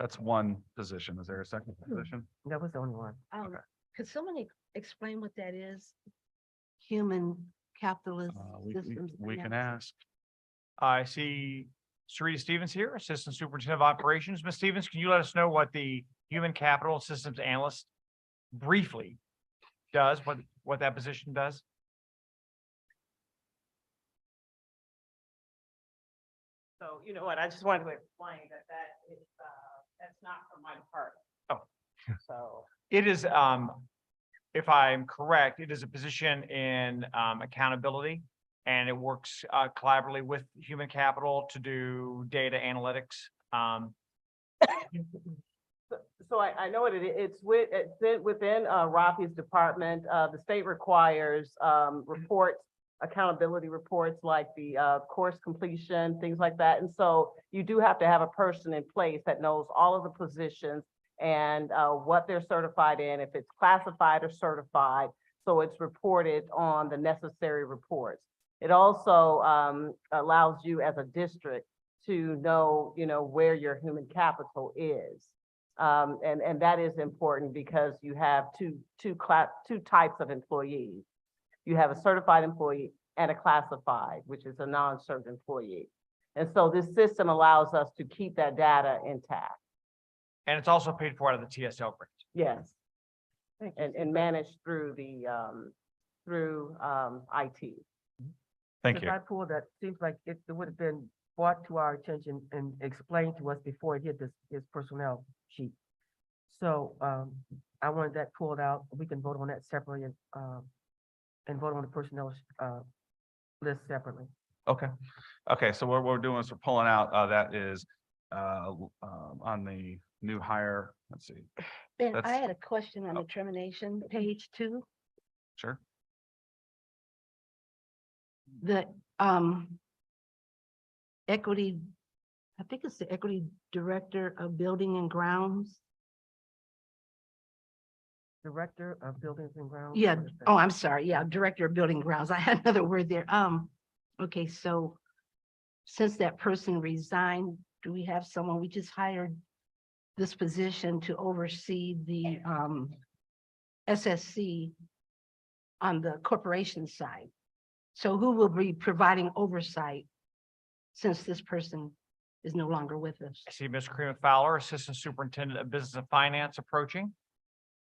That's one position. Is there a second position? That was the only one. Could someone explain what that is? Human capitalist systems. We can analysis? ask. I see Sarita Stevens here, Assistant Superintendent of Operations. Ms. Stevens, can you let us know what the Human Capital Systems Analyst briefly does, what that position does? So, you know what, I just wanted to explain that is, that's not from my department. Oh. So. It is, if I'm correct, it is a position in accountability, and it works collaboratively with human capital to do data analytics. So I know it's within Rafi's department. The state requires reports, accountability reports like the course completion, things like that. And so you do have to have a person in place that knows all of the positions and what they're certified in, if it's classified or certified. So it's reported on the necessary reports. It also allows you as a district to know, where your human capital is. And that is important because you have two types of employees. You have a certified employee and a classified, which is a non-served employee. And so this system allows us to keep that data intact. And it's also paid for out of the TSL grant. Yes. And managed through the, IT. Thank you. I pulled that, seems like it would have been brought to our attention and explained to us before it hit his personnel sheet. So, I wanted that pulled out. We can vote on that separately and vote on the personnel, list separately. Okay. Okay, so what we're doing is we're pulling out, that is on the new hire. Let's see. Ben, That's- I had a question on the termination, page 2. Sure. The equity, I think it's the equity director of building and grounds. Director of Buildings and Grounds. Yeah, oh, I'm sorry. Yeah, director of building grounds. I had another word there. Okay, so since that person resigned, do we have someone, we just hired this position to oversee the SSC on the corporation side. So who will be providing oversight since this person is no longer with us? I see Ms. Karina Fowler, Assistant Superintendent of Business and Finance approaching.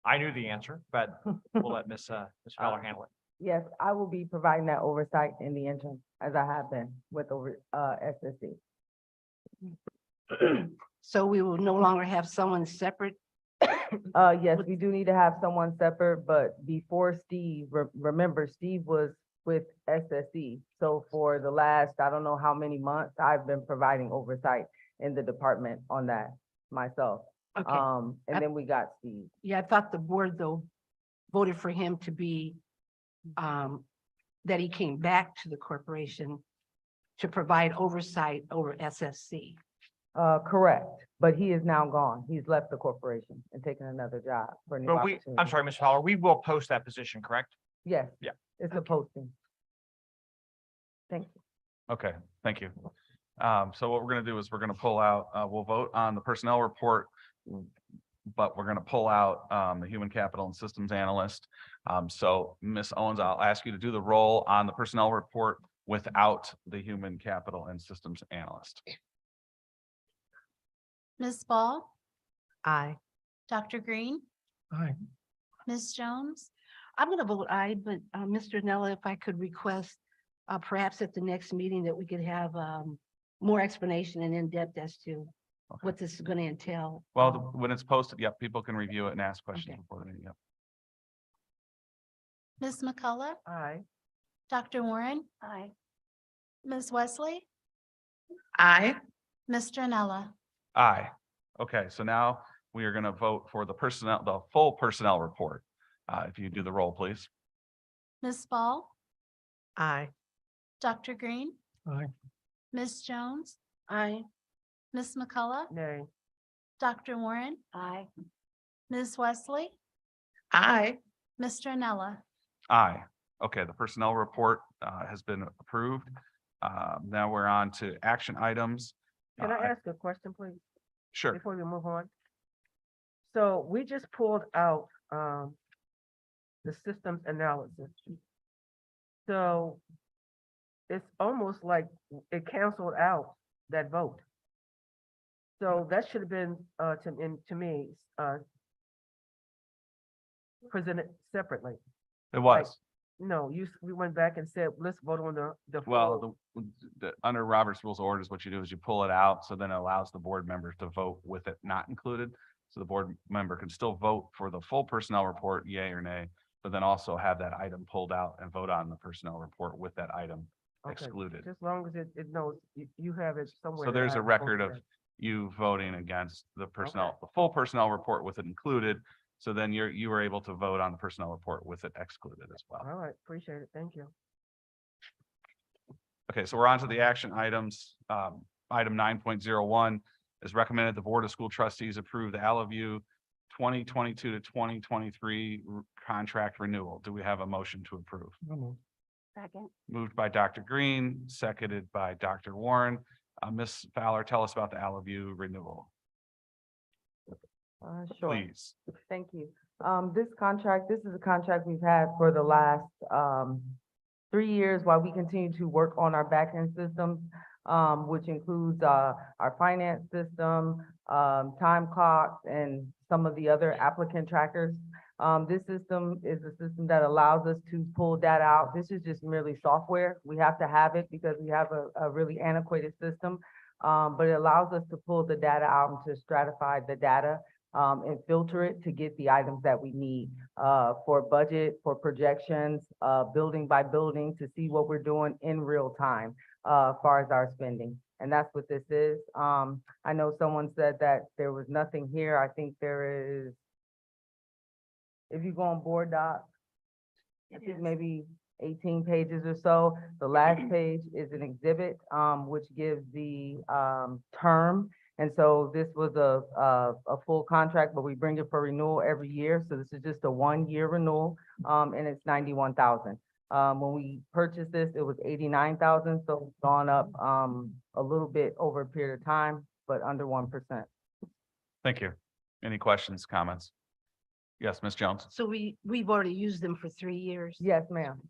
I knew the answer, but we'll let Ms. Fowler handle it. Yes, I will be providing that oversight in the interim, as I have been with over SSC. So we will no longer have someone separate. Yes, we do need to have someone separate, but before Steve, remember, Steve was with SSE. So for the last, I don't know how many months, I've been providing oversight in the department on that myself. Okay. And then we got Steve. Yeah, I thought the board though voted for him to be, that he came back to the corporation to provide oversight over SSC. Correct, but he is now gone. He's left the corporation and taken another job for a new But opportunity. I'm sorry, Ms. Fowler, we will post that position, correct? Yes. Yeah. It's a posting. Thank you. Okay, thank you. So what we're gonna do is we're gonna pull out, we'll vote on the personnel report, but we're gonna pull out the human capital and systems analyst. So Ms. Owens, I'll ask you to do the roll on the personnel report without the human capital and systems analyst. Ms. Ball, Aye. Dr. Green, Aye. Ms. Jones, I'm gonna vote aye, but Mr. Nella, if I could request perhaps at the next meeting that we could have more explanation and in-depth as to what this is gonna entail. Well, when it's posted, yep, people can review it and ask questions Okay. before the meeting, yep. Ms. McCullough, Aye. Dr. Warren, Aye. Ms. Wesley, Aye. Mr. Nella. Aye. Okay, so now we are gonna vote for the personnel, the full personnel report. If you do the roll, please. Ms. Ball, Aye. Dr. Green, Aye. Ms. Jones, Aye. Ms. McCullough, Nay. Dr. Warren, Aye. Ms. Wesley, Aye. Mr. Nella. Aye. Okay, the personnel report has been approved. Now we're on to action items. Can I ask a question, please? Sure. Before we move on? So we just pulled out the systems analysis. So it's almost like it canceled out that vote. So that should have been to me presented separately. It was. No, we went back and said, let's vote on the. Well, under Robert's Rules of Orders, what you do is you pull it out, so then it allows the board members to vote with it not included. So the board member can still vote for the full personnel report, yay or nay, but then also have that item pulled out and vote on the personnel report with that item Okay, excluded. Just as long as it knows, you have it somewhere. So that there's I a have record posted of it. you voting against the personnel, the full personnel report with it included. So then you were able to vote on the personnel report with it excluded as well. All right, appreciate it. Thank you. Okay, so we're on to the action items. Item 9.01 is recommended the Board of School Trustees approve the Allaview 2022 to 2023 contract renewal. Do we have a motion to approve? Second. Moved by Dr. Green, seconded by Dr. Warren. Ms. Fowler, tell us about the Allaview renewal, Sure. please. Thank you. This is a contract we've had for the last 3 years while we continue to work on our back-end systems, which includes our finance system, time clocks, and some of the other applicant trackers. This system is a system that allows us to pull data out. This is just merely software. We have to have it because we have a really antiquated system. But it allows us to pull the data out and to stratify the data and filter it to get the items that we need for budget, for projections, building by building, to see what we're doing in real time as far as our spending. And that's what this is. I know someone said that there was nothing here. I think there is, if you go on board doc, I think maybe 18 pages or so. The last page is an exhibit, which gives the term. And so this was a full contract, but we bring it for renewal every year. So this is just a 1-year renewal, and it's 91,000. When we purchased this, it was 89,000. So it's gone up a little bit over a period of time, but under 1%. Thank you. Any questions, comments? Yes, Ms. Jones. So we've already used them for 3 years. Yes, ma'am.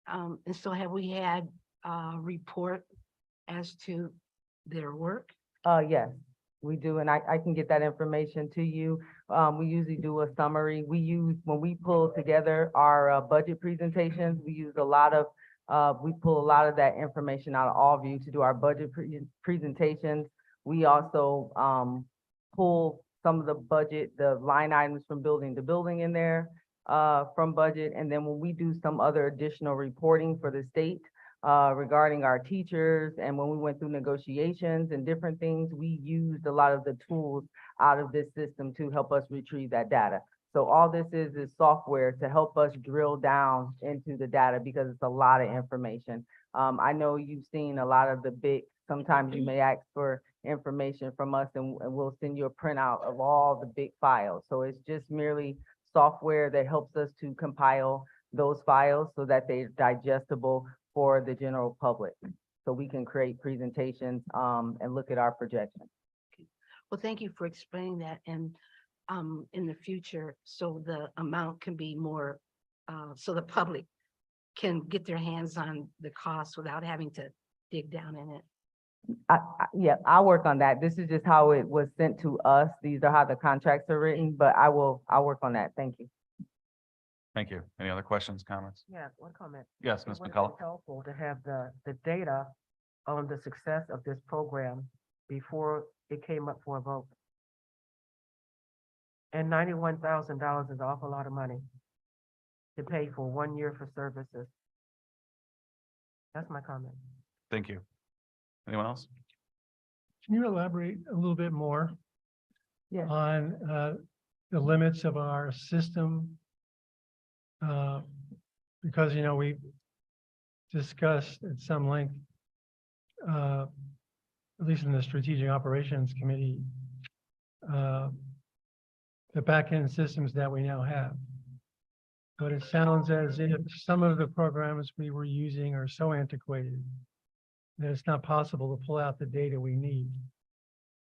And so have we had a report as to their work? Yes, we do, and I can get that information to you. We usually do a summary. When we pull together our budget presentations, we use a lot of We pull a lot of that information out of Allview to do our budget presentations. We also, pull some of the budget, the line items from building to building in there, from budget. And then when we do some other additional reporting for the state, regarding our teachers, and when we went through negotiations and different things, we used a lot of the tools out of this system to help us retrieve that data. So all this is software to help us drill down into the data because it's a lot of information. I know you've seen a lot of the big, sometimes you may ask for information from us and we'll send you a printout of all the big files. So it's just merely software that helps us to compile those files so that they're digestible for the general public. So we can create presentations and look at our projections. Well, thank you for explaining that. And in the future, so the amount can be more, so the public can get their hands on the cost without having to dig down in it. Yeah, I'll work on that. This is just how it was sent to us. These are how the contracts are written, but I'll work on that. Thank you. Thank you. Any other questions, comments? Yeah, one comment. Yes, Ms. It would have McCullough. been helpful to have the data on the success of this program before it came up for a vote. And $91,000 is an awful lot of money to pay for 1 year for services. That's my comment. Thank you. Anyone else? Can you elaborate a little bit more Yeah. on the limits of our system? Because, we discussed at some length, at least in the Strategic Operations Committee, the back-end systems that we now have. But it sounds as if some of the programs we were using are so antiquated that it's not possible to pull out the data we need.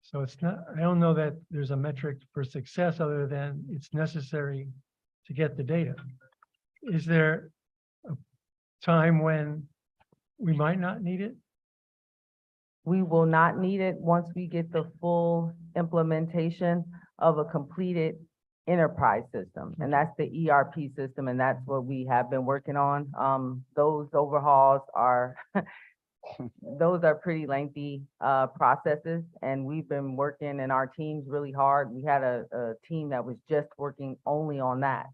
So it's not, I don't know that there's a metric for success other than it's necessary to get the data. Is there a time when we might not need it? We will not need it once we get the full implementation of a completed enterprise system. And that's the ERP system, and that's what we have been working on. Those overhauls are those are pretty lengthy processes, and we've been working in our teams really hard. We had a team that was just working only on that.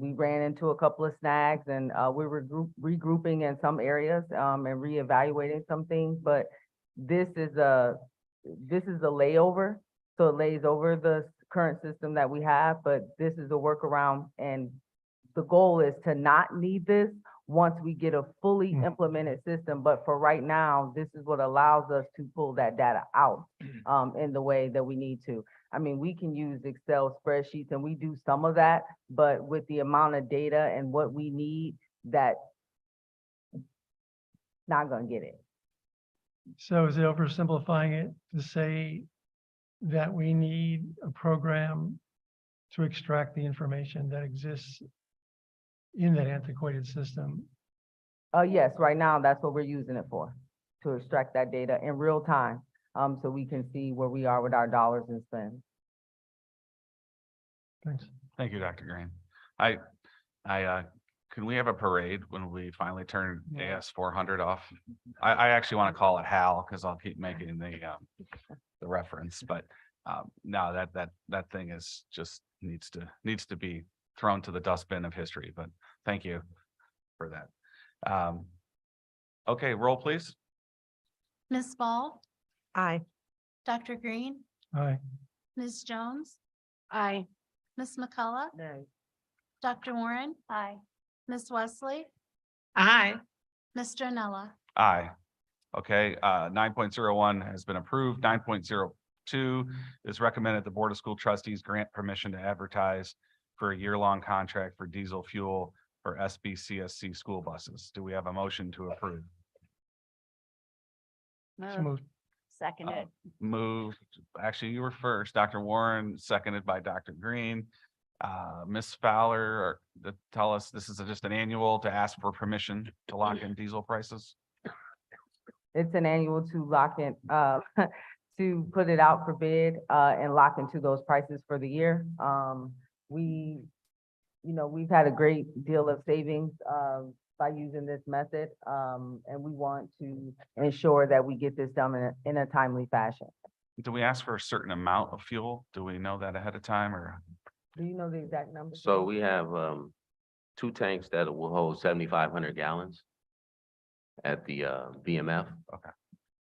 We ran into a couple of snags, and we were regrouping in some areas and reevaluating some things, but this is a layover. So it lays over the current system that we have, but this is a workaround, and the goal is to not need this once we get a fully implemented system. But for right now, this is what allows us to pull that data out in the way that we need to. I mean, we can use Excel spreadsheets and we do some of that, but with the amount of data and what we need, that not gonna get it. So is it oversimplifying it to say that we need a program to extract the information that exists in that antiquated system? Yes, right now, that's what we're using it for, to extract that data in real time, so we can see where we are with our dollars and spend. Thanks. Thank you, Dr. Green. Can we have a parade when we finally turn AS 400 off? I actually want to call it HAL because I'll keep making the reference, but no, that thing is just needs to be thrown to the dustbin of history, but thank you for that. Okay, roll please. Ms. Ball, Aye. Dr. Green, Aye. Ms. Jones, Aye. Ms. McCullough, Nay. Dr. Warren, Aye. Ms. Wesley, Aye. Mr. Nella. Aye. Okay, 9.01 has been approved. 9.02 is recommended the Board of School Trustees grant permission to advertise for a year-long contract for diesel fuel for SBCSC school buses. Do we have a motion to approve? So moved. Seconded. Moved, actually, you were first, Dr. Warren, seconded by Dr. Green. Ms. Fowler, tell us, this is just an annual to ask for permission to lock in diesel prices? It's an annual to lock in, to put it out for bid and lock into those prices for the year. We've had a great deal of savings by using this method. And we want to ensure that we get this done in a timely fashion. Do we ask for a certain amount of fuel? Do we know that ahead of time or? Do you know the exact number? So we have, 2 tanks that will hold 7,500 gallons at the, BMF. Okay.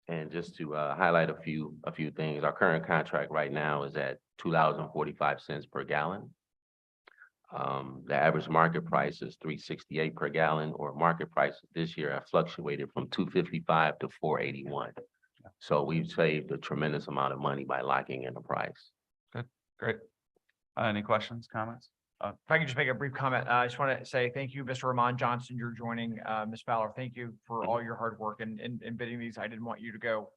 And just to, highlight a few things, our current contract right now is at $2.45 per gallon. The average market price is $3.68 per gallon, or market prices this year have fluctuated from $2.55 to $4.81. So we've saved a tremendous amount of money by locking in the price. Good, great. Any questions, comments? If I can just make a brief comment, I just want to say thank you, Mr. Ramon Johnson, you're joining, Ms. Fowler. Thank you for all your hard work in bidding these. I didn't want you to go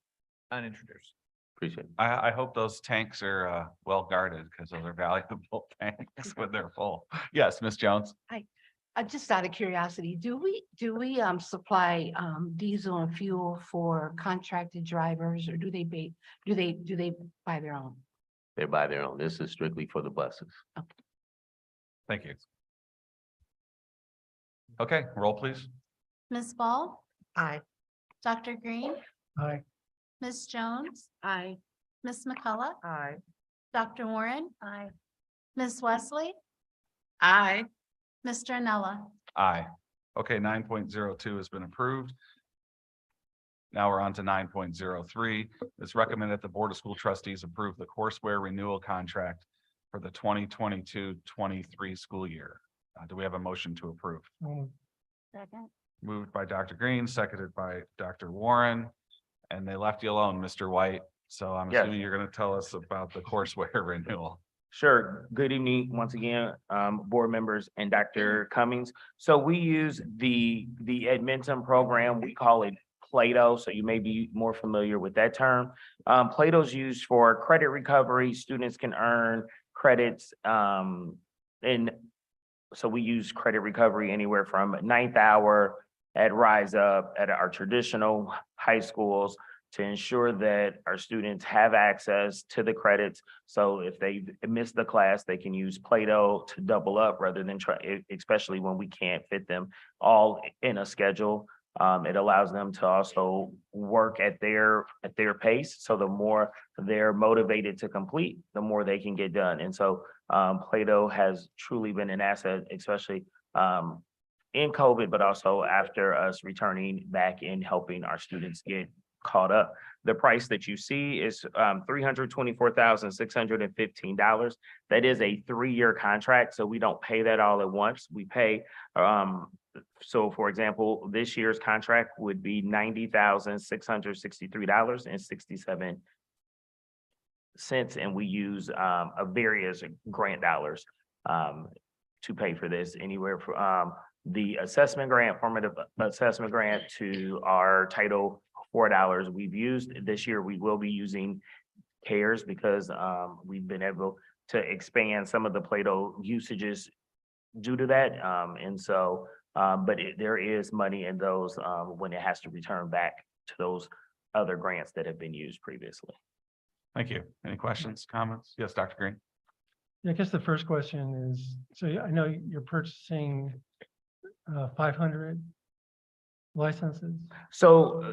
unintroduced. Appreciate it. I hope those tanks are well guarded because those are valuable tanks when they're full. Yes, Ms. Jones. Just out of curiosity, do we supply diesel and fuel for contracted drivers, or do they buy their own? They buy their own. This is strictly for the buses. Thank you. Okay, roll please. Ms. Ball, Aye. Dr. Green, Aye. Ms. Jones, Aye. Ms. McCullough, Aye. Dr. Warren, Aye. Ms. Wesley, Aye. Mr. Anella. Aye. Okay, 9.02 has been approved. Now we're on to 9.03. It's recommended that the Board of School Trustees approve the courseware renewal contract for the 2022-23 school year. Do we have a motion to approve? Second. Moved by Dr. Green, seconded by Dr. Warren, and they left you alone, Mr. White. So I'm Yes. assuming you're going to tell us about the courseware renewal. Sure. Good evening, once again, board members and Dr. Cummings. So we use the Edmentum program. We call it Plato, so you may be more familiar with that term. Plato's used for credit recovery. Students can earn credits, and so we use credit recovery anywhere from 9th hour at Rise Up at our traditional high schools to ensure that our students have access to the credits. So if they miss the class, they can use Plato to double up rather than try, especially when we can't fit them all in a schedule. It allows them to also work at their pace. So the more they're motivated to complete, the more they can get done. And so Plato has truly been an asset, especially in COVID, but also after us returning back and helping our students get caught up. The price that you see is $324,615. That is a 3-year contract, so we don't pay that all at once. We pay, so for example, this year's contract would be $90,663.67, and we use various grant dollars to pay for this, anywhere from the assessment grant, formative assessment grant, to our Title $4 we've used. This year, we will be using CARES because we've been able to expand some of the Plato usages due to that. And so, but there is money in those when it has to return back to those other grants that have been used previously. Thank you. Any questions, comments? Yes, Dr. Green. Yeah, I guess the first question is, so I know you're purchasing 500 licenses. So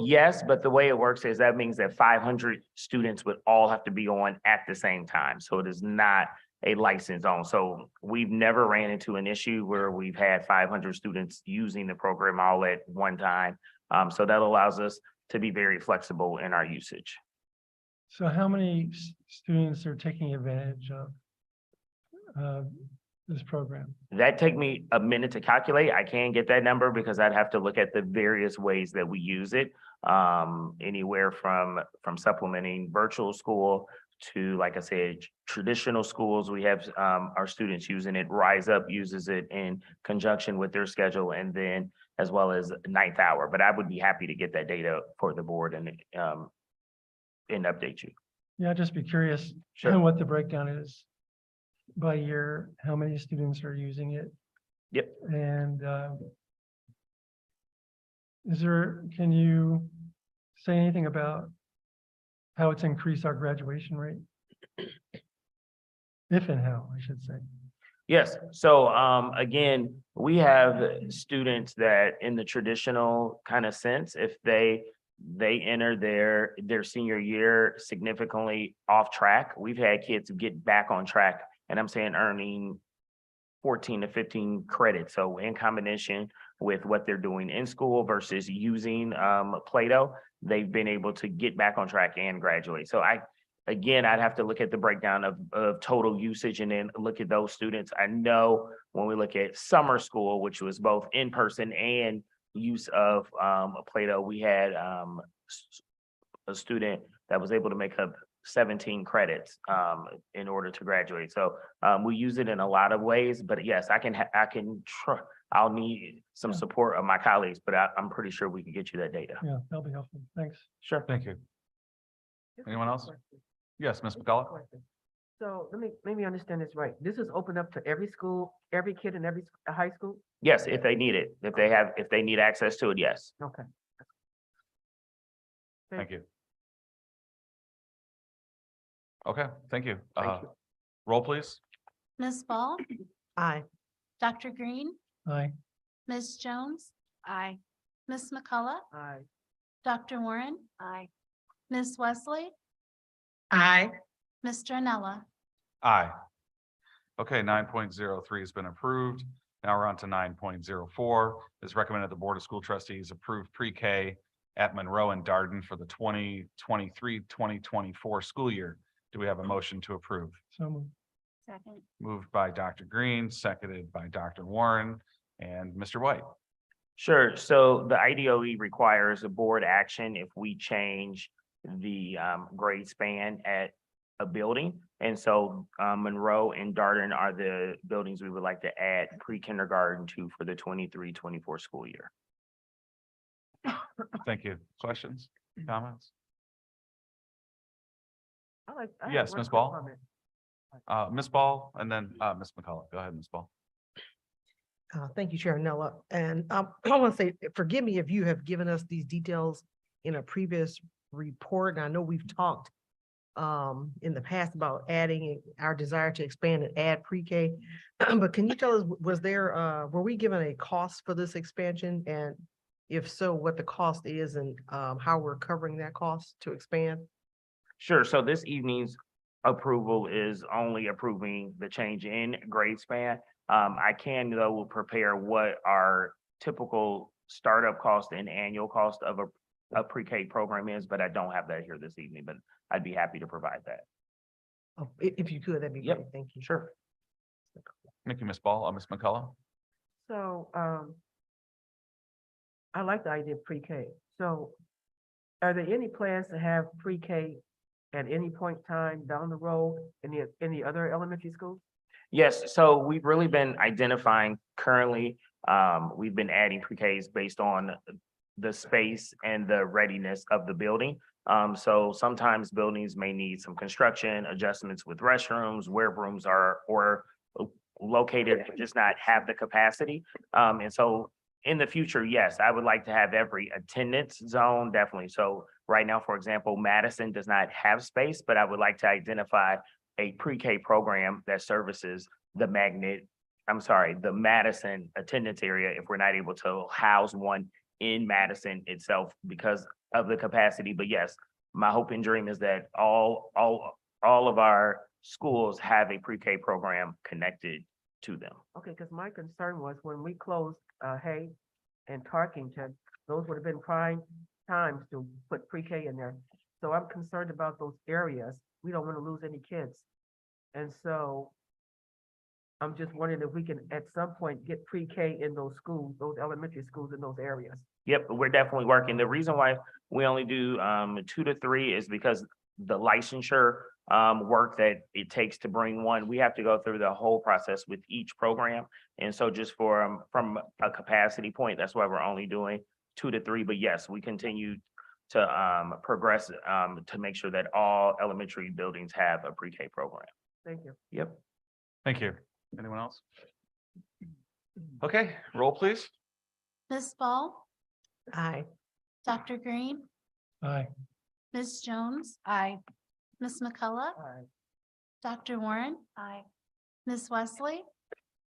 yes, but the way it works is that means that 500 students would all have to be on at the same time. So it is not a license on. So we've never ran into an issue where we've had 500 students using the program all at one time. So that allows us to be very flexible in our usage. So how many students are taking advantage of this program? That take me a minute to calculate. I can't get that number because I'd have to look at the various ways that we use it. Anywhere from supplementing virtual school to, like I said, traditional schools. We have our students using it. Rise Up uses it in conjunction with their schedule, and then as well as 9th hour. But I would be happy to get that data for the board and update you. Yeah, I'd just be curious what the breakdown is by year, how many students are using it? Yep. And can you say anything about how it's increased our graduation rate? If and how, I should say. Yes, so again, we have students that in the traditional kind of sense, if they enter their senior year significantly off track, we've had kids get back on track, and I'm saying earning 14 to 15 credits. So in combination with what they're doing in school versus using Plato, they've been able to get back on track and graduate. So Again, I'd have to look at the breakdown of total usage and then look at those students. I know when we look at summer school, which was both in person and use of Plato, we had a student that was able to make up 17 credits in order to graduate. So we use it in a lot of ways, but yes, I'll need some support of my colleagues, but I'm pretty sure we can get you that data. Yeah, that'll be helpful. Thanks. Sure. Thank you. Anyone else? Yes, Ms. McCullough. So let me understand this right. This is open up to every school, every kid in every high school? Yes, if they need it, if they need access to it, yes. Okay. Thank you. Okay, thank you. Thank you. Roll, please. Ms. Ball, Aye. Dr. Green, Aye. Ms. Jones. Aye. Ms. McCullough, Aye. Dr. Warren. Aye. Ms. Wesley, Aye. Mr. Anella. Aye. Okay, 9.03 has been approved. Now we're on to 9.04. It's recommended the Board of School Trustees approve pre-K at Monroe and Darden for the 2023-2024 school year. Do we have a motion to approve? So moved. Second. Moved by Dr. Green, seconded by Dr. Warren and Mr. White. Sure. So the IDOE requires a board action if we change the grade span at a building. And so Monroe and Darden are the buildings we would like to add pre-kindergarten to for the 23-24 school year. Thank you. Questions, comments? I Yes, Ms. Ball. Ms. Ball and then Ms. McCullough. Go ahead, Ms. Ball. Thank you, Chair Nella. And I want to say, forgive me if you have given us these details in a previous report. And I know we've talked in the past about adding our desire to expand and add pre-K. But can you tell us, were we given a cost for this expansion? And if so, what the cost is and how we're covering that cost to expand? Sure. So this evening's approval is only approving the change in grade span. I can though prepare what our typical startup cost and annual cost of a pre-K program is, but I don't have that here this evening, but I'd be happy to provide that. Oh, if you could, that'd be Yep. great. Thank you. Sure. Thank you, Ms. Ball. Ms. McCullough. So, I like the idea of pre-K. So are there any plans to have pre-K at any point in time down the road in the other elementary schools? Yes, so we've really been identifying currently, we've been adding pre-Ks based on the space and the readiness of the building. So sometimes buildings may need some construction adjustments with restrooms, where rooms are or located, just not have the capacity. And so in the future, yes, I would like to have every attendance zone, definitely. So right now, for example, Madison does not have space, but I would like to identify a pre-K program that services the Madison attendance area if we're not able to house one in Madison itself because of the capacity. But yes, my hope and dream is that all of our schools have a pre-K program connected to them. Okay, because my concern was when we closed Hay and Tarkington, those would have been prime times to put pre-K in there. So I'm concerned about those areas. We don't want to lose any kids. And so I'm just wondering if we can at some point get pre-K in those schools, those elementary schools in those areas. Yep, we're definitely working. The reason why we only do 2 to 3 is because the licensure work that it takes to bring one, we have to go through the whole process with each program. And so just from a capacity point, that's why we're only doing 2 to 3. But yes, we continue to progress to make sure that all elementary buildings have a pre-K program. Thank you. Yep. Thank you. Anyone else? Okay, roll please. Ms. Ball, Aye. Dr. Green, Aye. Ms. Jones. Aye. Ms. McCullough, Aye. Dr. Warren. Aye. Ms. Wesley,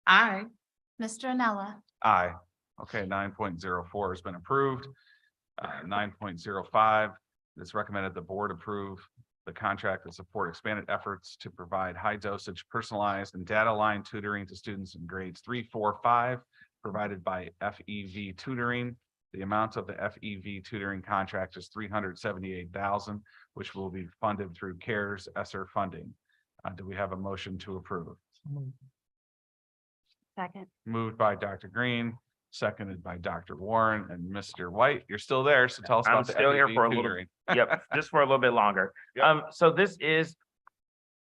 Aye. Mr. Anella. Aye. Okay, 9.04 has been approved. 9.05, it's recommended the board approve the contract to support expanded efforts to provide high dosage personalized and data line tutoring to students in grades 3, 4, 5, provided by FEV Tutoring. The amount of the FEV tutoring contract is $378,000, which will be funded through CARES ESSER funding. Do we have a motion to approve? Second. Moved by Dr. Green, seconded by Dr. Warren and Mr. White. You're still there, so tell us I'm about the still here FEV for a little, tutoring. yep, just for a little bit longer. Yep. So this is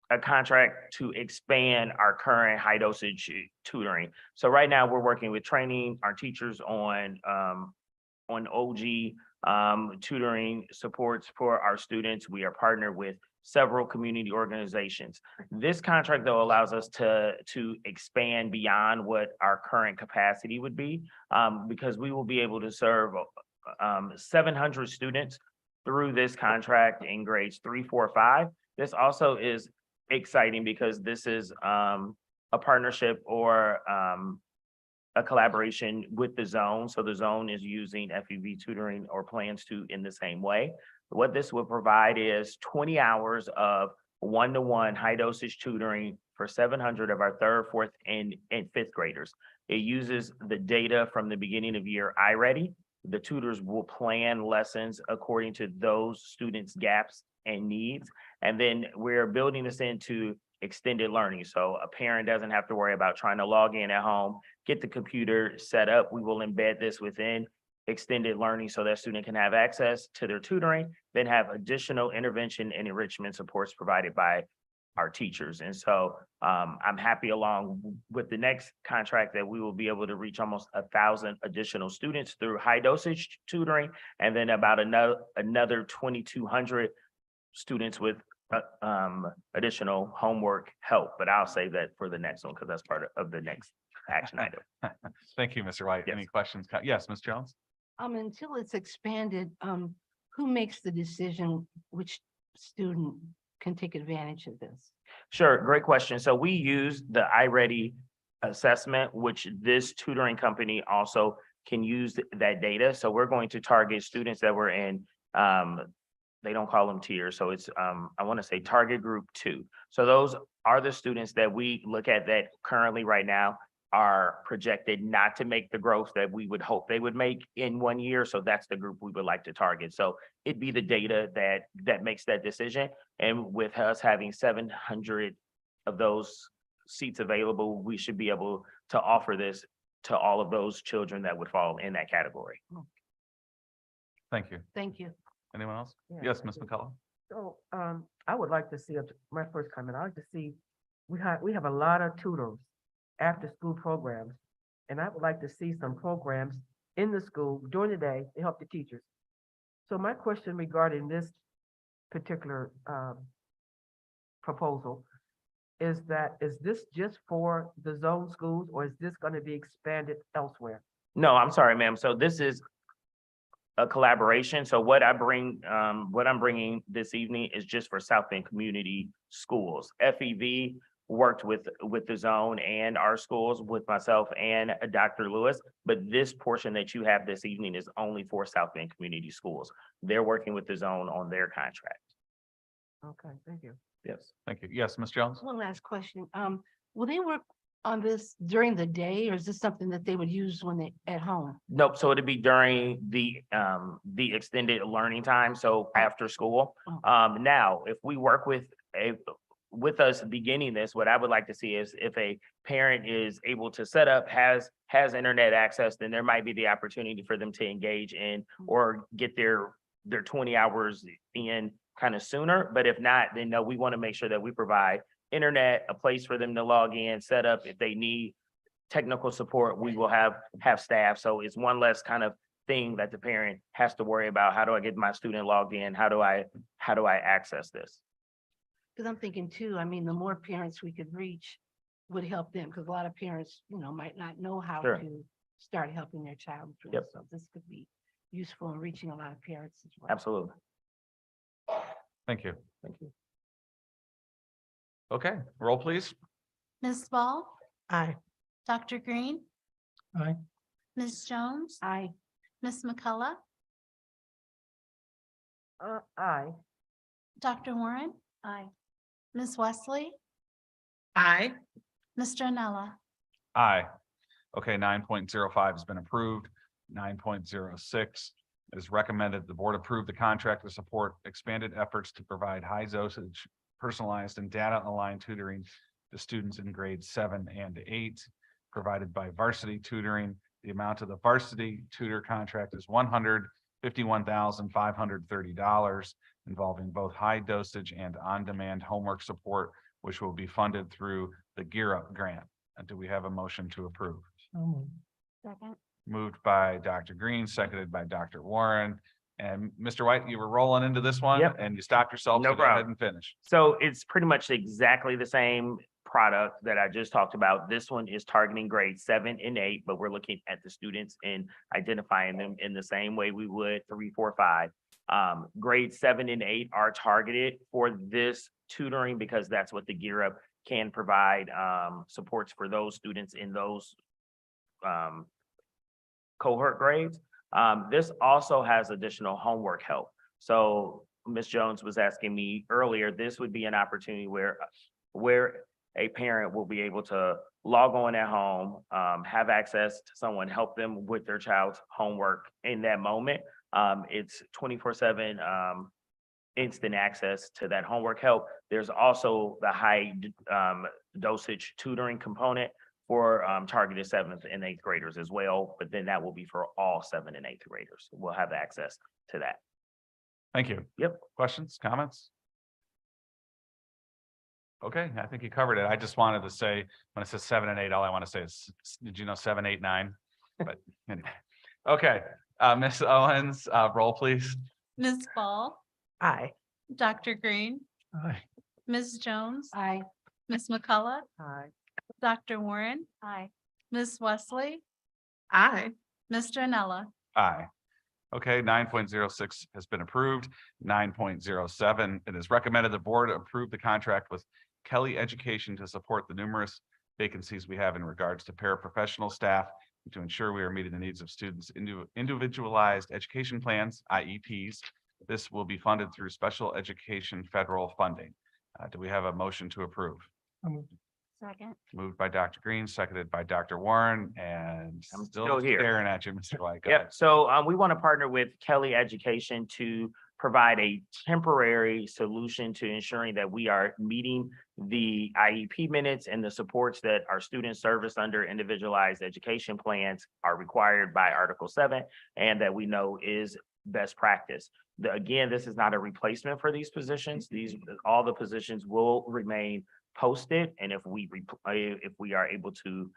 a contract to expand our current high dosage tutoring. So right now, we're working with training our teachers on OG tutoring supports for our students. We are partnered with several community organizations. This contract, though, allows us to expand beyond what our current capacity would be, because we will be able to serve 700 students through this contract in grades 3, 4, 5. This also is exciting because this is a partnership or a collaboration with the zone. So the zone is using FEV tutoring or plans to in the same way. What this will provide is 20 hours of one-to-one high dosage tutoring for 700 of our 3rd, 4th, and 5th graders. It uses the data from the beginning of year iReady. The tutors will plan lessons according to those students' gaps and needs. And then we're building this into extended learning. So a parent doesn't have to worry about trying to log in at home, get the computer set up. We will embed this within extended learning so that student can have access to their tutoring, then have additional intervention and enrichment supports provided by our teachers. And so I'm happy along with the next contract that we will be able to reach almost 1,000 additional students through high dosage tutoring, and then about another 2,200 students with additional homework help. But I'll save that for the next one because that's part of the next action item. Thank you, Mr. White. Yes. Any questions? Yes, Ms. Jones? Until it's expanded, who makes the decision which student can take advantage of this? Sure, great question. So we use the iReady assessment, which this tutoring company also can use that data. So we're going to target students that were in, they don't call them tiers. So it's, I want to say target group 2. So those are the students that we look at that currently right now are projected not to make the growth that we would hope they would make in 1 year. So that's the group we would like to target. So it'd be the data that makes that decision. And with us having 700 of those seats available, we should be able to offer this to all of those children that would fall in that category. Thank you. Thank you. Anyone else? Yeah. Yes, Ms. McCullough. So, I would like to see, my first comment, I'd like to see, we have a lot of tutors, after-school programs, and I would like to see some programs in the school during the day to help the teachers. So my question regarding this particular, proposal is this just for the zone schools, or is this going to be expanded elsewhere? No, I'm sorry, ma'am. So this is a collaboration. So what I'm bringing this evening is just for South Bend Community Schools. FEV worked with the zone and our schools with myself and Dr. Lewis, but this portion that you have this evening is only for South Bend Community Schools. They're working with the zone on their contract. Okay, thank you. Yes. Thank you. Yes, Ms. Jones? One last question. Will they work on this during the day, or is this something that they would use when they at home? Nope. So it'd be during the extended learning time. So after school. Now, if we work with us beginning this, what I would like to see is if a parent is able to set up, has internet access, then there might be the opportunity for them to engage in or get their 20 hours in kind of sooner. But if not, then no, we want to make sure that we provide internet, a place for them to log in, set up. If they need technical support, we will have staff. So it's one less kind of thing that the parent has to worry about. How do I get my student logged in? How do I access this? Because I'm thinking too, I mean, the more parents we could reach would help them, because a lot of parents, might not know how Sure. to start helping their child through. Yep. So this could be useful in reaching a lot of parents as well. Absolutely. Thank you. Thank you. Okay, roll please. Ms. Ball, Aye. Dr. Green, Aye. Ms. Jones, Aye. Ms. McCullough, Aye. Dr. Warren, Aye. Ms. Wesley, Aye. Mr. Anella. Aye. Okay, 9.05 has been approved. 9.06 it is recommended the board approve the contract to support expanded efforts to provide high dosage, personalized and data aligned tutoring to students in grades 7 and 8, provided by Varsity Tutoring. The amount of the varsity tutor contract is $151,530, involving both high dosage and on-demand homework support, which will be funded through the Gear Up grant. And do we have a motion to approve? So moved. Second. Moved by Dr. Green, seconded by Dr. Warren. And Mr. White, you were rolling into this one Yep. and you stopped yourself. No So go ahead problem. and finish. So it's pretty much exactly the same product that I just talked about. This one is targeting grades 7 and 8, but we're looking at the students and identifying them in the same way we would 3, 4, 5. Grades 7 and 8 are targeted for this tutoring because that's what the Gear Up can provide, supports for those students in those cohort grades. This also has additional homework help. So Ms. Jones was asking me earlier, this would be an opportunity where a parent will be able to log on at home, have access to someone, help them with their child's homework in that moment. It's 24/7 instant access to that homework help. There's also the high dosage tutoring component for targeted 7th and 8th graders as well, but then that will be for all 7th and 8th graders. We'll have access to that. Thank you. Yep. Questions, comments? Okay, I think you covered it. I just wanted to say, when it says 7 and 8, all I want to say is, did you know 7, 8, 9? But anyway, okay, Ms. Owens, roll please. Ms. Ball, Aye. Dr. Green, Aye. Ms. Jones, Aye. Ms. McCullough, Aye. Dr. Warren, Aye. Ms. Wesley, Aye. Mr. Anella. Aye. Okay, 9.06 has been approved. 9.07, it is recommended the board approve the contract with Kelly Education to support the numerous vacancies we have in regards to paraprofessional staff and to ensure we are meeting the needs of students' individualized education plans, IEPs. This will be funded through special education federal funding. Do we have a motion to approve? So moved. Second. Moved by Dr. Green, seconded by Dr. Warren, and I'm still still here. staring at you, Mr. White. Go Yep, ahead. so we want to partner with Kelly Education to provide a temporary solution to ensuring that we are meeting the IEP minutes and the supports that our students service under individualized education plans are required by Article 7 and that we know is best practice. Again, this is not a replacement for these positions. All the positions will remain posted, and if we are able to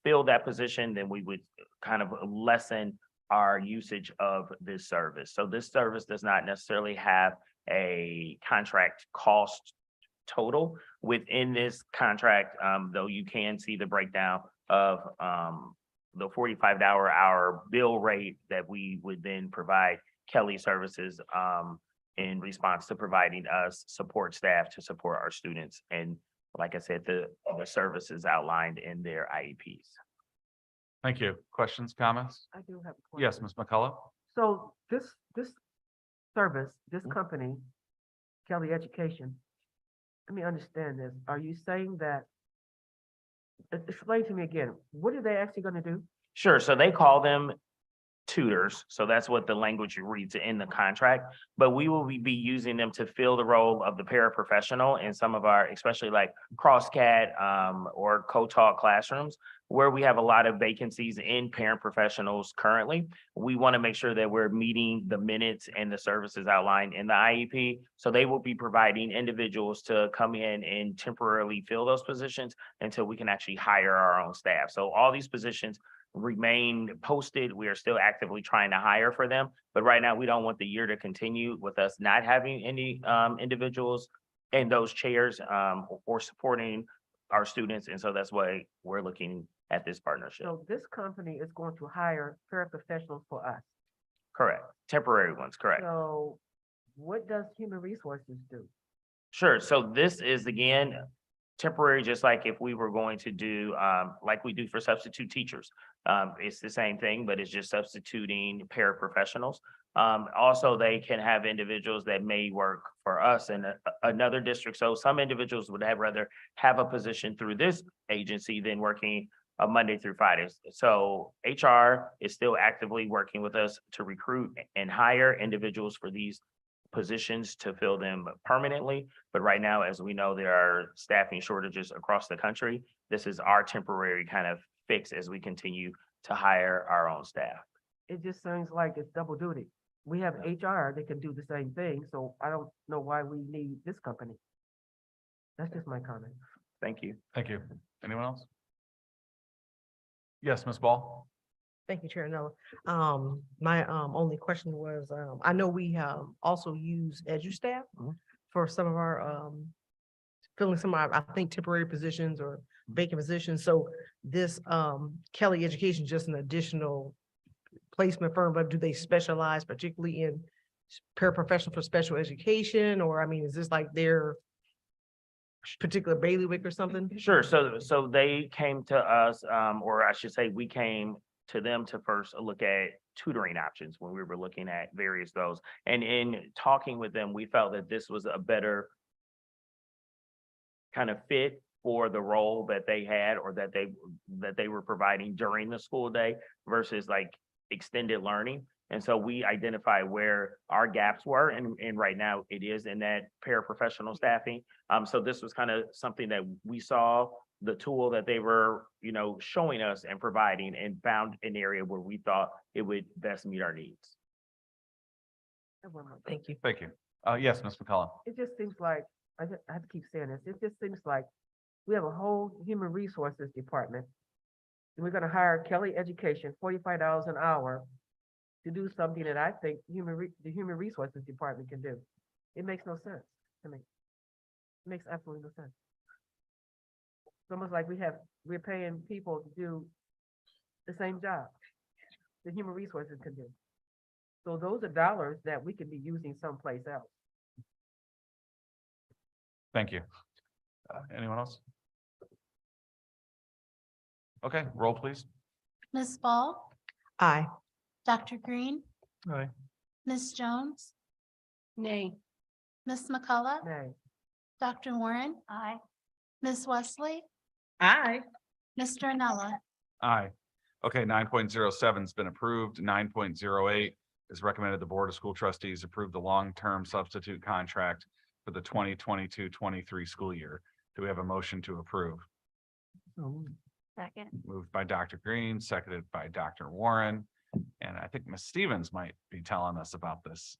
fill that position, then we would kind of lessen our usage of this service. So this service does not necessarily have a contract cost total within this contract, though you can see the breakdown of the $45 bill rate that we would then provide Kelly Services in response to providing us support staff to support our students. And like I said, the services outlined in their IEPs. Thank you. Questions, comments? I do have a question. Yes, Ms. McCullough? So this service, this company, Kelly Education, let me understand this. Are you saying that, explain to me again, what are they actually gonna do? Sure, so they call them tutors, so that's what the language reads in the contract, but we will be using them to fill the role of the paraprofessional in some of our, especially like CrossCat or CoTalk classrooms, where we have a lot of vacancies in parent professionals currently. We want to make sure that we're meeting the minutes and the services outlined in the IEP. So they will be providing individuals to come in and temporarily fill those positions until we can actually hire our own staff. So all these positions remain posted. We are still actively trying to hire for them, but right now we don't want the year to continue with us not having any individuals in those chairs or supporting our students. And so that's why we're looking at this partnership. So this company is going to hire paraprofessionals for us. Correct. Temporary ones, correct. So what does human resources do? Sure. So this is, again, temporary, just like if we were going to do, like we do for substitute teachers. It's the same thing, but it's just substituting paraprofessionals. Also, they can have individuals that may work for us in another district. So some individuals would have rather have a position through this agency than working Monday through Fridays. So HR is still actively working with us to recruit and hire individuals for these positions to fill them permanently. But right now, as we know, there are staffing shortages across the country. This is our temporary kind of fix as we continue to hire our own staff. It just sounds like it's double duty. We have HR that can do the same thing, so I don't know why we need this company. That's just my comment. Thank you. Thank you. Anyone else? Yes, Ms. Ball? Thank you, Chair Nella. My only question was, I know we also use EduStaff for some of our filling some of our, I think, temporary positions or vacant positions. So this Kelly Education is just an additional placement firm, but do they specialize particularly in paraprofessional for special education? Or I mean, is this like their particular bailiwick or something? Sure. So they came to us, or I should say, we came to them to first look at tutoring options when we were looking at various those. And in talking with them, we felt that this was a better kind of fit for the role that they had or that they were providing during the school day versus like extended learning. And so we identify where our gaps were, and right now it is in that paraprofessional staffing. So this was kind of something that we saw the tool that they were, showing us and providing, and found an area where we thought it would best meet our needs. Thank you. Thank you. Yes, Ms. McCullough. It just seems like, I have to keep saying this, it just seems like we have a whole human resources department. And we're gonna hire Kelly Education, $45 an hour to do something that I think the human resources department can do. It makes no sense to me. It makes absolutely no sense. It's almost like we're paying people to do the same job the human resources can do. So those are dollars that we could be using someplace else. Thank you. Anyone else? Okay, roll please. Ms. Ball, Aye. Dr. Green, Aye. Ms. Jones, Nay. Ms. McCullough, Nay. Dr. Warren. Aye. Ms. Wesley, Aye. Mr. Anella. Aye. Okay, 9.07 has been approved. 9.08 is recommended the Board of School Trustees approve the long-term substitute contract for the 2022-23 school year. Do we have a motion to approve? Second. Moved by Dr. Green, seconded by Dr. Warren. And I think Ms. Stevens might be telling us about this.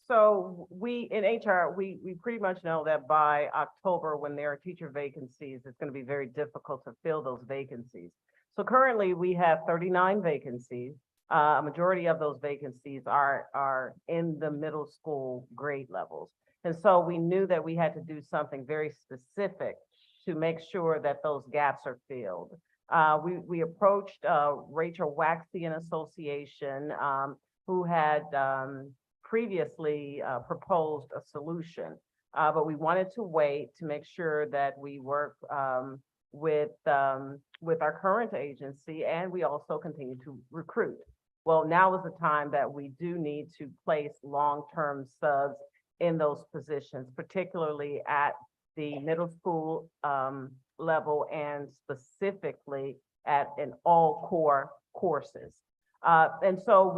So we, in HR, we pretty much know that by October, when there are teacher vacancies, it's going to be very difficult to fill those vacancies. So currently, we have 39 vacancies. A majority of those vacancies are in the middle school grade levels. And so we knew that we had to do something very specific to make sure that those gaps are filled. We approached Rachel Waxy and Association, who had previously proposed a solution, but we wanted to wait to make sure that we work with our current agency, and we also continue to recruit. Well, now is the time that we do need to place long-term subs in those positions, particularly at the middle school level and specifically in all core courses. And so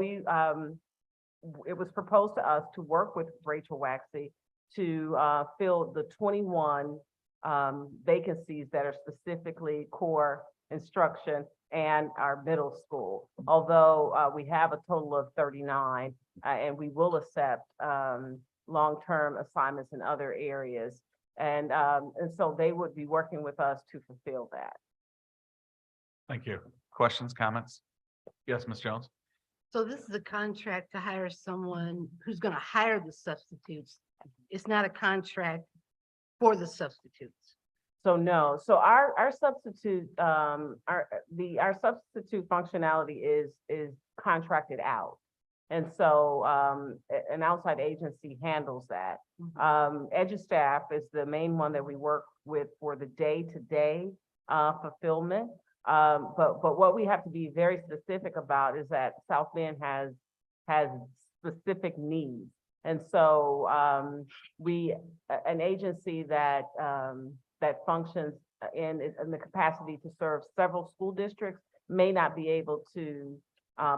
it was proposed to us to work with Rachel Waxy to fill the 21 vacancies that are specifically core instruction and our middle school. Although we have a total of 39 and we will accept long-term assignments in other areas. And so they would be working with us to fulfill that. Thank you. Questions, comments? Yes, Ms. Jones? So this is a contract to hire someone who's going to hire the substitutes. It's not a contract for the substitutes. So no, so our substitute, our substitute functionality is contracted out. And so an outside agency handles that. EduStaff is the main one that we work with for the day-to-day fulfillment. But what we have to be very specific about is that South Bend has specific needs. And so an agency that functions in the capacity to serve several school districts may not be able to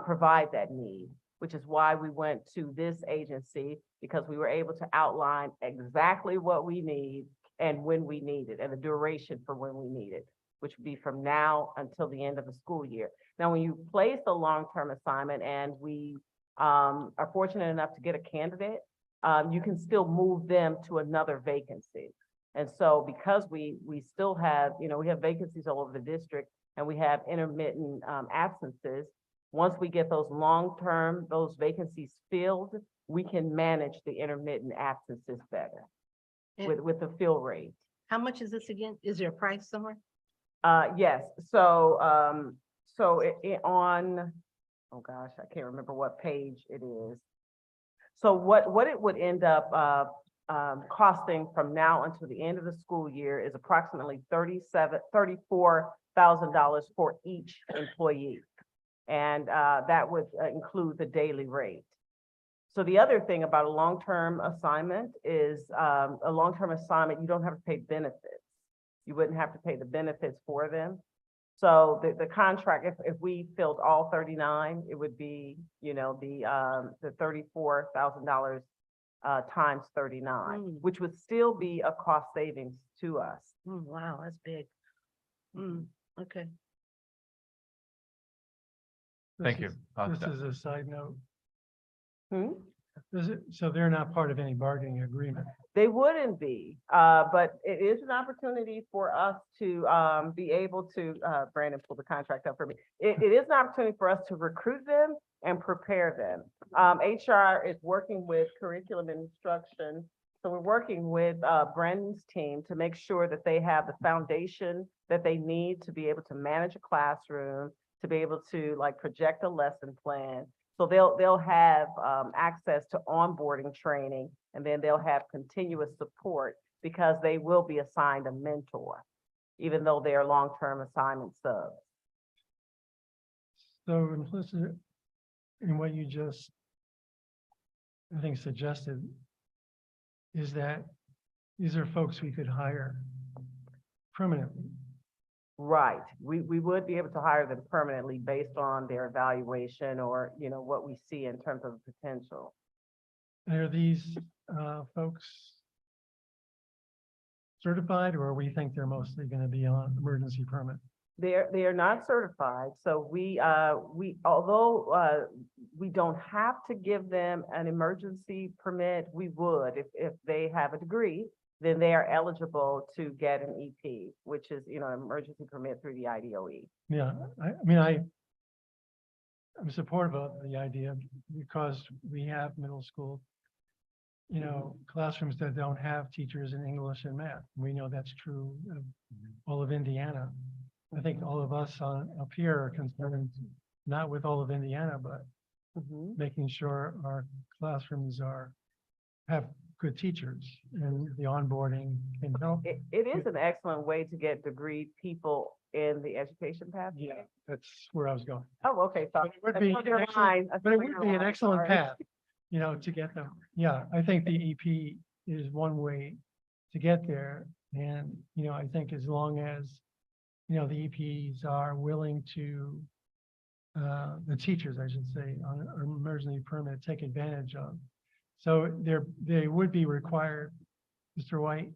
provide that need, which is why we went to this agency, because we were able to outline exactly what we need and when we need it, and the duration for when we need it, which would be from now until the end of the school year. Now, when you place a long-term assignment and we are fortunate enough to get a candidate, you can still move them to another vacancy. And so because we still have, we have vacancies all over the district and we have intermittent absences, once we get those long-term, those vacancies filled, we can manage the intermittent absences better with the fill rate. How much is this again? Is there a price somewhere? Yes, so on, oh gosh, I can't remember what page it is. So what it would end up costing from now until the end of the school year is approximately $34,000 for each employee. And that would include the daily rate. So the other thing about a long-term assignment is a long-term assignment, you don't have to pay benefits. You wouldn't have to pay the benefits for them. So the contract, if we filled all 39, it would be, the $34,000 times 39, which would still be a cost savings to us. Wow, that's big. Okay. Thank you. This is a side note. Hmm? So they're not part of any bargaining agreement. They wouldn't be, but it is an opportunity for us to be able to, Brandon pulled the contract up for me. It is an opportunity for us to recruit them and prepare them. HR is working with curriculum and instruction. So we're working with Brandon's team to make sure that they have the foundation that they need to be able to manage a classroom, to be able to project a lesson plan. So they'll have access to onboarding training, and then they'll have continuous support because they will be assigned a mentor, even though they are long-term assignment subs. So implicit in what you just, I think, suggested is that these are folks we could hire permanently. Right. We would be able to hire them permanently based on their evaluation or, what we see in terms of potential. Are these folks certified, or we think they're mostly going to be on emergency permit? They are not certified. So although we don't have to give them an emergency permit, we would if they have a degree. Then they are eligible to get an EP, which is, an emergency permit through the IDOE. Yeah, I'm supportive of the idea because we have middle school, classrooms that don't have teachers in English and math. We know that's true of all of Indiana. I think all of us up here are concerned, not with all of Indiana, but making sure our classrooms have good teachers and the onboarding can help. It is an excellent way to get degree people in the education path. Yeah, that's where I was going. Oh, okay. So But it would be an excellent path, to get them. Yeah, I think the EP is one way to get there. And, I think as long as, the EPs are willing to, the teachers, I should say, on an emergency permit, take advantage of. So they would be required, Mr. White,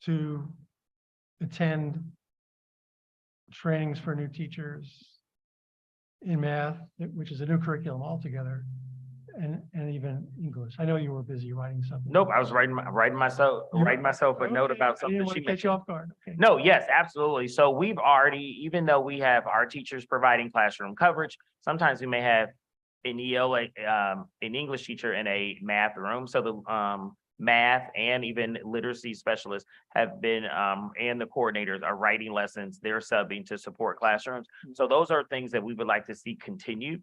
to attend trainings for new teachers in math, which is a new curriculum altogether, and even English. I know you were busy writing something. Nope, I was writing myself a note about I something didn't she want to catch mentioned. you off guard. Okay. No, yes, absolutely. So we've already, even though we have our teachers providing classroom coverage, sometimes we may have an ELA, an English teacher in a math room. So the math and even literacy specialists have been, and the coordinators are writing lessons. They're subbing to support classrooms. So those are things that we would like to see continue.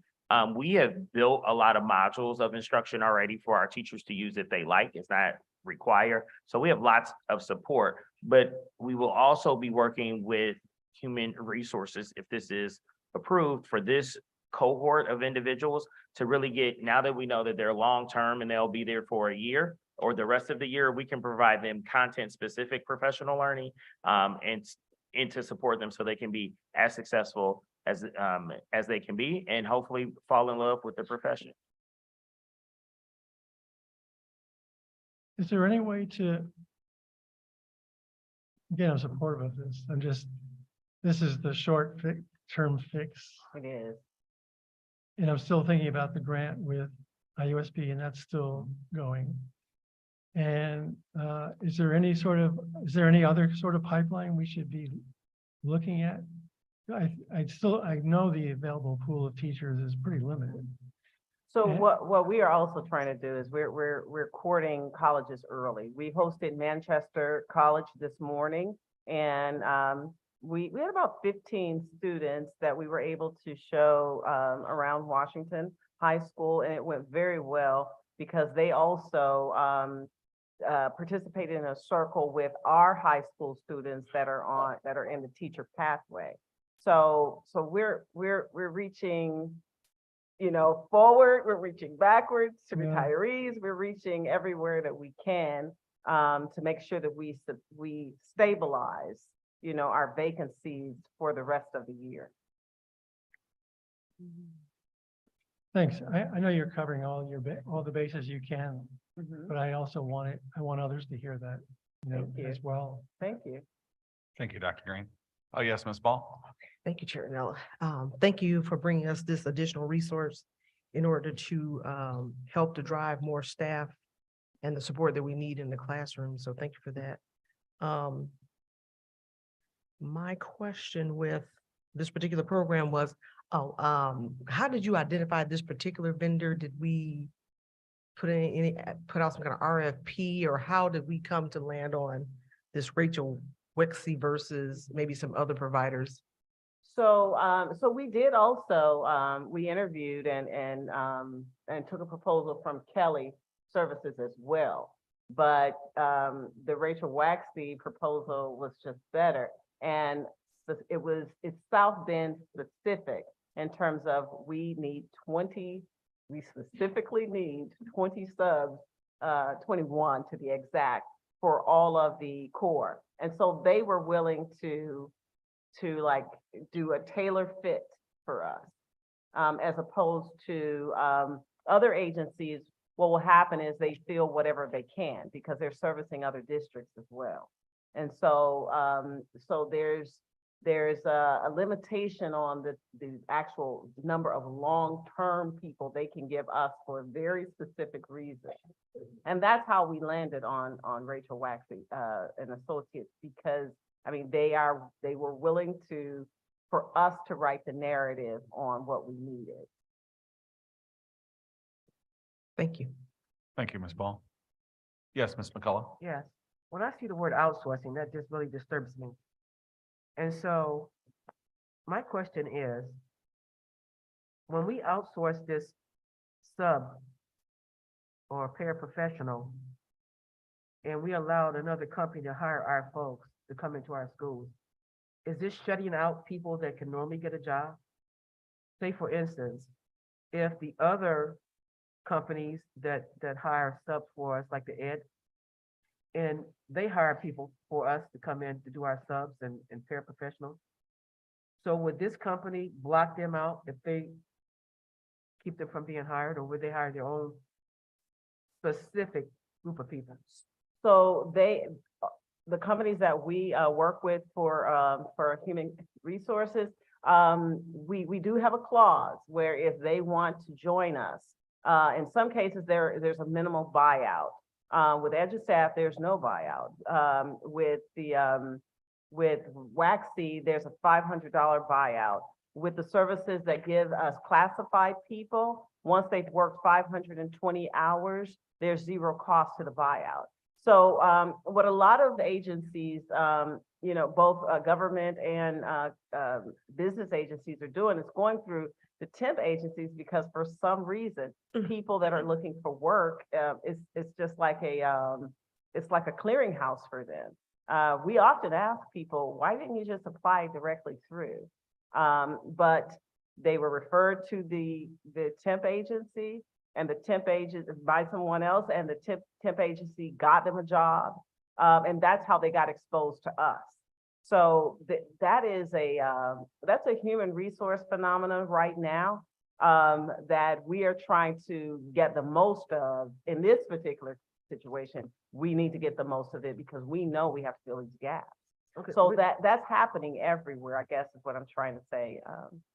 We have built a lot of modules of instruction already for our teachers to use if they like. It's not required. So we have lots of support, but we will also be working with human resources if this is approved for this cohort of individuals to really get, now that we know that they're long-term and they'll be there for a year or the rest of the year, we can provide them content-specific professional learning and to support them so they can be as successful as they can be and hopefully fall in love with the profession. Is there any way to, again, I'm supportive of this. This is the short-term fix. It is. And I'm still thinking about the grant with IUSB, and that's still going. And is there any other sort of pipeline we should be looking at? I know the available pool of teachers is pretty limited. So Yeah. what we are also trying to do is we're courting colleges early. We hosted Manchester College this morning, and we had about 15 students that we were able to show around Washington High School, and it went very well because they also participated in a circle with our high school students that are in the teacher pathway. So we're reaching, forward, we're reaching backwards to retirees, we're reaching everywhere that we can to make sure that we stabilize, our vacancies for the rest of the year. Thanks. I know you're covering all the bases you can, but I also I want others to hear that, Thank you. as well. Thank you. Thank you, Dr. Green. Oh, yes, Ms. Ball. Thank you, Chair Nella. Thank you for bringing us this additional resource in order to help to drive more staff and the support that we need in the classroom. So thank you for that. My question with this particular program was, how did you identify this particular vendor? Did we put out some kind of RFP, or how did we come to land on this Rachel Wexie versus maybe some other providers? So we did also, we interviewed and took a proposal from Kelly Services as well. But the Rachel Waxy proposal was just better. And it's South Bend specific in terms of we specifically need 20 subs, 21 to be exact, for all of the core. And so they were willing to like do a tailor fit for us, as opposed to other agencies. What will happen is they feel whatever they can because they're servicing other districts as well. And so there's a limitation on the actual number of long-term people they can give us for a very specific reason. And that's how we landed on Rachel Waxy and Associates, because I mean, they were willing for us to write the narrative on what we needed. Thank you. Thank you, Ms. Ball. Yes, Ms. McCullough. Yes, when I see the word outsourcing, that just really disturbs me. And so my question is, when we outsource this sub or paraprofessional, and we allowed another company to hire our folks to come into our schools, is this shutting out people that can normally get a job? Say, for instance, if the other companies that hire subs for us, like the Ed, and they hire people for us to come in to do our subs and paraprofessionals. So would this company block them out if they keep them from being hired, or would they hire their own specific group of people? So the companies that we work with for human resources, we do have a clause where if they want to join us, in some cases there's a minimal buyout. With EduStaff, there's no buyout. With Waxy, there's a $500 buyout. With the services that give us classified people, once they've worked 520 hours, there's zero cost to the buyout. So what a lot of agencies, both government and business agencies are doing is going through the temp agencies because for some reason, people that are looking for work, it's just like it's like a clearinghouse for them. We often ask people, why didn't you just apply directly through? But they were referred to the temp agency, and the temp agent by someone else, and the temp agency got them a job. And that's how they got exposed to us. So that's a human resource phenomenon right now that we are trying to get the most of in this particular situation. We need to get the most of it because we know we have to fill these gaps. Okay, so that's happening everywhere, I guess is what I'm trying to say.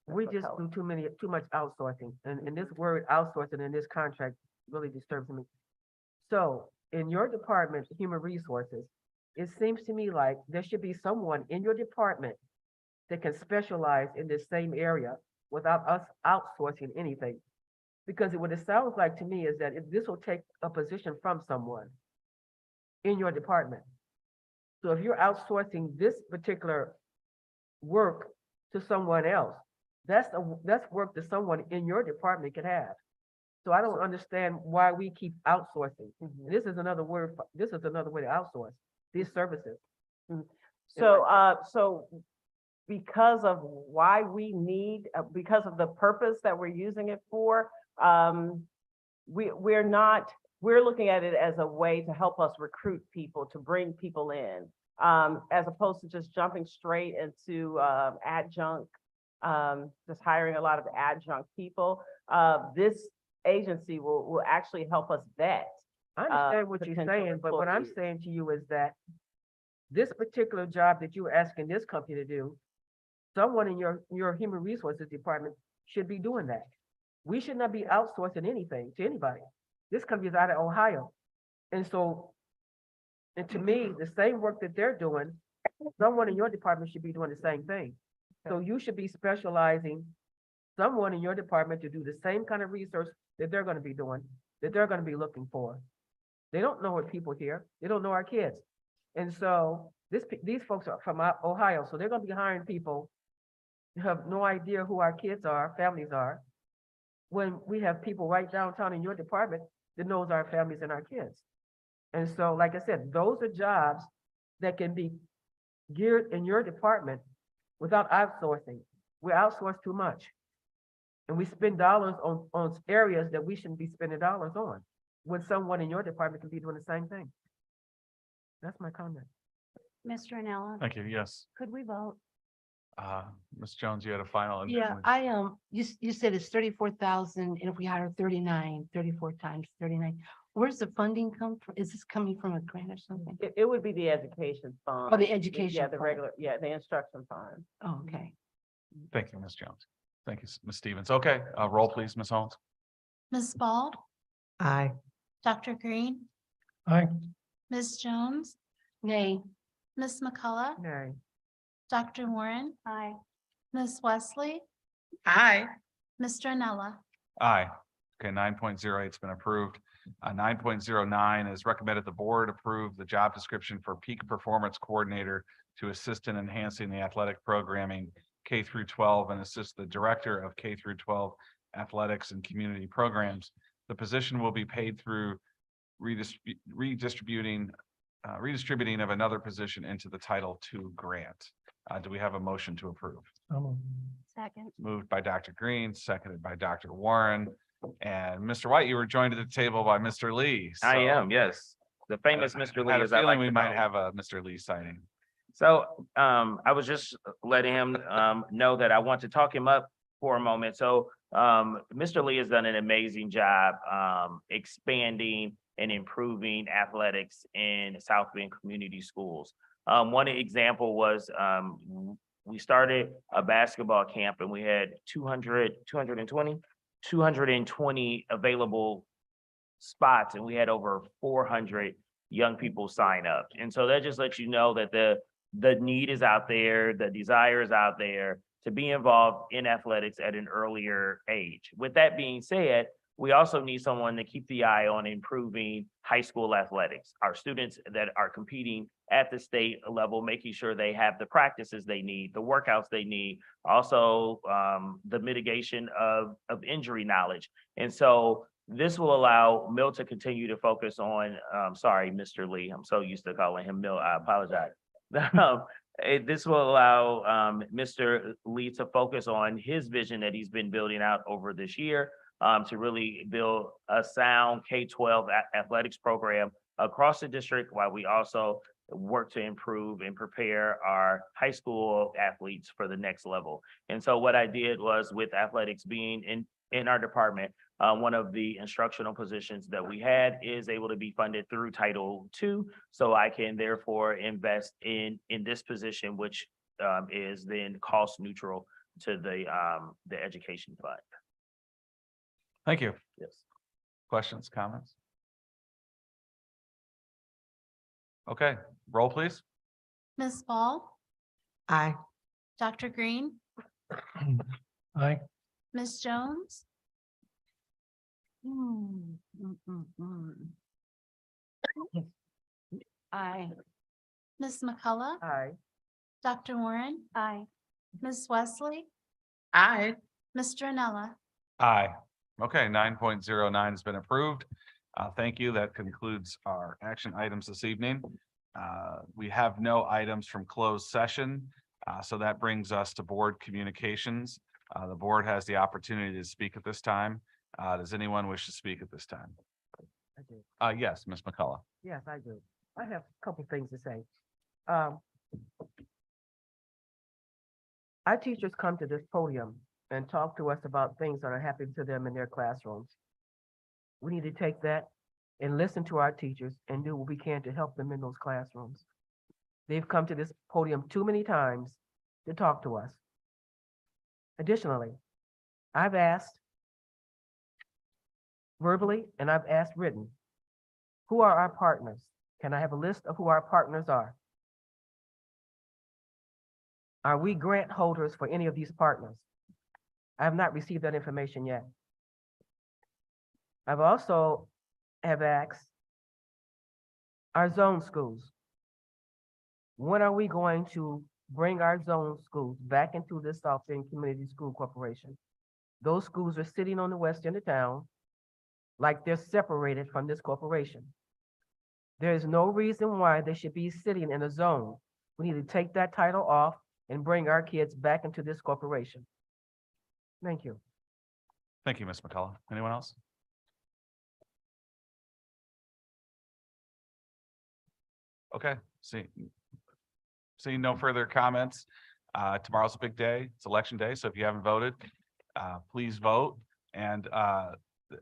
We Mr. just Keller. do too much outsourcing, and this word outsourcing in this contract really disturbs me. So in your department, human resources, it seems to me like there should be someone in your department that can specialize in this same area without us outsourcing anything. Because what it sounds like to me is that if this will take a position from someone in your department. So if you're outsourcing this particular work to someone else, that's work that someone in your department could have. So I don't understand why we keep outsourcing. This is another way to outsource these services. So because of why we need, because of the purpose that we're using it for, we're looking at it as a way to help us recruit people, to bring people in, as opposed to just jumping straight into adjunct, just hiring a lot of adjunct people. This agency will actually help us vet. I understand what you're saying, but what I'm saying to you is that this particular job that you're asking this company to do, someone in your human resources department should be doing that. We should not be outsourcing anything to anybody. This company is out of Ohio. And to me, the same work that they're doing, someone in your department should be doing the same thing. So you should be specializing someone in your department to do the same kind of research that they're going to be doing, that they're going to be looking for. They don't know what people here. They don't know our kids. And so these folks are from Ohio, so they're going to be hiring people who have no idea who our kids are, families are, when we have people right downtown in your department that knows our families and our kids. And so, like I said, those are jobs that can be geared in your department without outsourcing. We outsource too much. And we spend dollars on areas that we shouldn't be spending dollars on, when someone in your department can be doing the same thing. That's my comment. Mr. Anella, Thank you. Yes. could we vote? Ms. Jones, you had a final. Yeah, you said it's 34,000, and if we hire 34 times 39, where's the funding come from? Is this coming from a grant or something? It would be the education fund. Oh, the education Yeah, the fund. regular, the instruction fund. Oh, okay. Thank you, Ms. Jones. Thank you, Ms. Stevens. Okay, roll please, Ms. Holmes. Ms. Bald, Aye. Dr. Green, Aye. Ms. Jones, Nay. Ms. McCullough, Okay. Dr. Warren, Aye. Ms. Wesley, Aye. Mr. Anella. Aye. Okay, 9.08's been approved. 9.09 is recommended the board approve the job description for peak performance coordinator to assist in enhancing the athletic programming K through 12 and assist the director of K through 12 athletics and community programs. The position will be paid through redistributing of another position into the Title II grant. Do we have a motion to approve? Second. Moved by Dr. Green, seconded by Dr. Warren. And Mr. White, you were joined at the table by Mr. Lee. I so am, yes. The famous Mr. I had Lee, a as I feeling like we to might call him. have a Mr. Lee sighting. So I was just letting him know that I want to talk him up for a moment. So Mr. Lee has done an amazing job expanding and improving athletics in South Bend Community Schools. One example was we started a basketball camp and we had 220 available spots, and we had over 400 young people sign up. And so that just lets you know that the need is out there, the desire is out there to be involved in athletics at an earlier age. With that being said, we also need someone to keep the eye on improving high school athletics. Our students that are competing at the state level, making sure they have the practices they need, the workouts they need, also the mitigation of injury knowledge. And so this will allow Mill to continue to focus on, sorry, Mr. Lee, I'm so used to calling him Mill, I apologize. This will allow Mr. Lee to focus on his vision that he's been building out over this year, to really build a sound K-12 athletics program across the district, while we also work to improve and prepare our high school athletes for the next level. And so what I did was, with athletics being in our department, one of the instructional positions that we had is able to be funded through Title II. So I can therefore invest in this position, which is then cost neutral to the education fund. Thank you. Yes. Questions, comments? Okay, roll please. Ms. Ball, Aye. Dr. Green, Aye. Ms. Jones, Aye. Ms. McCullough, Aye. Dr. Warren, Aye. Ms. Wesley, Aye. Mr. Anella. Aye. Okay, 9.09 has been approved. Thank you. That concludes our action items this evening. We have no items from closed session. So that brings us to board communications. The board has the opportunity to speak at this time. Does anyone wish to speak at this time? I do. Yes, Ms. McCullough. Yes, I do. I have a couple things to say. Our teachers come to this podium and talk to us about things that are happening to them in their classrooms. We need to take that and listen to our teachers and do what we can to help them in those classrooms. They've come to this podium too many times to talk to us. Additionally, I've asked verbally and I've asked written, who are our partners? Can I have a list of who our partners are? Are we grant holders for any of these partners? I have not received that information yet. I've also have asked our zone schools. When are we going to bring our zone schools back into the South Bend Community School Corporation? Those schools are sitting on the west end of town like they're separated from this corporation. There is no reason why they should be sitting in a zone. We need to take that title off and bring our kids back into this corporation. Thank you. Thank you, Ms. McCullough. Anyone else? Okay, see no further comments. Tomorrow's a big day. It's election day. So if you haven't voted, please vote. And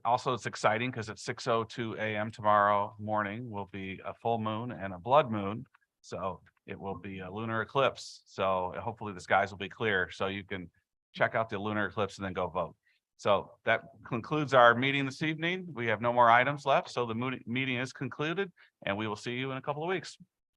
also it's exciting because at 6:02 a.m. tomorrow morning will be a full moon and a blood moon. So it will be a lunar eclipse. So hopefully the skies will be clear so you can check out the lunar eclipse and then go vote. So that concludes our meeting this evening. We have no more items left. So the meeting is concluded and we will see you in a couple of weeks.